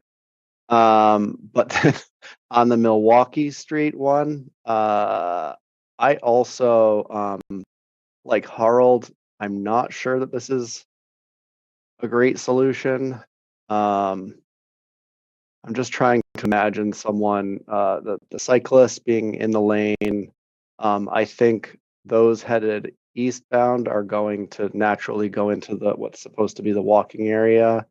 But on the Milwaukee Street one, I also, like Harold, I'm not sure that this is a great solution. I'm just trying to imagine someone, the cyclists being in the lane. I think those headed eastbound are going to naturally go into what's supposed to be the walking area.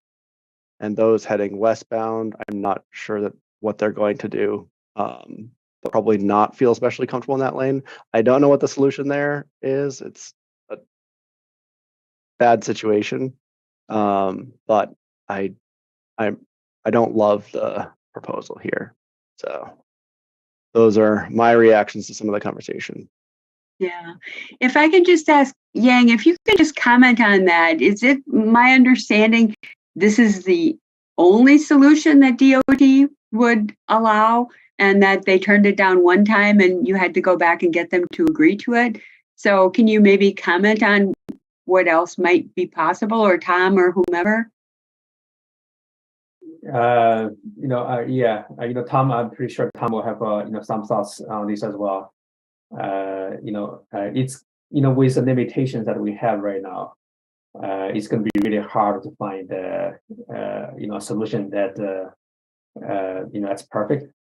And those heading westbound, I'm not sure that what they're going to do. They'll probably not feel especially comfortable in that lane. I don't know what the solution there is. It's a bad situation. But I don't love the proposal here. So those are my reactions to some of the conversation. Yeah. If I could just ask Yang, if you could just comment on that, is it my understanding this is the only solution that DOT would allow, and that they turned it down one time and you had to go back and get them to agree to it? So can you maybe comment on what else might be possible, or Tom or whomever? Tom, I'm pretty sure Tom will have, some thoughts on this as well. It's, with the limitations that we have right now, it's going to be really hard to find, a solution that, that's perfect,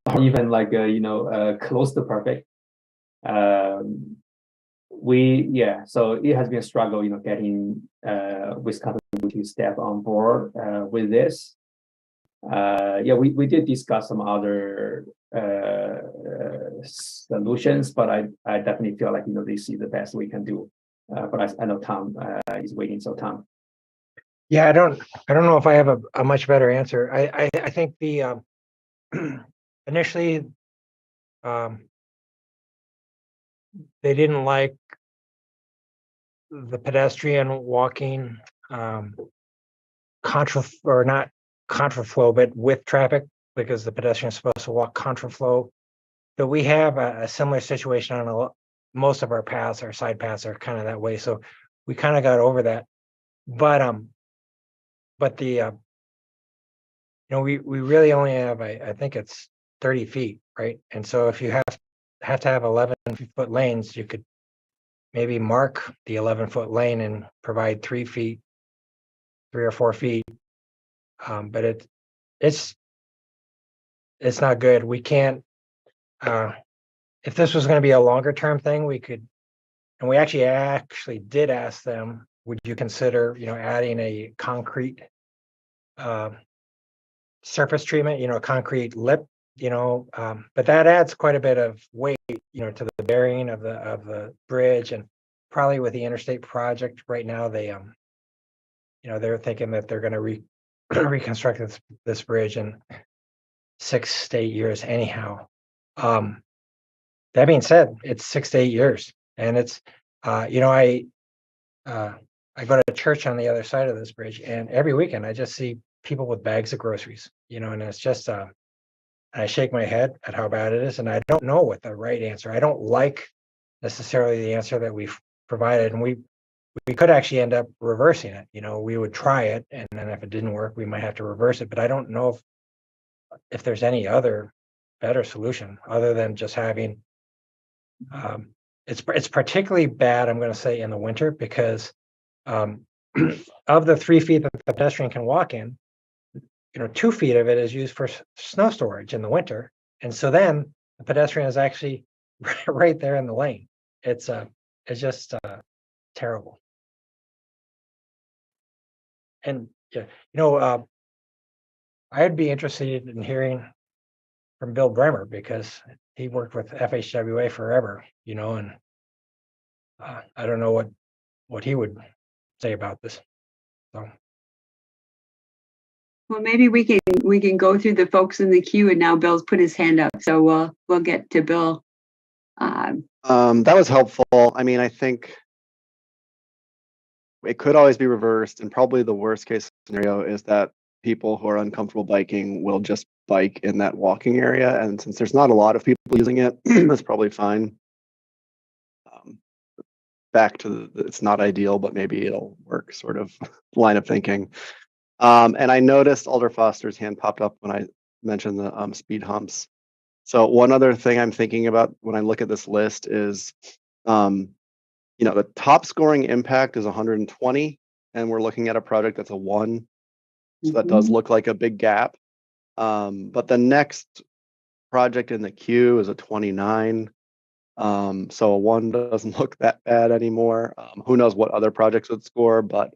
or even like, close to perfect. So it has been a struggle, getting Wisconsin to step on board with this. We did discuss some other solutions, but I definitely feel like this is the best we can do. But I know Tom is waiting, so Tom. Yeah, I don't know if I have a much better answer. I think the initially they didn't like the pedestrian walking not contraflow, but with traffic, because the pedestrian is supposed to walk contraflow. But we have a similar situation on most of our paths. Our side paths are kind of that way, so we kind of got over that. But the we really only have I think it's 30 feet, right? And so if you have to have 11-foot lanes, you could maybe mark the 11-foot lane and provide 3 or 4 feet. But it's not good. We can't. If this was going to be a longer term thing, we could, and we actually did ask them, would you consider, adding a concrete surface treatment, concrete lip, but that adds quite a bit of weight, to the bearing of the bridge. And probably with the interstate project right now, they they're thinking that they're going to reconstruct this bridge in 6 to 8 years anyhow. That being said, it's 6 to 8 years, and it's I go to church on the other side of this bridge, and every weekend I just see people with bags of groceries, and it's just I shake my head at how bad it is, and I don't know what the right answer. I don't like necessarily the answer that we've provided, and we could actually end up reversing it. We would try it, and then if it didn't work, we might have to reverse it. But I don't know if there's any other better solution other than just having. It's particularly bad, I'm going to say, in the winter, because of the 3 feet that the pedestrian can walk in, 2 feet of it is used for snow storage in the winter, and so then the pedestrian is actually right there in the lane. It's just terrible. And I'd be interested in hearing from Bill Bremer, because he worked with FHWA forever, and I don't know what he would say about this. So. Well, maybe we can go through the folks in the queue, and now Bill's put his hand up, so we'll get to Bill. That was helpful. I mean, I think it could always be reversed, and probably the worst case scenario is that people who are uncomfortable biking will just bike in that walking area, and since there's not a lot of people using it, that's probably fine. Back to it's not ideal, but maybe it'll work sort of line of thinking. And I noticed Alder Foster's hand popped up when I mentioned the speed humps. So one other thing I'm thinking about when I look at this list is, the top scoring impact is 120, and we're looking at a project that's a 1. So that does look like a big gap. But the next project in the queue is a 29. So a 1 doesn't look that bad anymore. Who knows what other projects would score, but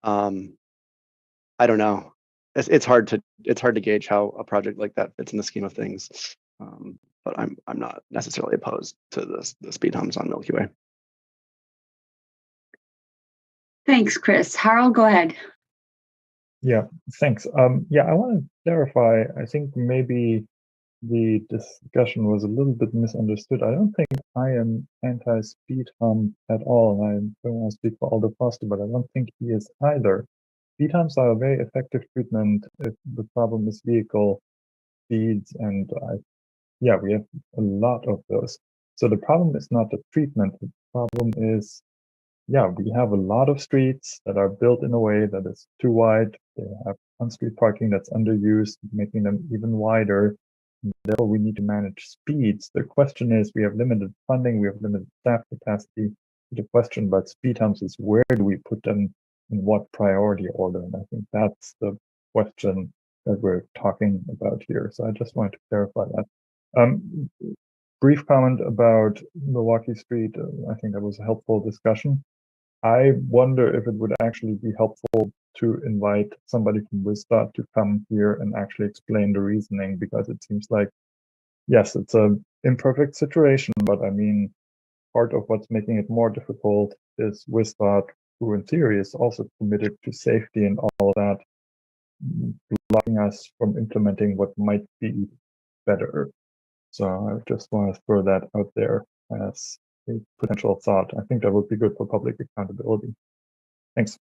I don't know. It's hard to gauge how a project like that fits in the scheme of things. But I'm not necessarily opposed to the speed humps on Milky Way. Thanks, Chris. Harold, go ahead. Yeah, thanks. I want to clarify. I think maybe the discussion was a little bit misunderstood. I don't think I am anti-speed hump at all. I don't want to speak for Alder Foster, but I don't think he is either. Speed humps are a very effective treatment if the problem is vehicle speeds, and we have a lot of those. So the problem is not the treatment. The problem is, we have a lot of streets that are built in a way that is too wide. They have on-street parking that's underused, making them even wider. Therefore, we need to manage speeds. The question is, we have limited funding, we have limited staff capacity. The question about speed humps is, where do we put them, in what priority order? And I think that's the question that we're talking about here. So I just wanted to clarify that. Brief comment about Milwaukee Street. I think that was a helpful discussion. I wonder if it would actually be helpful to invite somebody from WSDOT to come here and actually explain the reasoning, because it seems like, yes, it's an imperfect situation, but I mean, part of what's making it more difficult is WSDOT, who in theory is also committed to safety and all of that, blocking us from implementing what might be better. So I just want to throw that out there as a potential thought. I think that would be good for public accountability. Thanks.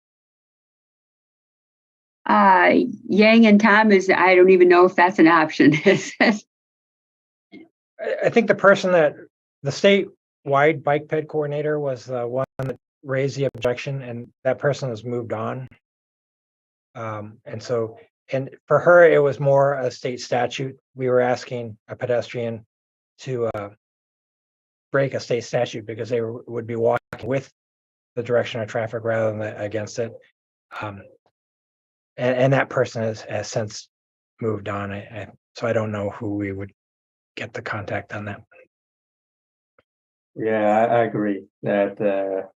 Yang and Tom I don't even know if that's an option. I think the person that the statewide bike ped coordinator was the one that raised the objection, and that person has moved on. And for her, it was more a state statute. We were asking a pedestrian to break a state statute because they would be walking with the direction of traffic rather than against it. And that person has since moved on. So I don't know who we would get the contact on that. Yeah, I agree that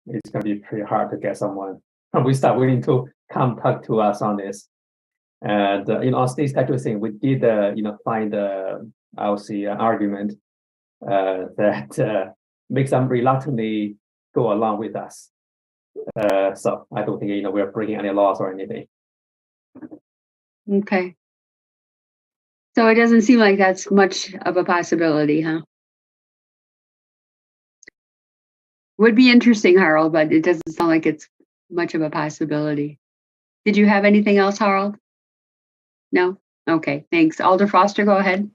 it's going to be pretty hard to get someone we start willing to come talk to us on this. And on state statute thing, we did find I'll see an argument that makes them reluctantly go along with us. So I don't think we're breaking any laws or anything. Okay. So it doesn't seem like that's much of a possibility, huh? Would be interesting, Harold, but it doesn't sound like it's much of a possibility. Did you have anything else, Harold? No? Okay, thanks. Alder Foster, go ahead.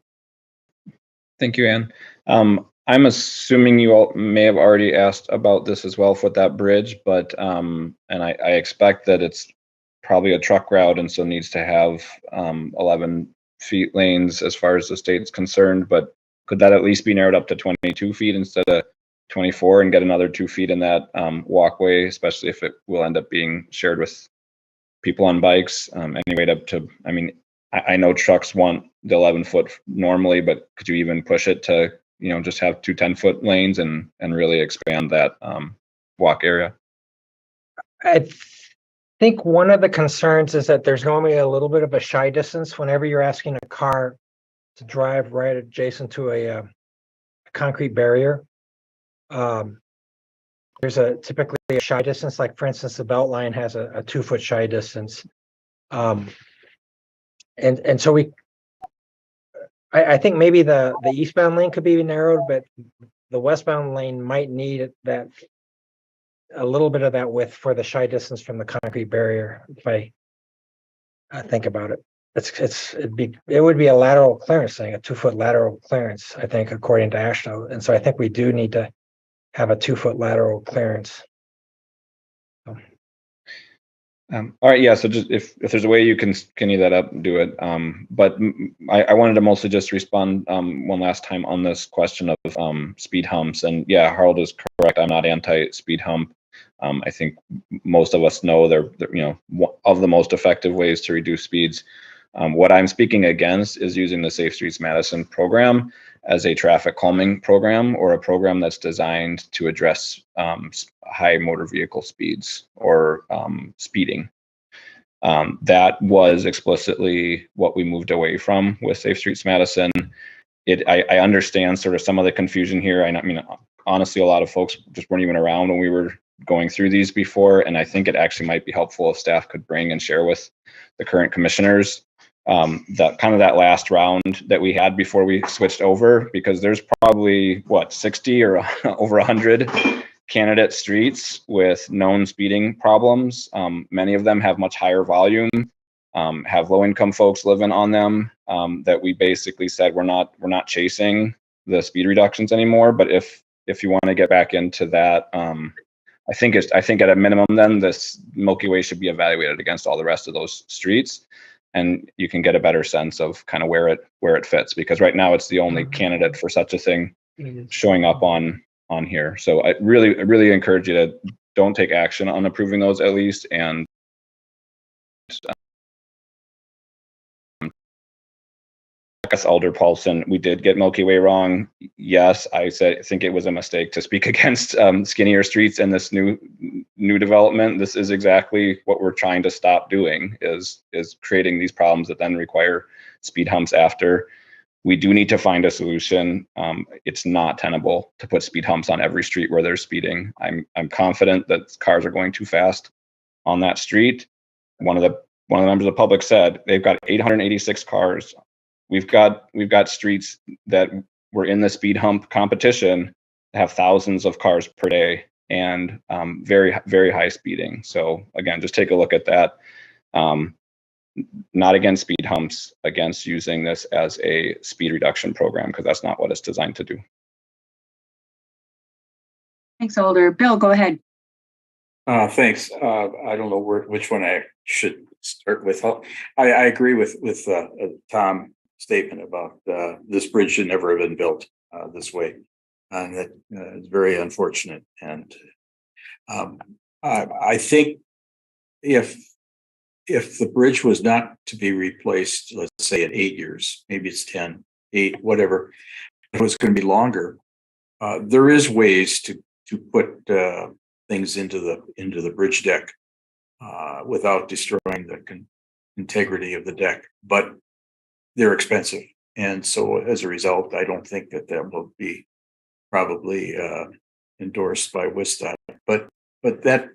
Thank you, Ann. I'm assuming you all may have already asked about this as well for that bridge, but and I expect that it's probably a truck route and so needs to have 11 feet lanes as far as the state's concerned, but could that at least be narrowed up to 22 feet instead of 24 and get another 2 feet in that walkway, especially if it will end up being shared with people on bikes, anyway, up to, I mean, I know trucks want the 11-foot normally, but could you even push it to, just have 2 10-foot lanes and really expand that walk area? I think one of the concerns is that there's normally a little bit of a shy distance whenever you're asking a car to drive right adjacent to a concrete barrier. There's typically a shy distance, like for instance, the Beltline has a 2-foot shy distance. And so I think maybe the eastbound lane could be narrowed, but the westbound lane might need a little bit of that width for the shy distance from the concrete barrier. If I think about it, it would be a lateral clearance thing, a 2-foot lateral clearance, I think, according to AASHTO. And so I think we do need to have a 2-foot lateral clearance. All right, yeah. So just if there's a way you can skinny that up, do it. But I wanted to mostly just respond one last time on this question of speed humps. And yeah, Harold is correct. I'm not anti-speed hump. I think most of us know they're one of the most effective ways to reduce speeds. What I'm speaking against is using the Safe Streets Madison program as a traffic calming program or a program that's designed to address high motor vehicle speeds or speeding. That was explicitly what we moved away from with Safe Streets Madison. I understand sort of some of the confusion here. I mean, honestly, a lot of folks just weren't even around when we were going through these before, and I think it actually might be helpful if staff could bring and share with the current commissioners that last round that we had before we switched over, because there's probably 60 or over 100 candidate streets with known speeding problems. Many of them have much higher volume, have low income folks living on them, that we basically said we're not chasing the speed reductions anymore. But if you want to get back into that, I think at a minimum then this Milky Way should be evaluated against all the rest of those streets. and you can get a better sense of kind of where it fits, because right now it's the only candidate for such a thing showing up on here. So I really encourage you to don't take action on approving those at least. And I guess Alder Paulson, we did get Milky Way wrong. Yes, I think it was a mistake to speak against skinnier streets in this new development. This is exactly what we're trying to stop doing, is creating these problems that then require speed humps after. We do need to find a solution. It's not tenable to put speed humps on every street where there's speeding. I'm confident that cars are going too fast on that street. One of the members of the public said they've got 886 cars. We've got streets that were in the speed hump competition that have thousands of cars per day and very, very high speeding. So again, just take a look at that. Not against speed humps, against using this as a speed reduction program, because that's not what it's designed to do. Thanks, Alder. Bill, go ahead. Thanks. I don't know which one I should start with. I agree with Tom's statement about this bridge should never have been built this way, and that is very unfortunate. And I think if the bridge was not to be replaced, let's say in 8 years, maybe it's 10, 8, whatever, if it was going to be longer, there is ways to put things into the bridge deck without destroying the integrity of the deck, but they're expensive. And so as a result, I don't think that will be probably endorsed by WISTA. But that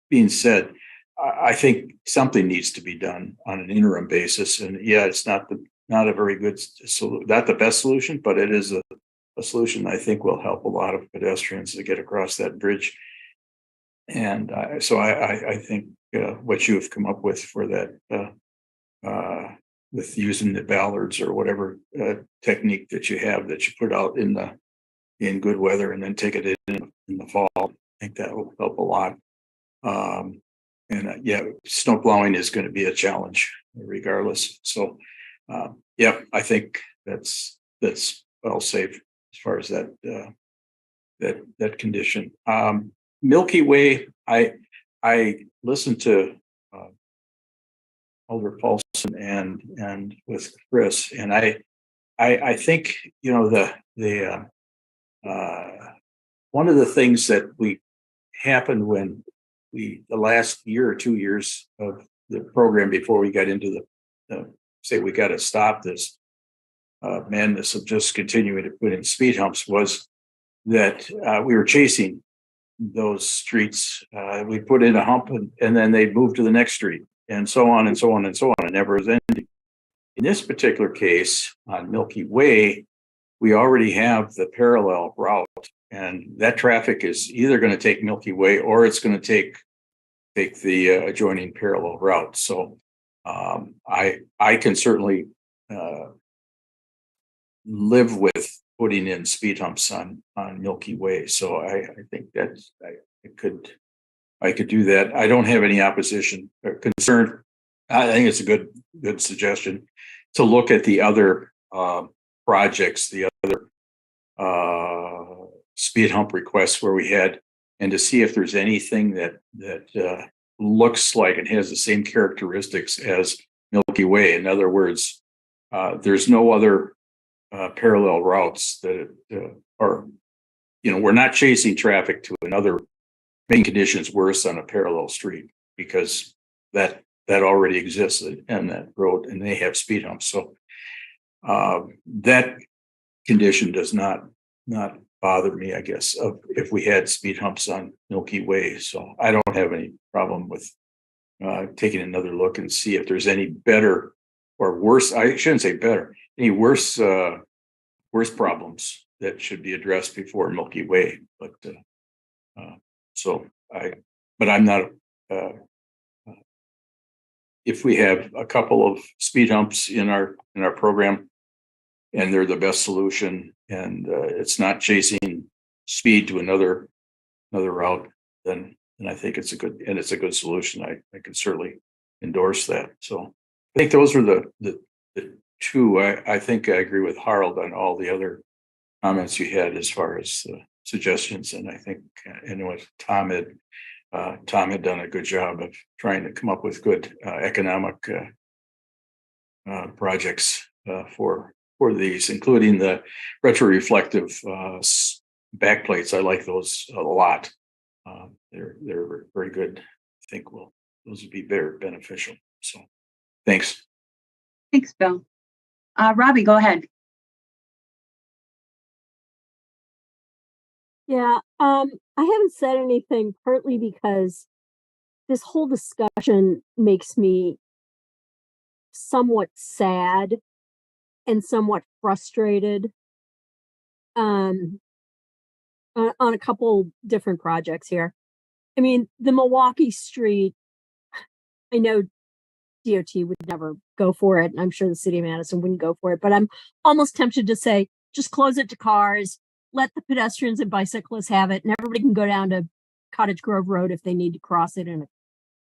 being said, I think something needs to be done on an interim basis. And yeah, it's not a very good solution, not the best solution, but it is a solution I think will help a lot of pedestrians to get across that bridge. And so I think what you have come up with for that, with using the ballards or whatever technique that you have that you put out in good weather and then take it in the fall, I think that will help a lot. And yeah, snow plowing is going to be a challenge regardless. So yeah, I think that's well safe as far as that condition. Milky Way, I listened to Alder Paulson and with Chris, and I think, you know, the one of the things that happened when the last year or 2 years of the program before we got into the say we got to stop this madness of just continuing to put in speed humps was that we were chasing those streets. We put in a hump and then they'd move to the next street, and so on and so on and so on. It never was ending. In this particular case on Milky Way, we already have the parallel route, and that traffic is either going to take Milky Way or it's going to take the adjoining parallel route. So I can certainly live with putting in speed humps on Milky Way. So I think that I could do that. I don't have any opposition or concern. I think it's a good suggestion to look at the other projects, the other speed hump requests where we had, and to see if there's anything that looks like it has the same characteristics as Milky Way. In other words, there's no other parallel routes that are, you know, we're not chasing traffic to another, making conditions worse on a parallel street, because that already exists in that road and they have speed humps. So that condition does not bother me, I guess, if we had speed humps on Milky Way. So I don't have any problem with taking another look and see if there's any better or worse. I shouldn't say better, any worse problems that should be addressed before Milky Way. But but I'm not. If we have a couple of speed humps in our program, and they're the best solution, and it's not chasing speed to another route, then I think it's a good solution. I can certainly endorse that. So I think those are the two. I think I agree with Harold on all the other comments you had as far as suggestions, and I think and what Tom had done a good job of trying to come up with good economic projects for these, including the retroreflective backplates. I like those a lot. They're very good. I think those would be very beneficial. So thanks. Thanks, Bill. Robbie, go ahead. Yeah, I haven't said anything partly because this whole discussion makes me somewhat sad and somewhat frustrated on a couple different projects here. I mean, the Milwaukee Street, I know DOT would never go for it, and I'm sure the city of Madison wouldn't go for it, but I'm almost tempted to say, just close it to cars, let the pedestrians and bicyclists have it, and everybody can go down to Cottage Grove Road if they need to cross it and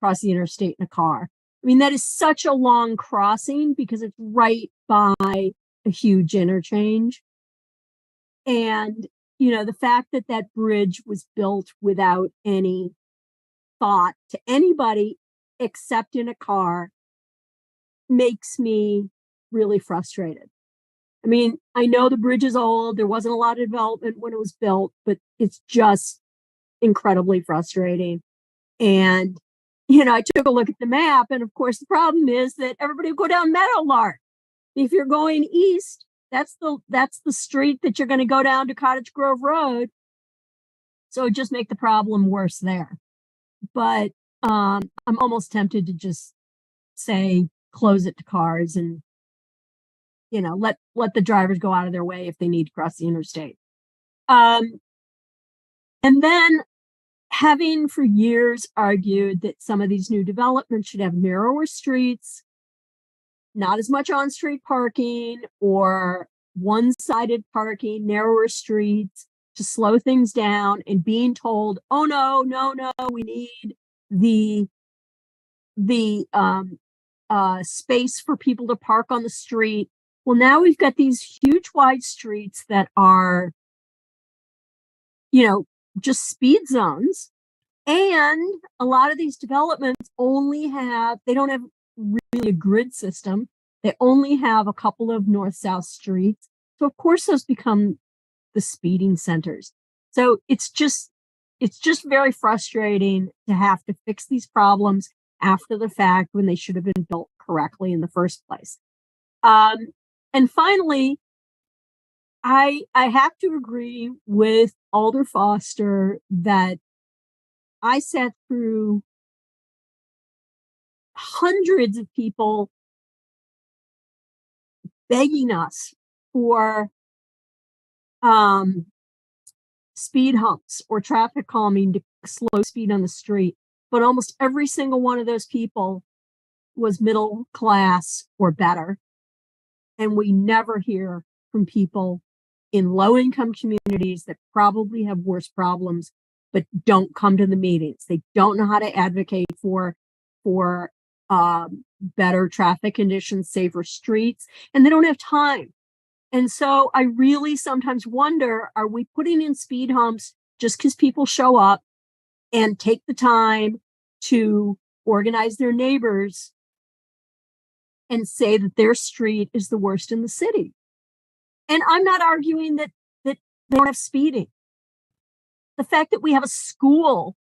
cross the interstate in a car. I mean, that is such a long crossing because it's right by a huge interchange. And, you know, the fact that that bridge was built without any thought to anybody except in a car makes me really frustrated. I mean, I know the bridge is old. There wasn't a lot of development when it was built, but it's just incredibly frustrating. And, you know, I took a look at the map, and of course, the problem is that everybody will go down Meadowlark. If you're going east, that's the street that you're going to go down to Cottage Grove Road. So it just make the problem worse there. But I'm almost tempted to just say close it to cars and, you know, let the drivers go out of their way if they need to cross the interstate. And then, having for years argued that some of these new developments should have narrower streets, not as much on-street parking or one-sided parking, narrower streets to slow things down, and being told, oh no, we need the space for people to park on the street. Well, now we've got these huge wide streets that are, you know, just speed zones. And a lot of these developments they don't have really a grid system. They only have a couple of north-south streets. So of course those become the speeding centers. So it's just very frustrating to have to fix these problems after the fact when they should have been built correctly in the first place. And finally, I have to agree with Alder Foster that I sat through hundreds of people begging us for speed humps or traffic calming to slow speed on the street. But almost every single one of those people was middle class or better. And we never hear from people in low income communities that probably have worse problems, but don't come to the meetings. They don't know how to advocate for better traffic conditions, safer streets, and they don't have time. And so I really sometimes wonder, are we putting in speed humps just because people show up and take the time to organize their neighbors and say that their street is the worst in the city? And I'm not arguing that they don't have speeding. The fact that we have a school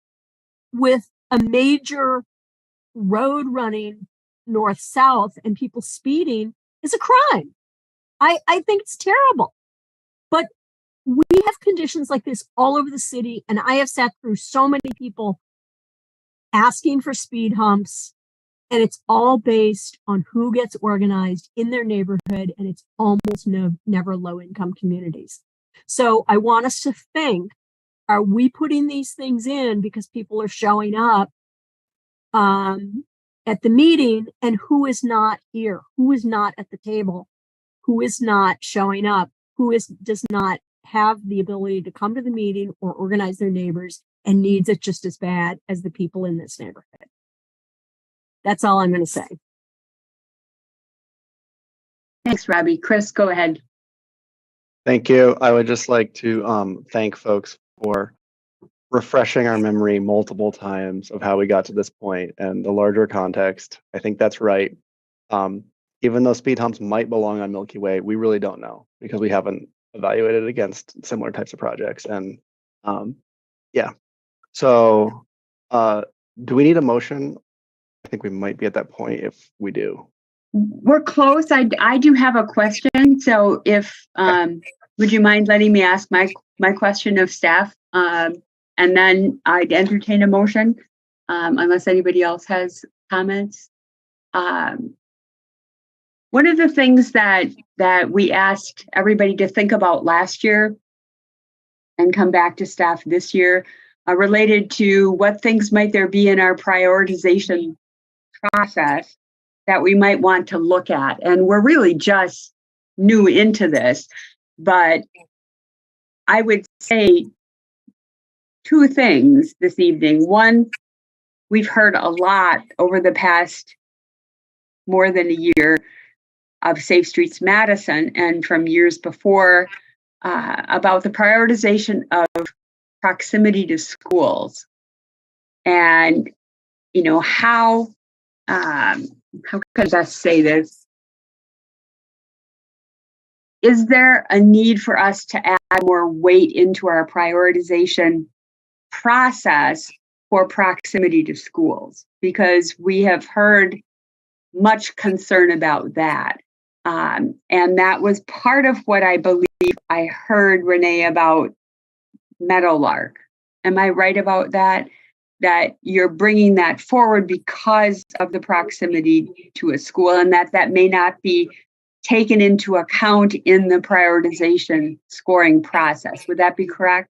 with a major road running north-south and people speeding is a crime. I think it's terrible. But we have conditions like this all over the city, and I have sat through so many people asking for speed humps, and it's all based on who gets organized in their neighborhood, and it's almost never low-income communities. So I want us to think, are we putting these things in because people are showing up at the meeting, and who is not here? Who is not at the table? Who is not showing up? Who does not have the ability to come to the meeting or organize their neighbors and needs it just as bad as the people in this neighborhood? That's all I'm going to say. Thanks, Robbie. Chris, go ahead. Thank you. I would just like to thank folks for refreshing our memory multiple times of how we got to this point and the larger context. I think that's right. Even though speed humps might belong on Milky Way, we really don't know because we haven't evaluated against similar types of projects. And yeah, so do we need a motion? I think we might be at that point if we do. We're close. I do have a question. So if would you mind letting me ask my question of staff? And then I'd entertain a motion, unless anybody else has comments. One of the things that we asked everybody to think about last year and come back to staff this year related to what things might there be in our prioritization process that we might want to look at. And we're really just new into this, but I would say two things this evening. One, we've heard a lot over the past more than a year of Safe Streets Madison and from years before about the prioritization of proximity to schools. And, you know, how could I best say this? Is there a need for us to add more weight into our prioritization process for proximity to schools? Because we have heard much concern about that. And that was part of what I believe I heard, Renee, about Meadowlark. Am I right about that? That you're bringing that forward because of the proximity to a school and that may not be taken into account in the prioritization scoring process. Would that be correct?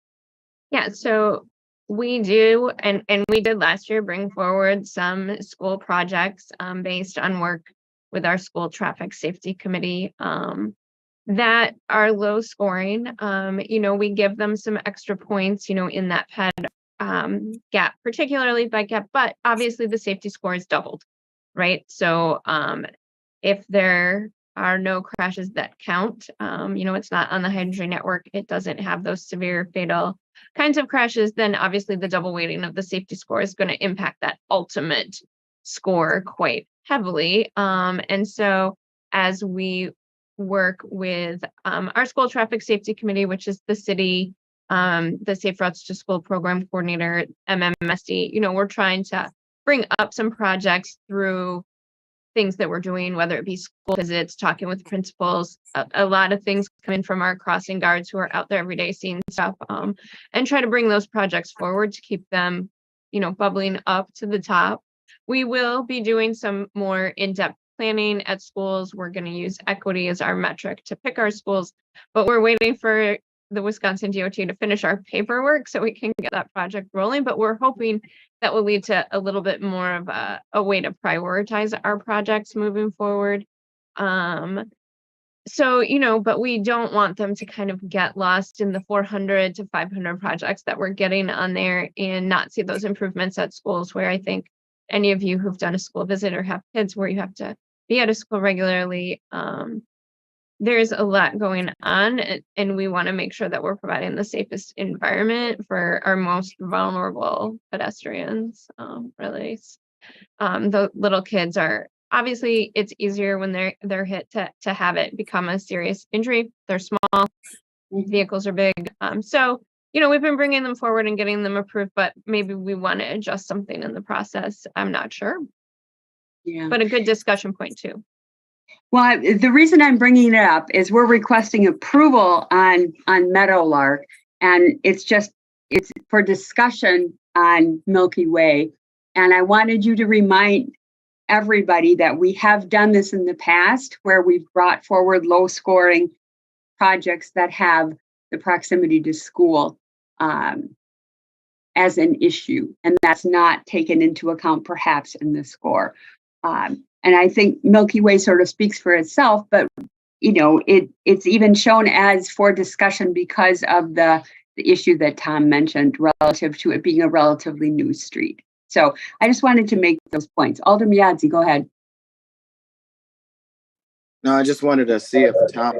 Yeah, so we do, and we did last year, bring forward some school projects based on work with our school traffic safety committee that are low scoring. You know, we give them some extra points, you know, in that PED gap, particularly by gap, but obviously the safety score is doubled, right? So if there are no crashes that count, you know, it's not on the hydrogen network, it doesn't have those severe fatal kinds of crashes, then obviously the double weighting of the safety score is going to impact that ultimate score quite heavily. And so as we work with our school traffic safety committee, which is the city, the Safe Routes to School program coordinator, MMSD, you know, we're trying to bring up some projects through things that we're doing, whether it be school visits, talking with principals, a lot of things come in from our crossing guards who are out there every day seeing stuff, and try to bring those projects forward to keep them, you know, bubbling up to the top. We will be doing some more in-depth planning at schools. We're going to use equity as our metric to pick our schools, but we're waiting for the Wisconsin DOT to finish our paperwork so we can get that project rolling. But we're hoping that will lead to a little bit more of a way to prioritize our projects moving forward. So, you know, but we don't want them to kind of get lost in the 400 to 500 projects that we're getting on there and not see those improvements at schools where I think any of you who've done a school visit or have kids where you have to be at a school regularly, there's a lot going on, and we want to make sure that we're providing the safest environment for our most vulnerable pedestrians. Really, the little kids are obviously, it's easier when they're hit to have it become a serious injury. They're small, vehicles are big. So, you know, we've been bringing them forward and getting them approved, but maybe we want to adjust something in the process. I'm not sure. Yeah. But a good discussion point too. Well, the reason I'm bringing it up is we're requesting approval on Meadowlark, and it's for discussion on Milky Way. And I wanted you to remind everybody that we have done this in the past where we've brought forward low scoring projects that have the proximity to school as an issue, and that's not taken into account perhaps in the score. And I think Milky Way sort of speaks for itself, but you know, it's even shown as for discussion because of the issue that Tom mentioned relative to it being a relatively new street. So I just wanted to make those points. Alderman Yazzie, go ahead. No, I just wanted to see if Tom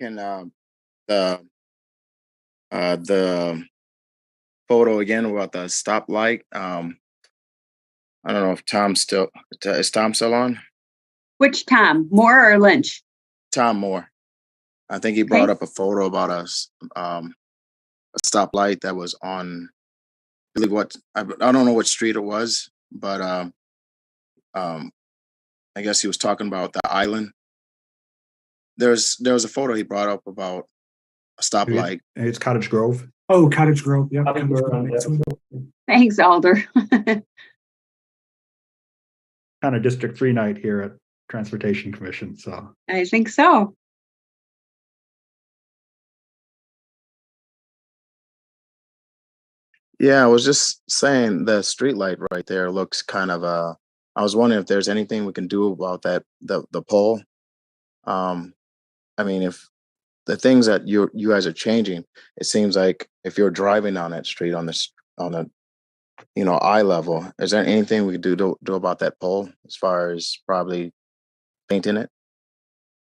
can the photo again about the stoplight. I don't know if Tom's still is Tom still on? Which Tom, Moore or Lynch? Tom Moore. I think he brought up a photo about a stoplight that was on, I believe I don't know what street it was, but I guess he was talking about the island. There was a photo he brought up about a stoplight. It's Cottage Grove. Oh, Cottage Grove. Yeah. Thanks, Alder. Kind of District 3 night here at Transportation Commission. So I think so. Yeah, I was just saying the street light right there looks kind of I was wondering if there's anything we can do about that the pole. I mean, if the things that you guys are changing, it seems like if you're driving on that street on the eye level, is there anything we could do about that pole as far as probably painting it?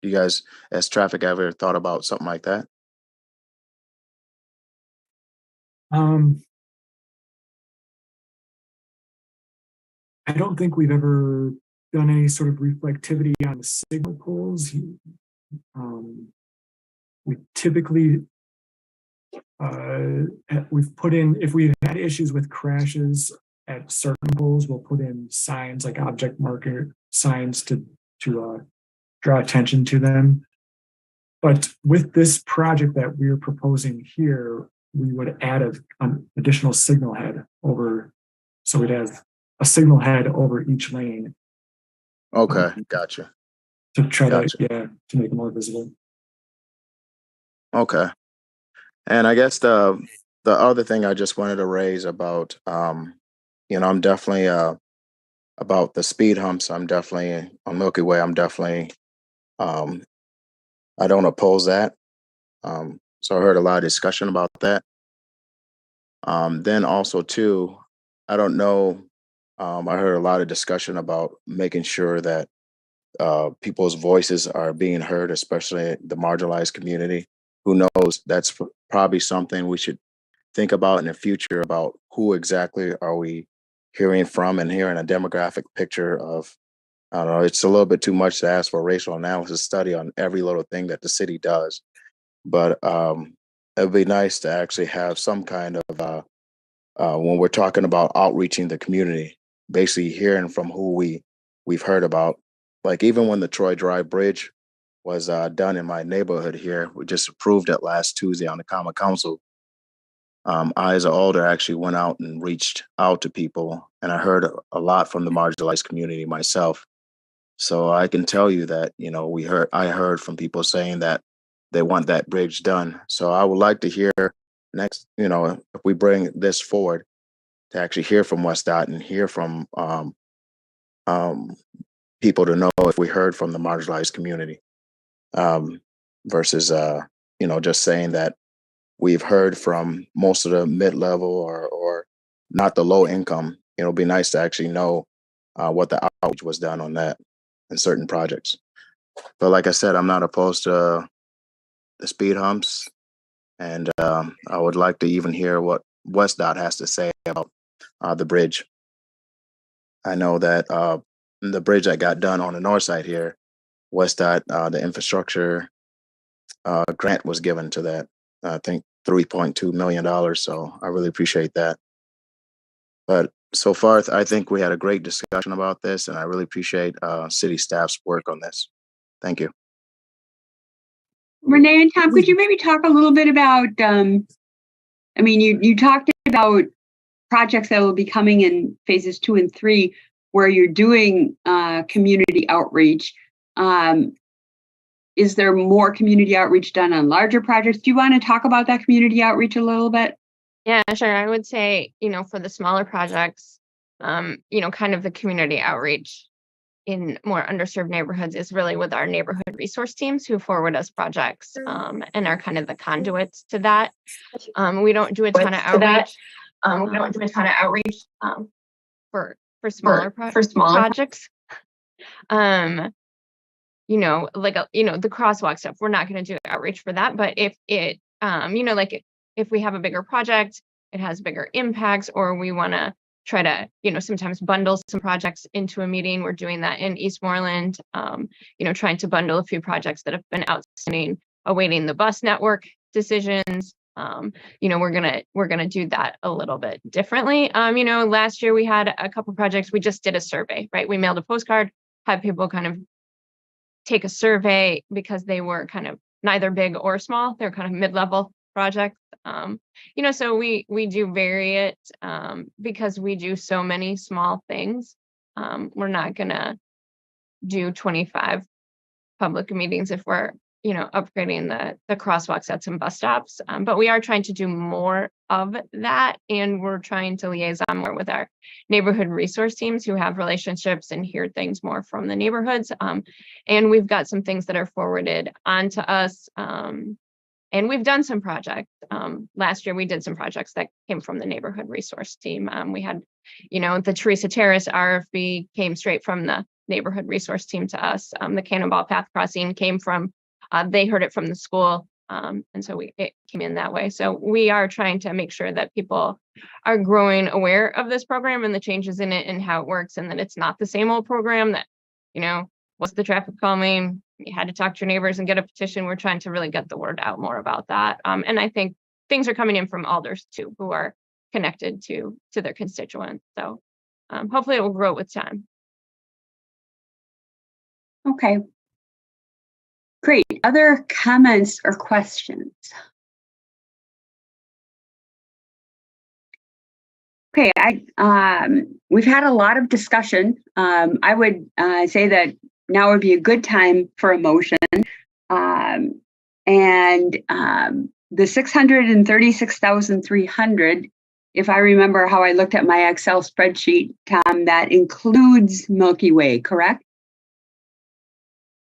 You guys, as traffic, ever thought about something like that? I don't think we've ever done any sort of reflectivity on the signal poles. We typically we've put in, if we've had issues with crashes at certain poles, we'll put in signs like object marker signs to draw attention to them. But with this project that we're proposing here, we would add an additional signal head over, so we'd have a signal head over each lane. Okay, gotcha. To try to make it more visible. Okay. And I guess the other thing I just wanted to raise about I'm definitely about the speed humps. I'm definitely on Milky Way. I'm definitely I don't oppose that. So I heard a lot of discussion about that. Then also too, I don't know. I heard a lot of discussion about making sure that people's voices are being heard, especially the marginalized community. Who knows? That's probably something we should think about in the future about who exactly are we hearing from and hearing a demographic picture of. I don't know. It's a little bit too much to ask for a racial analysis study on every little thing that the city does, but it would be nice to actually have some kind of when we're talking about outreaching the community, basically hearing from who we've heard about. Like even when the Troy Drive Bridge was done in my neighborhood here, we just approved it last Tuesday on the Common Council. I, as an alder, actually went out and reached out to people, and I heard a lot from the marginalized community myself. So I can tell you that I heard from people saying that they want that bridge done. So I would like to hear next, if we bring this forward, to actually hear from WestDOT and hear from people to know if we heard from the marginalized community, versus just saying that we've heard from most of the mid-level or not the low income. It'd be nice to actually know what the outreach was done on that in certain projects. But like I said, I'm not opposed to the speed humps, and I would like to even hear what WestDOT has to say about the bridge. I know that the bridge that got done on the north side here, WestDOT, the infrastructure grant was given to that. I think $3.2 million. So I really appreciate that. But so far, I think we had a great discussion about this, and I really appreciate city staff's work on this. Thank you. Renee and Tom, could you maybe talk a little bit about, you talked about projects that will be coming in phases 2 and 3, where you're doing community outreach. Is there more community outreach done on larger projects? Do you want to talk about that community outreach a little bit? Yeah, sure. I would say, for the smaller projects, kind of the community outreach in more underserved neighborhoods is really with our neighborhood resource teams who forward us projects and are kind of the conduits to that. We don't do a ton of outreach. For smaller projects. like, the crosswalk stuff, we're not going to do outreach for that. But if it, like if we have a bigger project, it has bigger impacts, or we want to try to, sometimes bundle some projects into a meeting. We're doing that in Eastmoreland, trying to bundle a few projects that have been outstanding, awaiting the bus network decisions. We're gonna do that a little bit differently. Last year we had a couple projects. We just did a survey, right? We mailed a postcard, had people kind of take a survey because they were kind of neither big or small. They're kind of mid-level projects. So we do vary it because we do so many small things. We're not gonna do 25 public meetings if we're upgrading the crosswalks at some bus stops. But we are trying to do more of that, and we're trying to liaison more with our neighborhood resource teams who have relationships and hear things more from the neighborhoods. And we've got some things that are forwarded onto us. And we've done some projects. Last year we did some projects that came from the neighborhood resource team. We had, the Teresa Terrace RFB came straight from the neighborhood resource team to us. The Cannonball Path Crossing came from, they heard it from the school. And so it came in that way. So we are trying to make sure that people are growing aware of this program and the changes in it and how it works, and that it's not the same old program that, what's the traffic calming? You had to talk to your neighbors and get a petition. We're trying to really get the word out more about that. And I think things are coming in from alders too, who are connected to their constituents. So hopefully it will grow with time. Okay. Great. Other comments or questions? Okay, we've had a lot of discussion. I would say that now would be a good time for a motion. And the 636,300, if I remember how I looked at my Excel spreadsheet, Tom, that includes Milky Way, correct?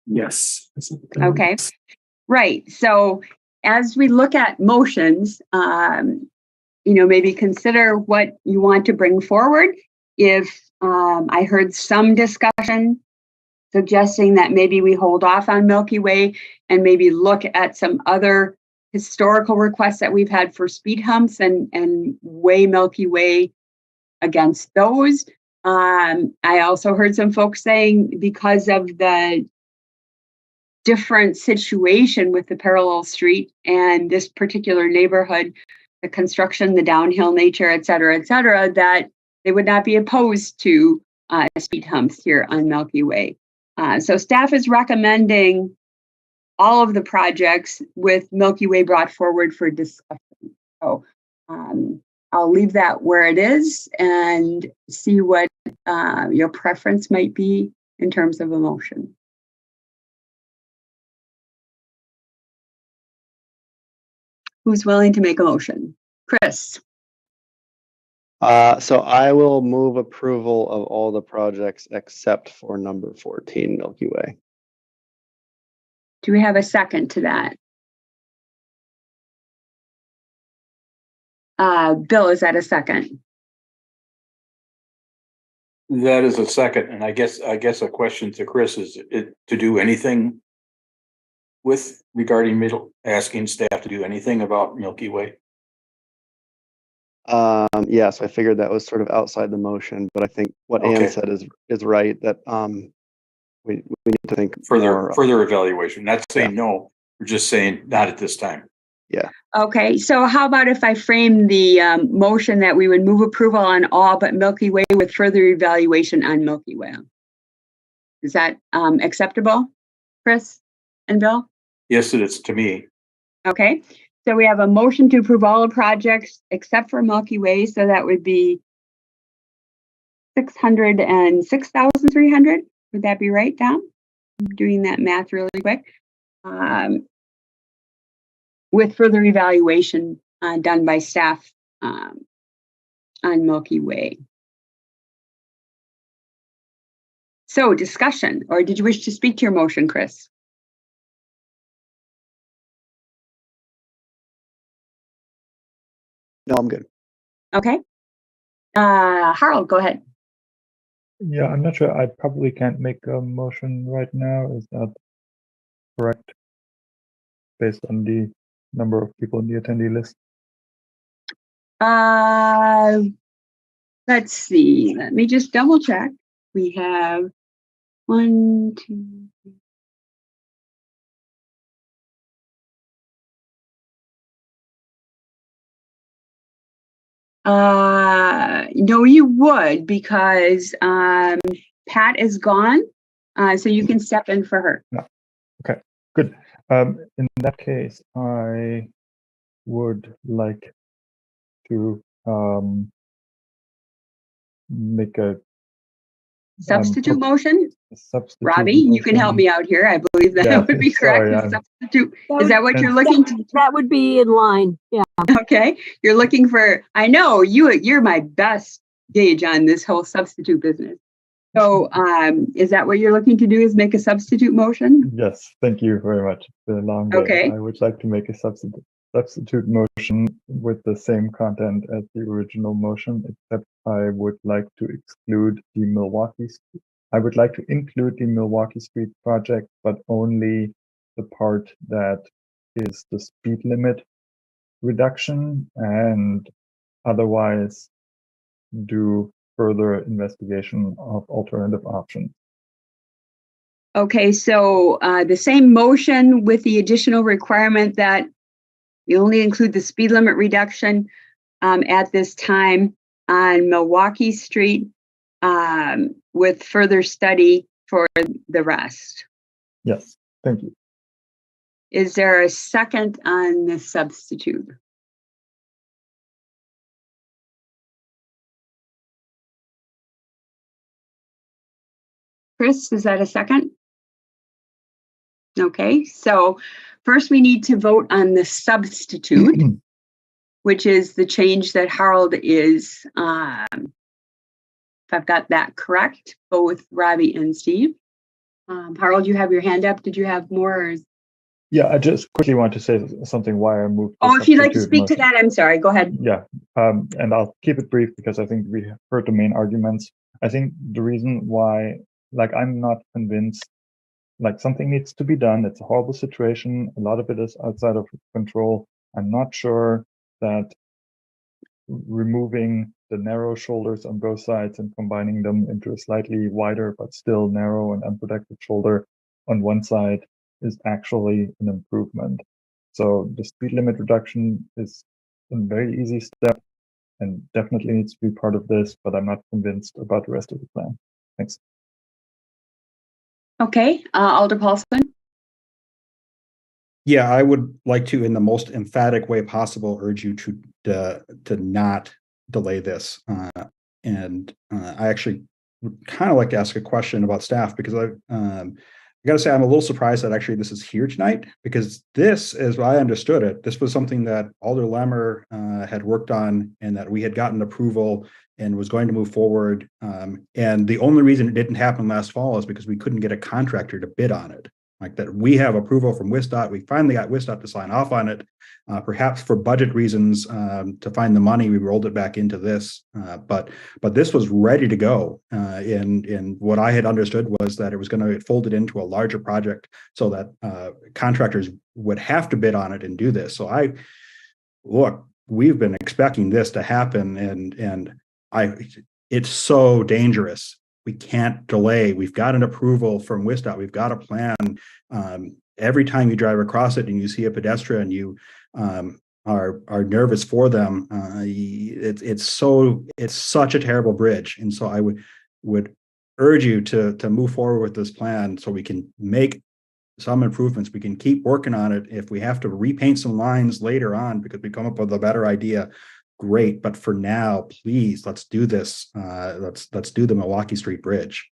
Yes. Okay, right. So as we look at motions, maybe consider what you want to bring forward. If I heard some discussion suggesting that maybe we hold off on Milky Way and maybe look at some other historical requests that we've had for speed humps and weigh Milky Way against those. I also heard some folks saying because of the different situation with the parallel street and this particular neighborhood, the construction, the downhill nature, et cetera, that they would not be opposed to speed humps here on Milky Way. So staff is recommending all of the projects with Milky Way brought forward for discussion. So I'll leave that where it is and see what your preference might be in terms of a motion. Who's willing to make a motion? Chris. So I will move approval of all the projects except for number 14, Milky Way. Do we have a second to that? Bill, is that a second? That is a second, and I guess a question to Chris is it to do anything with regarding asking staff to do anything about Milky Way? Yes, I figured that was sort of outside the motion, but I think what Ann said is right, that we need to think further evaluation. Not saying no, we're just saying not at this time. Yeah. Okay, so how about if I frame the motion that we would move approval on all but Milky Way with further evaluation on Milky Way? Is that acceptable, Chris and Bill? Yes, it is to me. Okay, so we have a motion to approve all the projects except for Milky Way, so that would be 606,300. Would that be right, Tom? I'm doing that math really quick. With further evaluation done by staff on Milky Way. So discussion, or did you wish to speak to your motion, Chris? No, I'm good. Okay. Harold, go ahead. Yeah, I'm not sure. I probably can't make a motion right now. Is that correct? Based on the number of people in the attendee list? Let's see. Let me just double check. We have 1, 2, 3. No, you would, because Pat is gone, so you can step in for her. No. Okay, good. In that case, I would like to make a Substitute motion? substitute Robbie, you can help motion. me out here. I believe that Yeah, would be sorry, correct. The I'm- substitute. Is that what you're looking to? That would be in line, yeah. Okay, you're looking for, I know you're my best gauge on this whole substitute business. So is that what you're looking to do, is make a substitute motion? Yes, thank you very much. It's been a long day. Okay. I would like to make a substitute motion with the same content as the original motion, except I would like to exclude the Milwaukee. I would like to include the Milwaukee Street project, but only the part that is the speed limit reduction, and otherwise do further investigation of alternative options. Okay, so the same motion with the additional requirement that we only include the speed limit reduction at this time on Milwaukee Street, with further study for the rest. Yes, thank you. Is there a second on the substitute? Chris, is that a second? Okay, so first we need to vote on the substitute, which is the change that Harold is, if I've got that correct, both Robbie and Steve. Harold, you have your hand up. Did you have more? Yeah, I just quickly want to say something why I moved. Oh, if you'd like to speak to that, I'm sorry, go ahead. Yeah, and I'll keep it brief because I think we heard the main arguments. I think the reason why, like, I'm not convinced, like, something needs to be done. It's a horrible situation. A lot of it is outside of control. I'm not sure that removing the narrow shoulders on both sides and combining them into a slightly wider but still narrow and unprotected shoulder on one side is actually an improvement. So the speed limit reduction is a very easy step and definitely needs to be part of this, but I'm not convinced about the rest of the plan. Thanks. Okay, Alder Paulson. Yeah, I would like to, in the most emphatic way possible, urge you to not delay this. And I actually would kind of like to ask a question about staff, because I got to say I'm a little surprised that actually this is here tonight, because this, as I understood it, this was something that Alder Lemmer had worked on and that we had gotten approval and was going to move forward. And the only reason it didn't happen last fall is because we couldn't get a contractor to bid on it. Like that, we have approval from WSDOT. We finally got WSDOT to sign off on it. Perhaps for budget reasons, to find the money, we rolled it back into this. But this was ready to go. And what I had understood was that it was going to get folded into a larger project so that contractors would have to bid on it and do this. So we've been expecting this to happen, and it's so dangerous. We can't delay. We've got an approval from WSDOT. We've got a plan. Every time you drive across it and you see a pedestrian, you are nervous for them. It's such a terrible bridge. And so I would urge you to move forward with this plan so we can make some improvements. We can keep working on it. If we have to repaint some lines later on because we come up with a better idea, great. But for now, please, let's do this. Let's do the Milwaukee Street Bridge.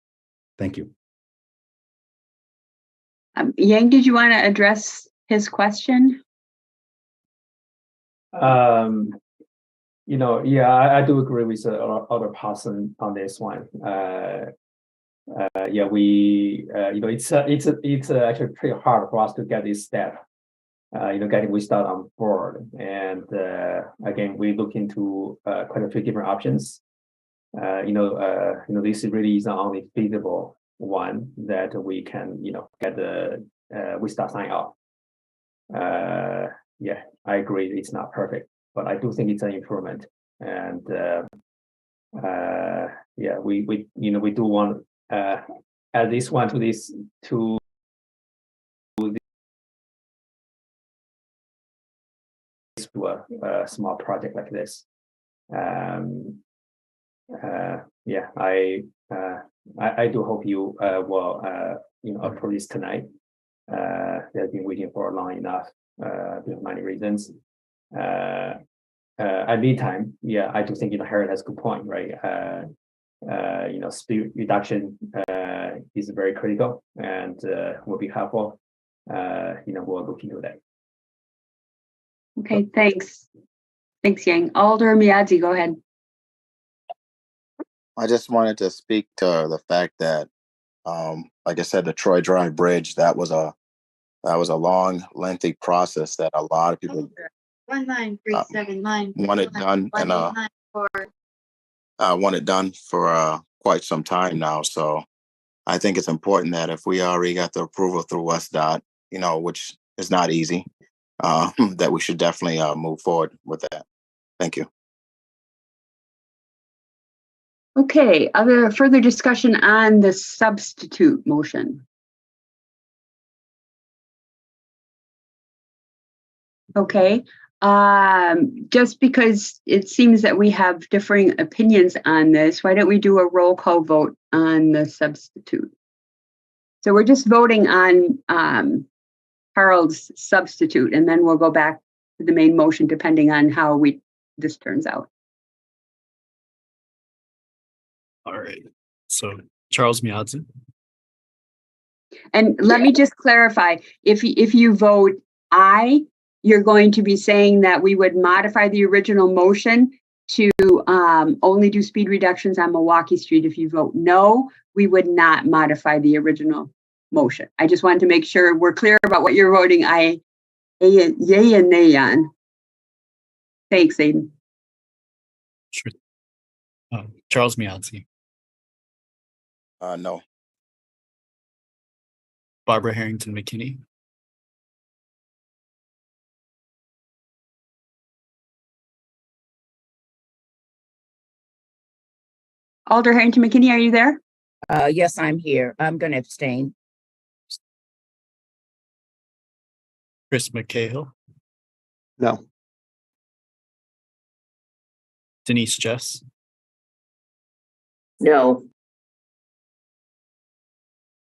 Thank you. Yang, did you want to address his question? Yeah, I do agree with other person on this one. Yeah, we, it's actually pretty hard for us to get this step. Getting WSDOT on board, and again, we look into quite a few different options. this really is the only feasible one that we can, get we start sign off. Yeah, I agree. It's not perfect, but I do think it's an improvement. And yeah, we do want add this one to this to a small project like this. Yeah, I do hope you will approve this tonight. They've been waiting for long enough for many reasons. At meantime, yeah, I do think Harold has a good point, right? Speed reduction is very critical and will be helpful. We'll look into that. Okay, thanks. Thanks, Yang. Alder Miadzi, go ahead. I just wanted to speak to the fact that, like I said, the Troy Drive Bridge, that was a long, lengthy process that a lot of people 1937 want it done, and want it done for quite some time now. So I think it's important that if we already got the approval through WestDOT, which is not easy, that we should definitely move forward with that. Thank you. Okay, other further discussion on the substitute motion? Okay, just because it seems that we have differing opinions on this, why don't we do a roll call vote on the substitute? So we're just voting on Harold's substitute, and then we'll go back to the main motion depending on how this turns out. All right. So Charles Miadzi. And let me just clarify, if you vote aye, you're going to be saying that we would modify the original motion to only do speed reductions on Milwaukee Street. If you vote no, we would not modify the original motion. I just wanted to make sure we're clear about what you're voting yay and nay on. Thanks, Aiden. Sure. Charles Miadzi. No. Barbara Harrington McKinney. Alder Harrington McKinney, are you there? Yes, I'm here. I'm going to abstain. Chris McCahill. No. Denise Jess. No.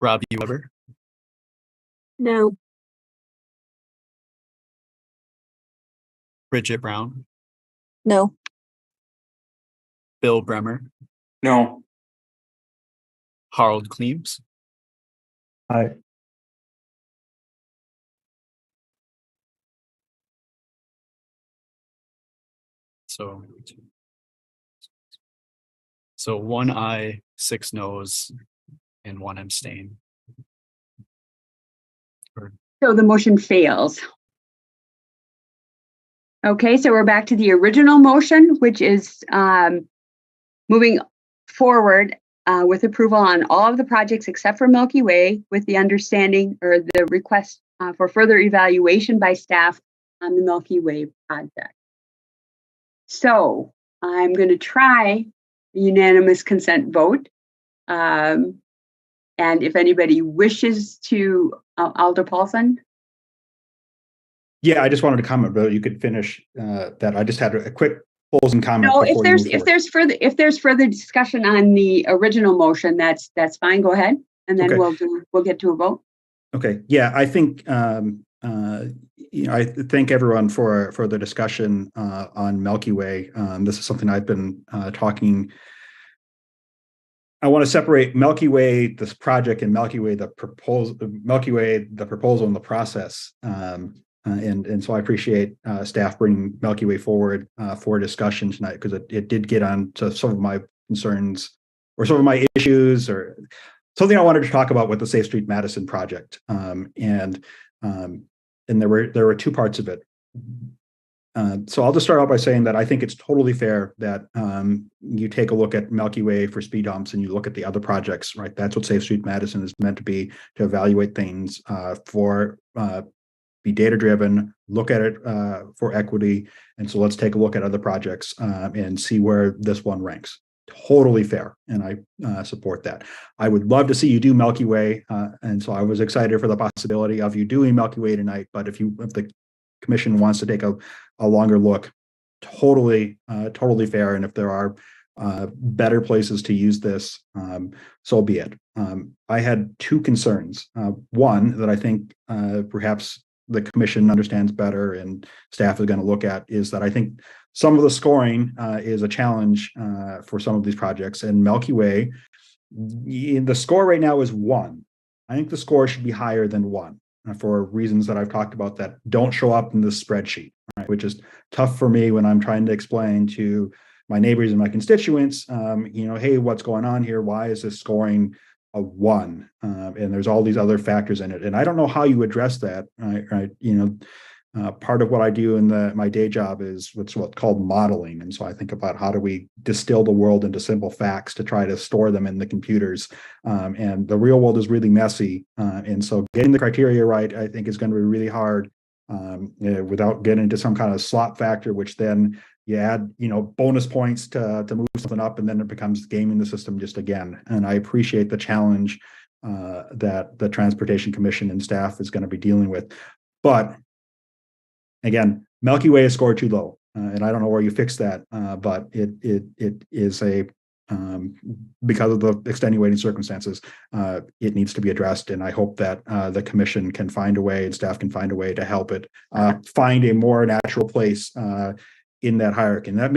Robbie Weber. No. Bridget Brown. No. Bill Bremer. No. Harold Cleaves. Aye. So 1 aye, 6 noes, and 1 abstain. So the motion fails. Okay, so we're back to the original motion, which is moving forward with approval on all of the projects except for Milky Way, with the understanding or the request for further evaluation by staff on the Milky Way project. So I'm going to try a unanimous consent vote. And if anybody wishes to, Alder Paulson. Yeah, I just wanted to comment, but you could finish that. I just had a quick closing comment. No, if there's further discussion on the original motion, that's fine. Go ahead, and then Okay. we'll get to a vote. Okay. Yeah, I think I thank everyone for the discussion on Milky Way. This is something I've been talking. I want to separate Milky Way, this project, and Milky Way, the proposal, and the process. And so I appreciate staff bringing Milky Way forward for discussion tonight, because it did get on to some of my concerns or some of my issues, or something I wanted to talk about with the Safe Street Madison project. And there were two parts of it. So I'll just start out by saying that I think it's totally fair that you take a look at Milky Way for speed humps and you look at the other projects, right? That's what Safe Street Madison is meant to be, to evaluate things be data driven, look at it for equity. And so let's take a look at other projects and see where this one ranks. Totally fair. And I support that. I would love to see you do Milky Way. And so I was excited for the possibility of you doing Milky Way tonight. But if the commission wants to take a longer look, totally fair. And if there are better places to use this, so be it. I had two concerns. One that I think perhaps the commission understands better and staff is going to look at is that I think some of the scoring is a challenge for some of these projects. And Milky Way, the score right now is 1. I think the score should be higher than 1 for reasons that I've talked about that don't show up in this spreadsheet, right? Which is tough for me when I'm trying to explain to my neighbors and my constituents, hey, what's going on here? Why is this scoring a 1? And there's all these other factors in it. And I don't know how you address that, right? Part of what I do in my day job is what's called modeling. And so I think about how do we distill the world into simple facts to try to store them in the computers. And the real world is really messy. And so getting the criteria right, I think, is going to be really hard without getting into some kind of slot factor, which then you add, bonus points to move something up, and then it becomes gaming the system just again. And I appreciate the challenge that the Transportation Commission and staff is going to be dealing with. But again, Milky Way is scored too low, and I don't know where you fix that, but it is because of the extenuating circumstances, it needs to be addressed. And I hope that the commission can find a way and staff can find a way to help it find a more natural place in that hierarchy. And that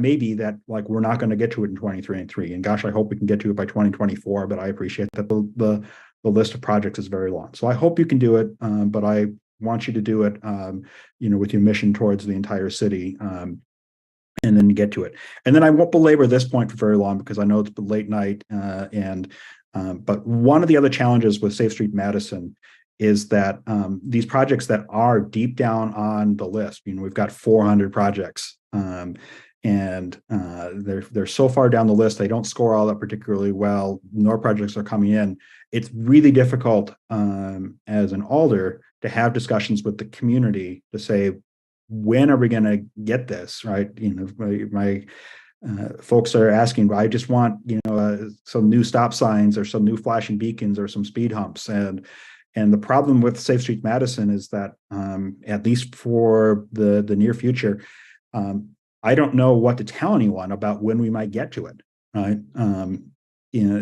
may be that, like, we're not going to get to it in 2023. And gosh, I hope we can get to it by 2024. But I appreciate that the list of projects is very long. So I hope you can do it. But I want you to do it, with your mission towards the entire city, and then get to it. And then I won't belabor this point for very long because I know it's the late night. But one of the other challenges with Safe Street Madison is that these projects that are deep down on the list, we've got 400 projects, and they're so far down the list, they don't score all that particularly well, nor projects are coming in. It's really difficult as an alder to have discussions with the community to say, when are we going to get this right? My folks are asking, I just want some new stop signs or some new flashing beacons or some speed humps. And the problem with Safe Street Madison is that, at least for the near future, I don't know what to tell anyone about when we might get to it, right?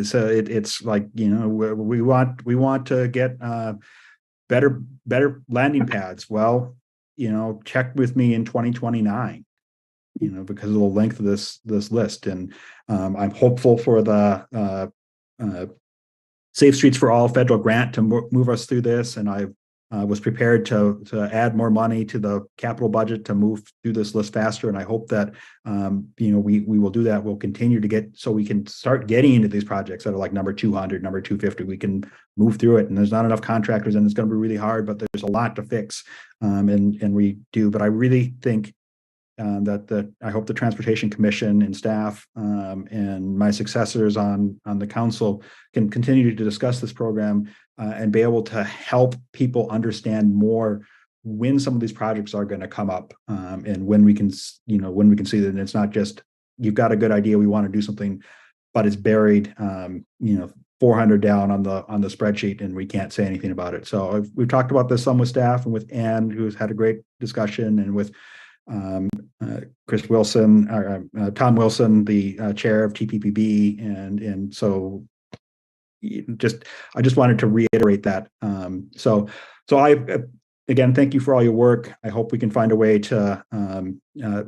So it's like, we want to get better landing pads. Well, check with me in 2029, because of the length of this list. And I'm hopeful for the Safe Streets for All federal grant to move us through this. And I was prepared to add more money to the capital budget to move through this list faster. And I hope that, we will do that. We'll continue to get, so we can start getting into these projects that are like number 200, number 250. We can move through it, and there's not enough contractors, and it's going to be really hard, but there's a lot to fix. And we do, but I really think that I hope the Transportation Commission and staff and my successors on the council can continue to discuss this program and be able to help people understand more when some of these projects are going to come up, and when we can see that it's not just, you've got a good idea, we want to do something, but it's buried 400 down on the spreadsheet and we can't say anything about it. So we've talked about this some with staff and with Ann, who's had a great discussion, and with Chris Wilson, Tom Wilson, the chair of TPPB, and so I just wanted to reiterate that. So I again thank you for all your work. I hope we can find a way to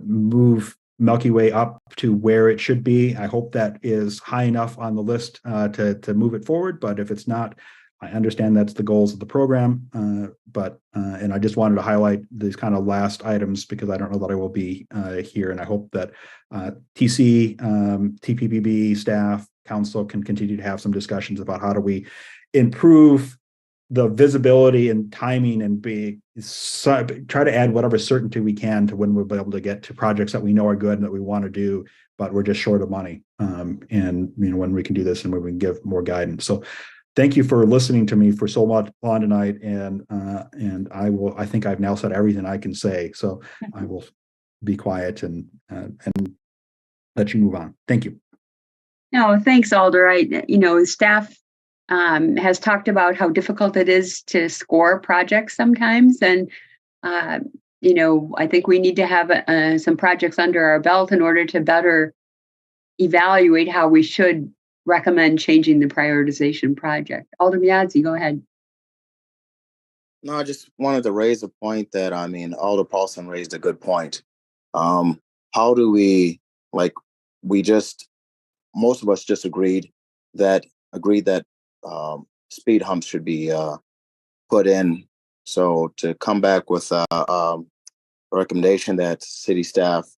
move Milky Way up to where it should be. I hope that is high enough on the list to move it forward. But if it's not, I understand that's the goals of the program, and I just wanted to highlight these kind of last items because I don't know that I will be here, and I hope that TC, TPPB staff, council can continue to have some discussions about how do we improve the visibility and timing and be try to add whatever certainty we can to when we'll be able to get to projects that we know are good and that we want to do, but we're just short of money. And when we can do this and when we can give more guidance. So thank you for listening to me for so long tonight. And I think I've now said everything I can say. So I will be quiet and let you move on. Thank you. No, thanks, Alder. Staff has talked about how difficult it is to score projects sometimes. And, I think we need to have some projects under our belt in order to better evaluate how we should recommend changing the prioritization project. Alder Biadzi, go ahead. No, I just wanted to raise a point that, Alder Paulson raised a good point. How do we, most of us just agreed that speed humps should be put in. So to come back with a recommendation that city staff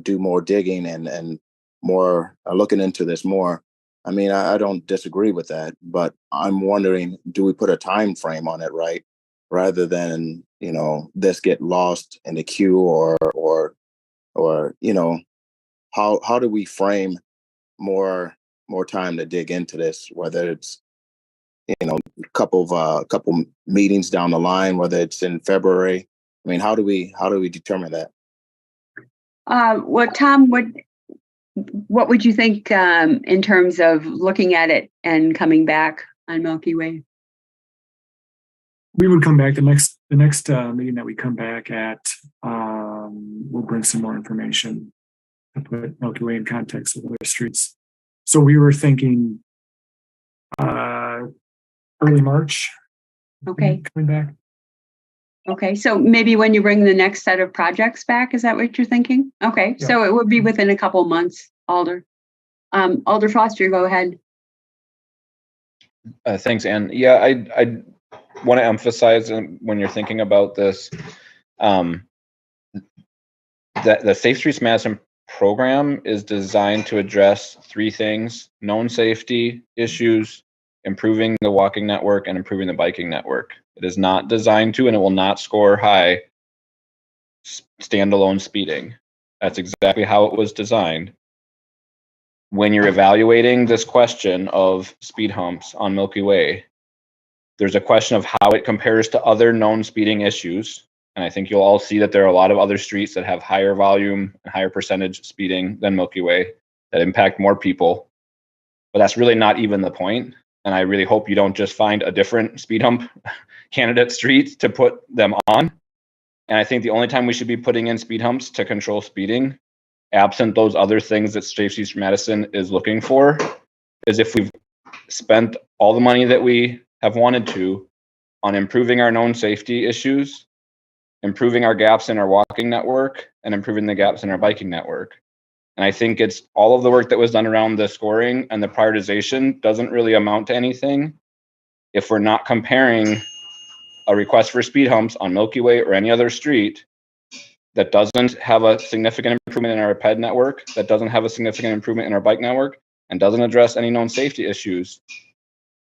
do more digging and more looking into this more. I don't disagree with that, but I'm wondering, do we put a time frame on it, right? Rather than, this get lost in the queue or how do we frame more time to dig into this, whether it's, a couple meetings down the line, whether it's in February. How do we determine that? Tom, what would you think in terms of looking at it and coming back on Milky Way? We would come back the next meeting that we come back at. We'll bring some more information to put Milky Way in context of other streets. So we were thinking early March. Okay. Coming back. Okay, so maybe when you bring the next set of projects back, is that what you're thinking? Okay, yeah. So it would be within a couple months, Alder. Alder Foster, go ahead. Thanks, Ann. Yeah, I want to emphasize when you're thinking about this, that the Safe Streets Madison program is designed to address three things: known safety issues, improving the walking network, and improving the biking network. It is not designed to, and it will not score high, standalone speeding. That's exactly how it was designed. When you're evaluating this question of speed humps on Milky Way, there's a question of how it compares to other known speeding issues. And I think you'll all see that there are a lot of other streets that have higher volume and higher percentage speeding than Milky Way that impact more people. But that's really not even the point. And I really hope you don't just find a different speed hump candidate street to put them on. And I think the only time we should be putting in speed humps to control speeding, absent those other things that Safe Streets Madison is looking for, is if we've spent all the money that we have wanted to on improving our known safety issues, improving our gaps in our walking network, and improving the gaps in our biking network. And I think it's all of the work that was done around the scoring and the prioritization doesn't really amount to anything if we're not comparing a request for speed humps on Milky Way or any other street that doesn't have a significant improvement in our ped network, that doesn't have a significant improvement in our bike network, and doesn't address any known safety issues.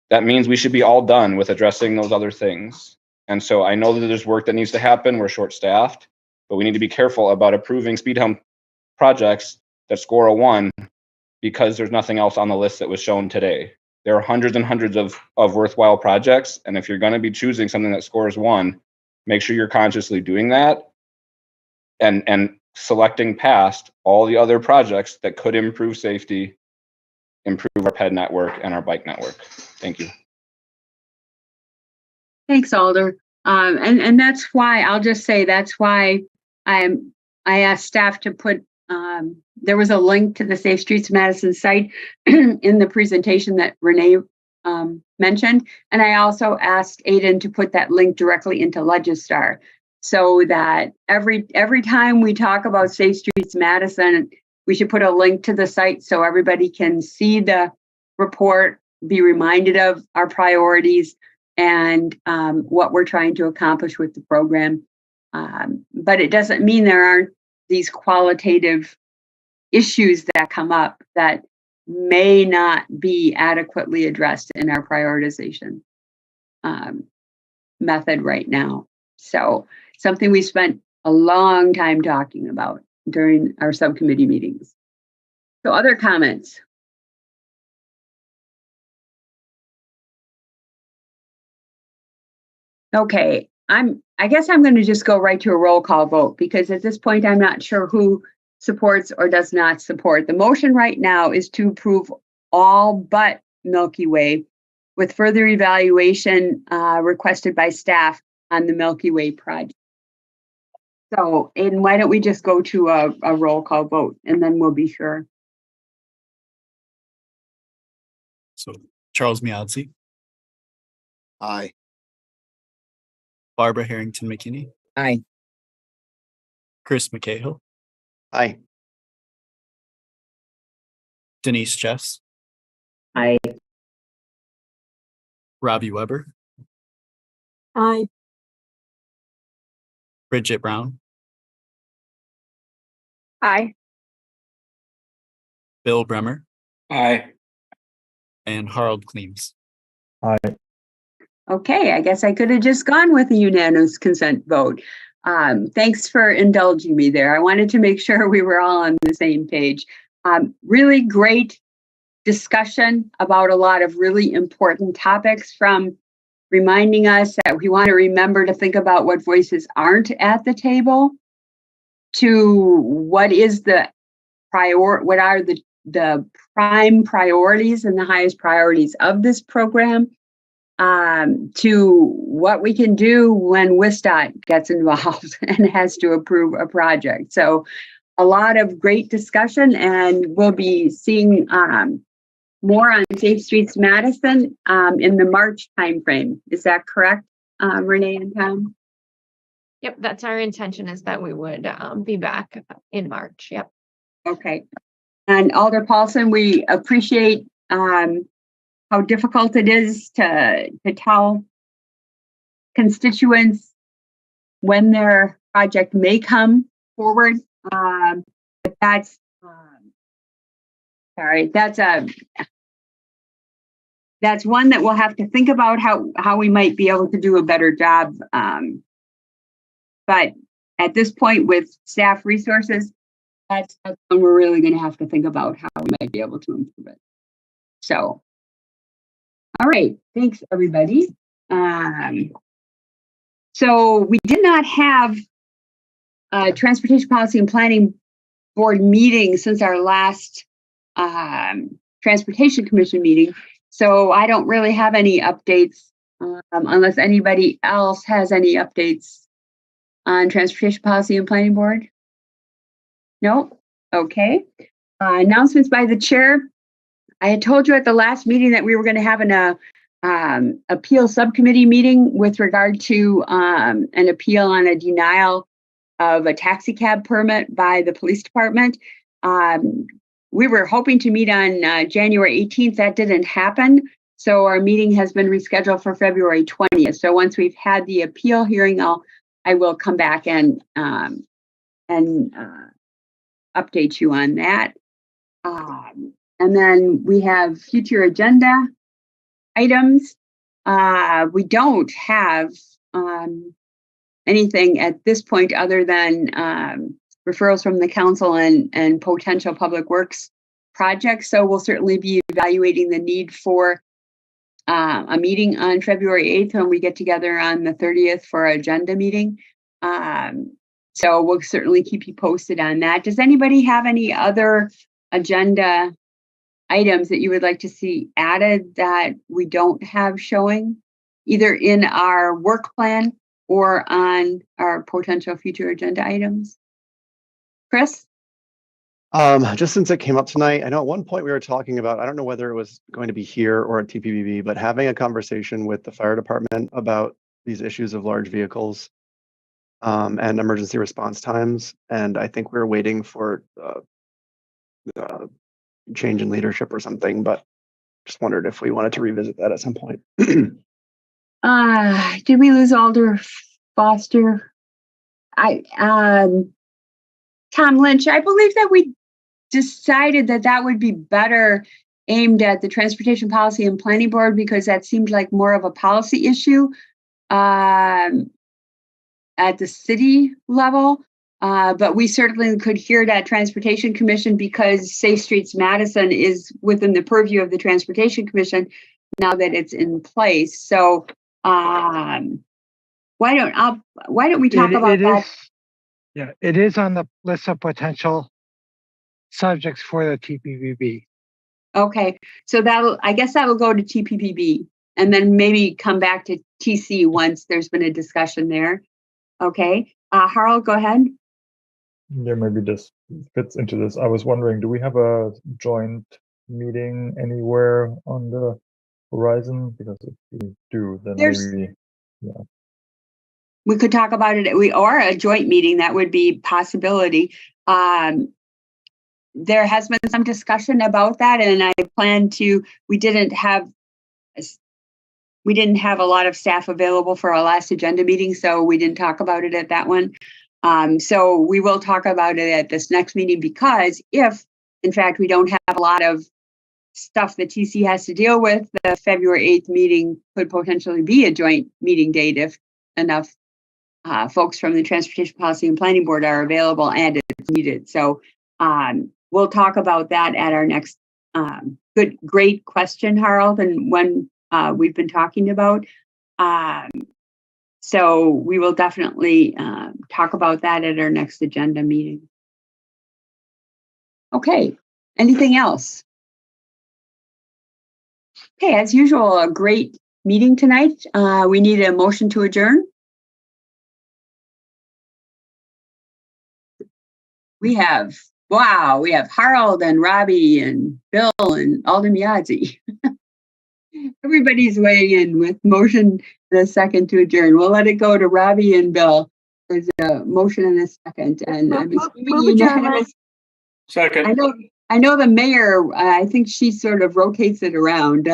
That means we should be all done with addressing those other things. And so I know that there's work that needs to happen. We're short-staffed, but we need to be careful about approving speed hump projects that score a 1 because there's nothing else on the list that was shown today. There are hundreds and hundreds of worthwhile projects. And if you're going to be choosing something that scores 1, make sure you're consciously doing that and selecting past all the other projects that could improve safety, improve our ped network and our bike network. Thank you. Thanks, Alder. And that's why I'll just say that's why I asked staff to put there was a link to the Safe Streets Madison site in the presentation that Renee mentioned. And I also asked Aiden to put that link directly into Legistar so that every time we talk about Safe Streets Madison, we should put a link to the site so everybody can see the report, be reminded of our priorities and what we're trying to accomplish with the program. But it doesn't mean there aren't these qualitative issues that come up that may not be adequately addressed in our prioritization method right now. So something we spent a long time talking about during our subcommittee meetings. So other comments? Okay, I guess I'm going to just go right to a roll call vote because at this point, I'm not sure who supports or does not support. The motion right now is to approve all but Milky Way with further evaluation requested by staff on the Milky Way project. So, Aiden, why don't we just go to a roll call vote and then we'll be sure. So Charles Miazzi, Aye. Barbara Harrington McKinney, Aye. Chris McCahill, Aye. Denise Chess, Aye. Robbie Weber, Aye. Bridget Brown, Aye. Bill Bremer, Aye. and Harold Kleems. Aye. Okay, I guess I could have just gone with a unanimous consent vote. Thanks for indulging me there. I wanted to make sure we were all on the same page. Really great discussion about a lot of really important topics, from reminding us that we want to remember to think about what voices aren't at the table, to what is the what are the prime priorities and the highest priorities of this program, to what we can do when WSDOT gets involved and has to approve a project. So a lot of great discussion, and we'll be seeing more on Safe Streets Madison in the March timeframe. Is that correct, Renee and Tom? Yep, that's our intention, is that we would be back in March. Yep. Okay. And Alder Paulson, we appreciate how difficult it is to tell constituents when their project may come forward. But that's that's one that we'll have to think about how we might be able to do a better job. But at this point, with staff resources, that's when we're really going to have to think about how we might be able to improve it. So, all right, thanks everybody. So we did not have a Transportation Policy and Planning Board meeting since our last Transportation Commission meeting. So I don't really have any updates unless anybody else has any updates on Transportation Policy and Planning Board. No? Okay. Announcements by the chair. I had told you at the last meeting that we were going to have an appeal subcommittee meeting with regard to an appeal on a denial of a taxi cab permit by the police department. We were hoping to meet on January 18th. That didn't happen. So our meeting has been rescheduled for February 20th. So once we've had the appeal hearing, I will come back and update you on that. And then we have future agenda items. We don't have anything at this point other than referrals from the council and potential public works projects. So we'll certainly be evaluating the need for a meeting on February 8th when we get together on the 30th for our agenda meeting. So we'll certainly keep you posted on that. Does anybody have any other agenda items that you would like to see added that we don't have showing, either in our work plan or on our potential future agenda items? Chris? Just since it came up tonight, I know at one point we were talking about, I don't know whether it was going to be here or at TPBB, but having a conversation with the fire department about these issues of large vehicles and emergency response times. And I think we're waiting for change in leadership or something, but just wondered if we wanted to revisit that at some point. Did we lose Alder Foster? Tom Lynch, I believe that we decided that would be better aimed at the Transportation Policy and Planning Board because that seemed like more of a policy issue. at the city level. But we certainly could hear it at Transportation Commission because Safe Streets Madison is within the purview of the Transportation Commission now that it's in place. So why don't we talk about that? Yeah, it is on the list of potential subjects for the TPPB. Okay, so I guess that'll go to TPPB and then maybe come back to TC once there's been a discussion there. Okay, Harold, go ahead. Yeah, maybe this fits into this. I was wondering, do we have a joint meeting anywhere on the horizon? Because if we do, then maybe, yeah. We could talk about it, or a joint meeting, that would be possibility. There has been some discussion about that, and I plan to, we didn't have a lot of staff available for our last agenda meeting, so we didn't talk about it at that one. So we will talk about it at this next meeting, because if, in fact, we don't have a lot of stuff that TC has to deal with, the February 8th meeting could potentially be a joint meeting date if enough folks from the Transportation Policy and Planning Board are available and it's needed. So we'll talk about that at our next great question, Harold, and one we've been talking about. So we will definitely talk about that at our next agenda meeting. Okay, anything else? Okay, as usual, a great meeting tonight. We need a motion to adjourn. We have Harold and Robbie and Bill and Alden Yazzie. Everybody's weighing in with motion and a second to adjourn. We'll let it go to Robbie and Bill. There's a motion and a second, and I'm assuming unanimous. Second. I know the mayor, I think she sort of rotates it around.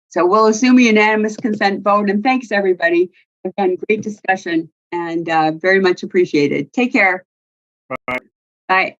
So we'll assume a unanimous consent vote, and thanks everybody. Again, great discussion and very much appreciated. Take care. Bye. Bye.